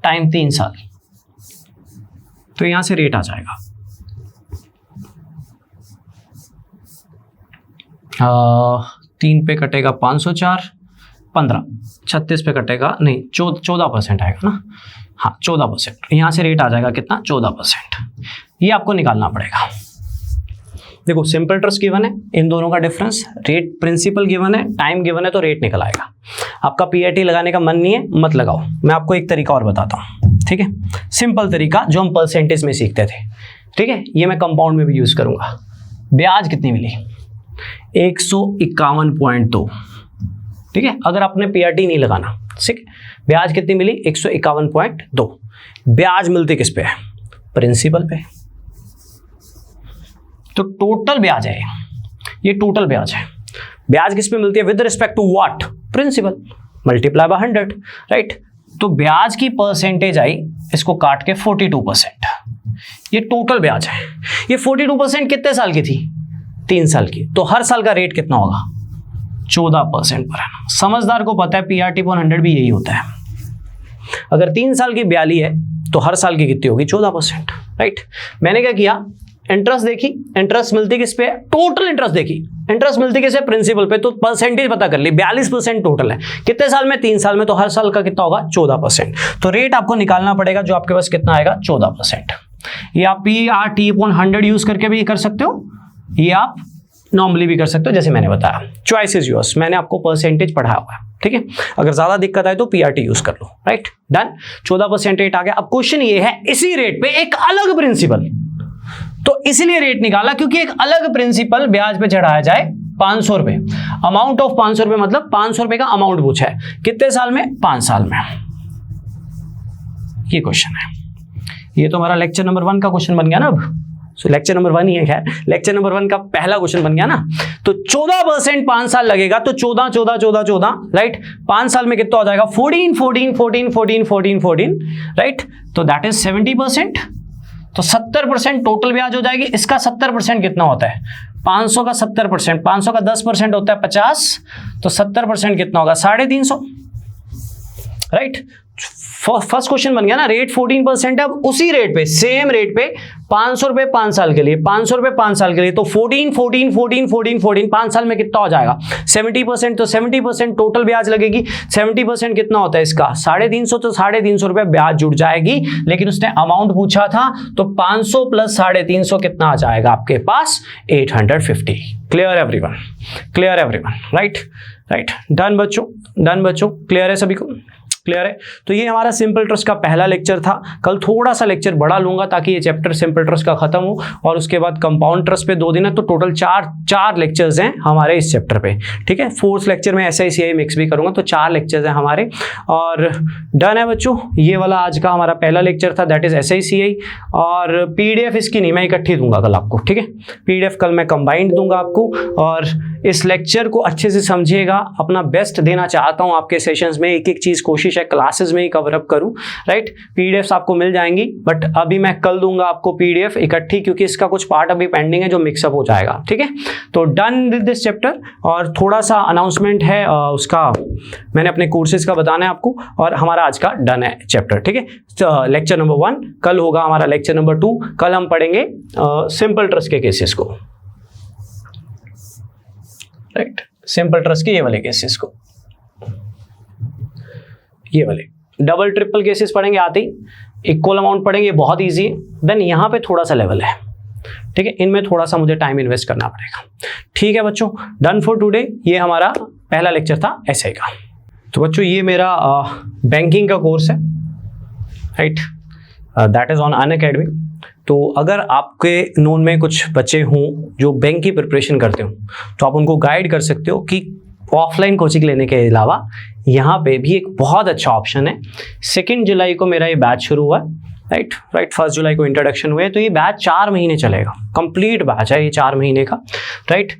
टाइम 3 साल, तो यहां से रेट आ जाएगा 3 पे कटेगा 504, 15, 36 पे कटेगा नहीं 14% आएगा ना, हाँ 14%। यहाँ से रेट आ जाएगा कितना 14%। ये आपको निकालना पड़ेगा। देखो सिंपल ट्रस्ट गिवन है, इन दोनों का डिफरेंस, रेट प्रिंसिपल गिवन है, टाइम गिवन है, तो रेट निकल आएगा। आपका पीआईटी लगाने का मन नहीं है, मत लगाओ, मैं आपको एक तरीका और बताता हूँ, ठीक है। सिंपल तरीका जो हम परसेंटेज में सीखते थे, ठीक है, ये मैं कंपाउंड में भी यूज करूंगा। ब्याज कितनी मिली 151.2, ठीक है। अगर आपने पीआरटी नहीं लगाना, ठीक है, ब्याज कितनी मिली 151.2। ब्याज मिलती किस पे है, प्रिंसिपल पे, तो टोटल ब्याज है ये, टोटल ब्याज है। ब्याज किस पे मिलती है, with respect to what, principal, multiply by 100, right. तो ब्याज की परसेंटेज आई, इसको काट के 42%, ये टोटल ब्याज है। ये 42% कितने साल की थी, 3 साल की, तो हर साल का रेट कितना होगा 14% पर है। समझदार को पता है पीआरटी अपॉन 100 भी यही होता है। अगर 3 साल की ब्याली है तो हर साल की कितनी होगी 14%, राइट। मैंने क्या किया, इंटरेस्ट देखी, इंटरेस्ट मिलती किस पे, टोटल इंटरेस्ट देखी, इंटरेस्ट मिलती किस पे, प्रिंसिपल पे, तो परसेंटेज पता कर ली, 42% टोटल है। कितने साल में, 3 साल में, तो हर साल का कितना होगा 14%। तो रेट आपको निकालना पड़ेगा, जो आपके पास कितना आएगा 14%। ये आप पीआरटी अपॉन 100 यूज करके भी कर सकते हो, ये आप नॉर्मली भी कर सकते हो, जैसे मैंने बताया, चॉइस इज योर्स। मैंने आपको परसेंटेज पढ़ाया हुआ है, ठीक है। अगर ज्यादा दिक्कत आए तो पीआरटी यूज कर लो, राइट, डन। 14% रेट आ गया। अब क्वेश्चन ये है, इसी रेट पे एक अलग प्रिंसिपल, तो इसीलिए रेट निकाला क्योंकि एक अलग प्रिंसिपल ब्याज पे चढ़ाया जाए 500 रुपए, अमाउंट ऑफ 500 रुपए, मतलब 500 रुपए का अमाउंट पूछा है, कितने साल में, 5 साल में। ये क्वेश्चन है, ये तो हमारा लेक्चर नंबर 1 का क्वेश्चन बन गया ना। अब लेक्चर नंबर 1 ही है, खैर लेक्चर नंबर 1 का पहला क्वेश्चन बन गया ना। तो 14% 5 साल लगेगा, तो 14, राइट। 5 साल में कितना हो जाएगा 14, राइट। तो दैट इज 70%, तो 70% टोटल ब्याज हो जाएगी। इसका 70% कितना होता है, 500 का 70%, 500 का 10% होता है 50, तो 70% कितना होगा 350, राइट। फर्स्ट क्वेश्चन बन गया ना, रेट 14% है, अब उसी रेट पे, सेम रेट पे 500 रुपए 5 साल के लिए, 500 रुपए 5 साल के लिए, तो 14 14 14 14 14 5 साल में कितना हो जाएगा 70%, तो 70% टोटल ब्याज लगेगी। 70% कितना होता है इसका 350, तो 350 रुपए ब्याज जुड़ जाएगी। लेकिन उसने अमाउंट पूछा था, तो 500 प्लस 350 कितना आ जाएगा आपके पास 850। Clear everyone, clear everyone, right right, done बच्चों, डन बच्चों, क्लियर है सभी को, क्लियर है। तो ये हमारा सिंपल ट्रस्ट का पहला लेक्चर था। कल थोड़ा सा लेक्चर बड़ा लूंगा ताकि ये चैप्टर सिंपल ट्रस्ट का खत्म हो, और उसके बाद कंपाउंड ट्रस्ट पे 2 दिन है, तो टोटल चार लेक्चर्स हैं हमारे इस चैप्टर पे, ठीक है। 4th लेक्चर में SICI मिक्स भी करूंगा, तो 4 लेक्चर्स हैं हमारे। और डन है बच्चों, ये वाला आज का हमारा पहला लेक्चर था, दैट इज SICI। और PDF इसकी नहीं, मैं इकट्ठी दूंगा कल आपको, ठीक है। PDF कल मैं कंबाइंड दूंगा आपको। और इस लेक्चर को अच्छे से समझिएगा, अपना बेस्ट देना चाहता हूं आपके सेशंस में, एक एक चीज कोशिश है क्लासेस में ही कवर अप करूं, राइट। PDFs आपको मिल जाएंगी, बट अभी मैं कल दूंगा आपको PDF इकट्ठी, क्योंकि इसका कुछ पार्ट अभी पेंडिंग है जो मिक्सअप हो जाएगा, ठीक है। तो डन विद दिस चैप्टर। और थोड़ा सा अनाउंसमेंट है उसका, मैंने अपने कोर्सेज का बताना है आपको, और हमारा आज का डन है चैप्टर, ठीक है। लेक्चर नंबर 1 कल होगा हमारा, लेक्चर नंबर 2 कल हम पढ़ेंगे सिंपल ट्रस्ट के केसेस को, राइट। सिंपल ट्रस्ट के ये वाले केसेस को, ये वाले डबल ट्रिपल केसेस पढ़ेंगे आते ही, इक्वल अमाउंट पढ़ेंगे, बहुत इजी है। देन यहाँ पे थोड़ा सा लेवल है, ठीक है, इनमें थोड़ा सा मुझे टाइम इन्वेस्ट करना पड़ेगा, ठीक है बच्चों। डन फॉर टुडे, ये हमारा पहला लेक्चर था SI का। तो बच्चों ये मेरा बैंकिंग का कोर्स है, right, that is on Unacademy. तो अगर आपके नोन में कुछ बच्चे हों जो बैंक की प्रिपरेशन करते हो, तो आप उनको गाइड कर सकते हो कि ऑफलाइन कोचिंग लेने के अलावा यहाँ पे भी एक बहुत अच्छा ऑप्शन है। 2 जुलाई को मेरा ये बैच शुरू हुआ है, राइट 1 जुलाई को इंट्रोडक्शन हुए, तो ये बैच 4 महीने चलेगा, कंप्लीट बैच है ये 4 महीने का, राइट।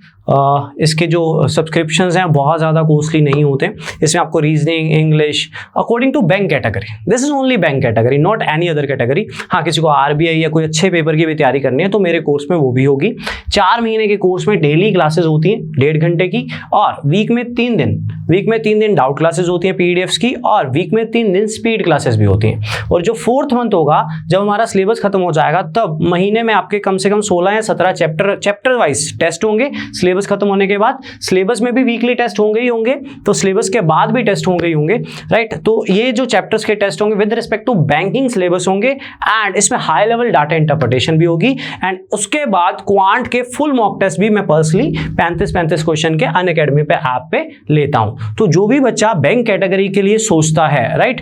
इसके जो सब्सक्रिप्शंस हैं बहुत ज़्यादा कॉस्टली नहीं होते। इसमें आपको reasoning, English according to bank category, this is only bank category, not any other category. हाँ, किसी को RBI या कोई अच्छे पेपर की भी तैयारी करनी है तो मेरे कोर्स में वो भी होगी। 4 महीने के कोर्स में डेली क्लासेस होती हैं 1.5 घंटे की, और वीक में 3 दिन डाउट क्लासेस होती हैं PDFs की, और वीक में 3 दिन स्पीड क्लासेस भी होती हैं। और जो 4th मंथ होगा, जब हमारा सिलेबस खत्म हो जाएगा, तब महीने में आपके कम से कम 16 या 17 चैप्टर वाइज टेस्ट होंगे। सिलेबस खत्म होने के बाद सिलेबस में भी वीकली टेस्ट होंगे ही होंगे, तो सिलेबस के बाद भी टेस्ट होंगे ही होंगे, राइट। तो ये जो चैप्टर्स के टेस्ट होंगे with respect to banking syllabus होंगे, एंड इसमें हाई लेवल डाटा इंटरप्रिटेशन भी होगी। एंड उसके बाद क्वांट के फुल मॉक टेस्ट भी मैं पर्सनली 35 क्वेश्चन के अनअकैडमी पे ऐप पे लेता हूं। तो जो भी बच्चा बैंक कैटेगरी के लिए सोचता है, राइट,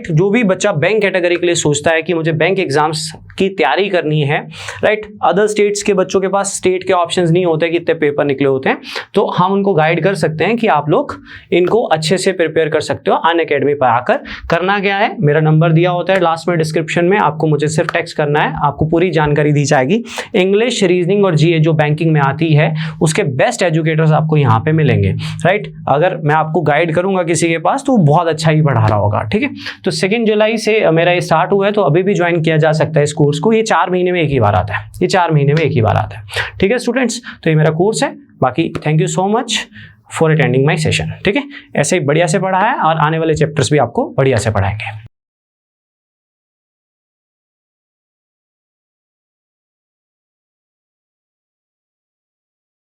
जो भी बच्चा बैंक कैटेगरी के लिए सोचता है कि मुझे बैंक एग्जाम्स की तैयारी करनी है, राइट, अदर स्टेट्स के बच्चों के पास स्टेट के ऑप्शंस नहीं होते, कितने पेपर निकले होते हैं, तो हम उनको गाइड कर सकते हैं कि आप लोग इनको अच्छे से प्रिपेयर कर सकते हो अनअकैडमी पर आकर। करना क्या है, मेरा नंबर दिया होता है लास्ट में डिस्क्रिप्शन में, आपको मुझे सिर्फ टेक्स्ट करना है, आपको पूरी जानकारी दी जाएगी। इंग्लिश, रीजनिंग और GA जो बैंकिंग में आती है, उसके बेस्ट एजुकेटर्स आपको यहाँ पे मिलेंगे, राइट। अगर मैं आपको गाइड करूंगा किसी के पास तो बहुत अच्छा ही पढ़ा रहा होगा, ठीक है। तो 2 जुलाई से मेरा ये स्टार्ट हुआ है, तो अभी भी ज्वाइन किया जा सकता है इस कोर्स को। ये 4 महीने में एक ही बार आता है, ये 4 महीने में एक ही बार आता है, ठीक है स्टूडेंट्स। तो ये मेरा कोर्स है। बाकी thank you so much for attending my session, ठीक है। ऐसे ही बढ़िया से पढ़ा है, और आने वाले चैप्टर्स भी आपको बढ़िया से पढ़ाएंगे।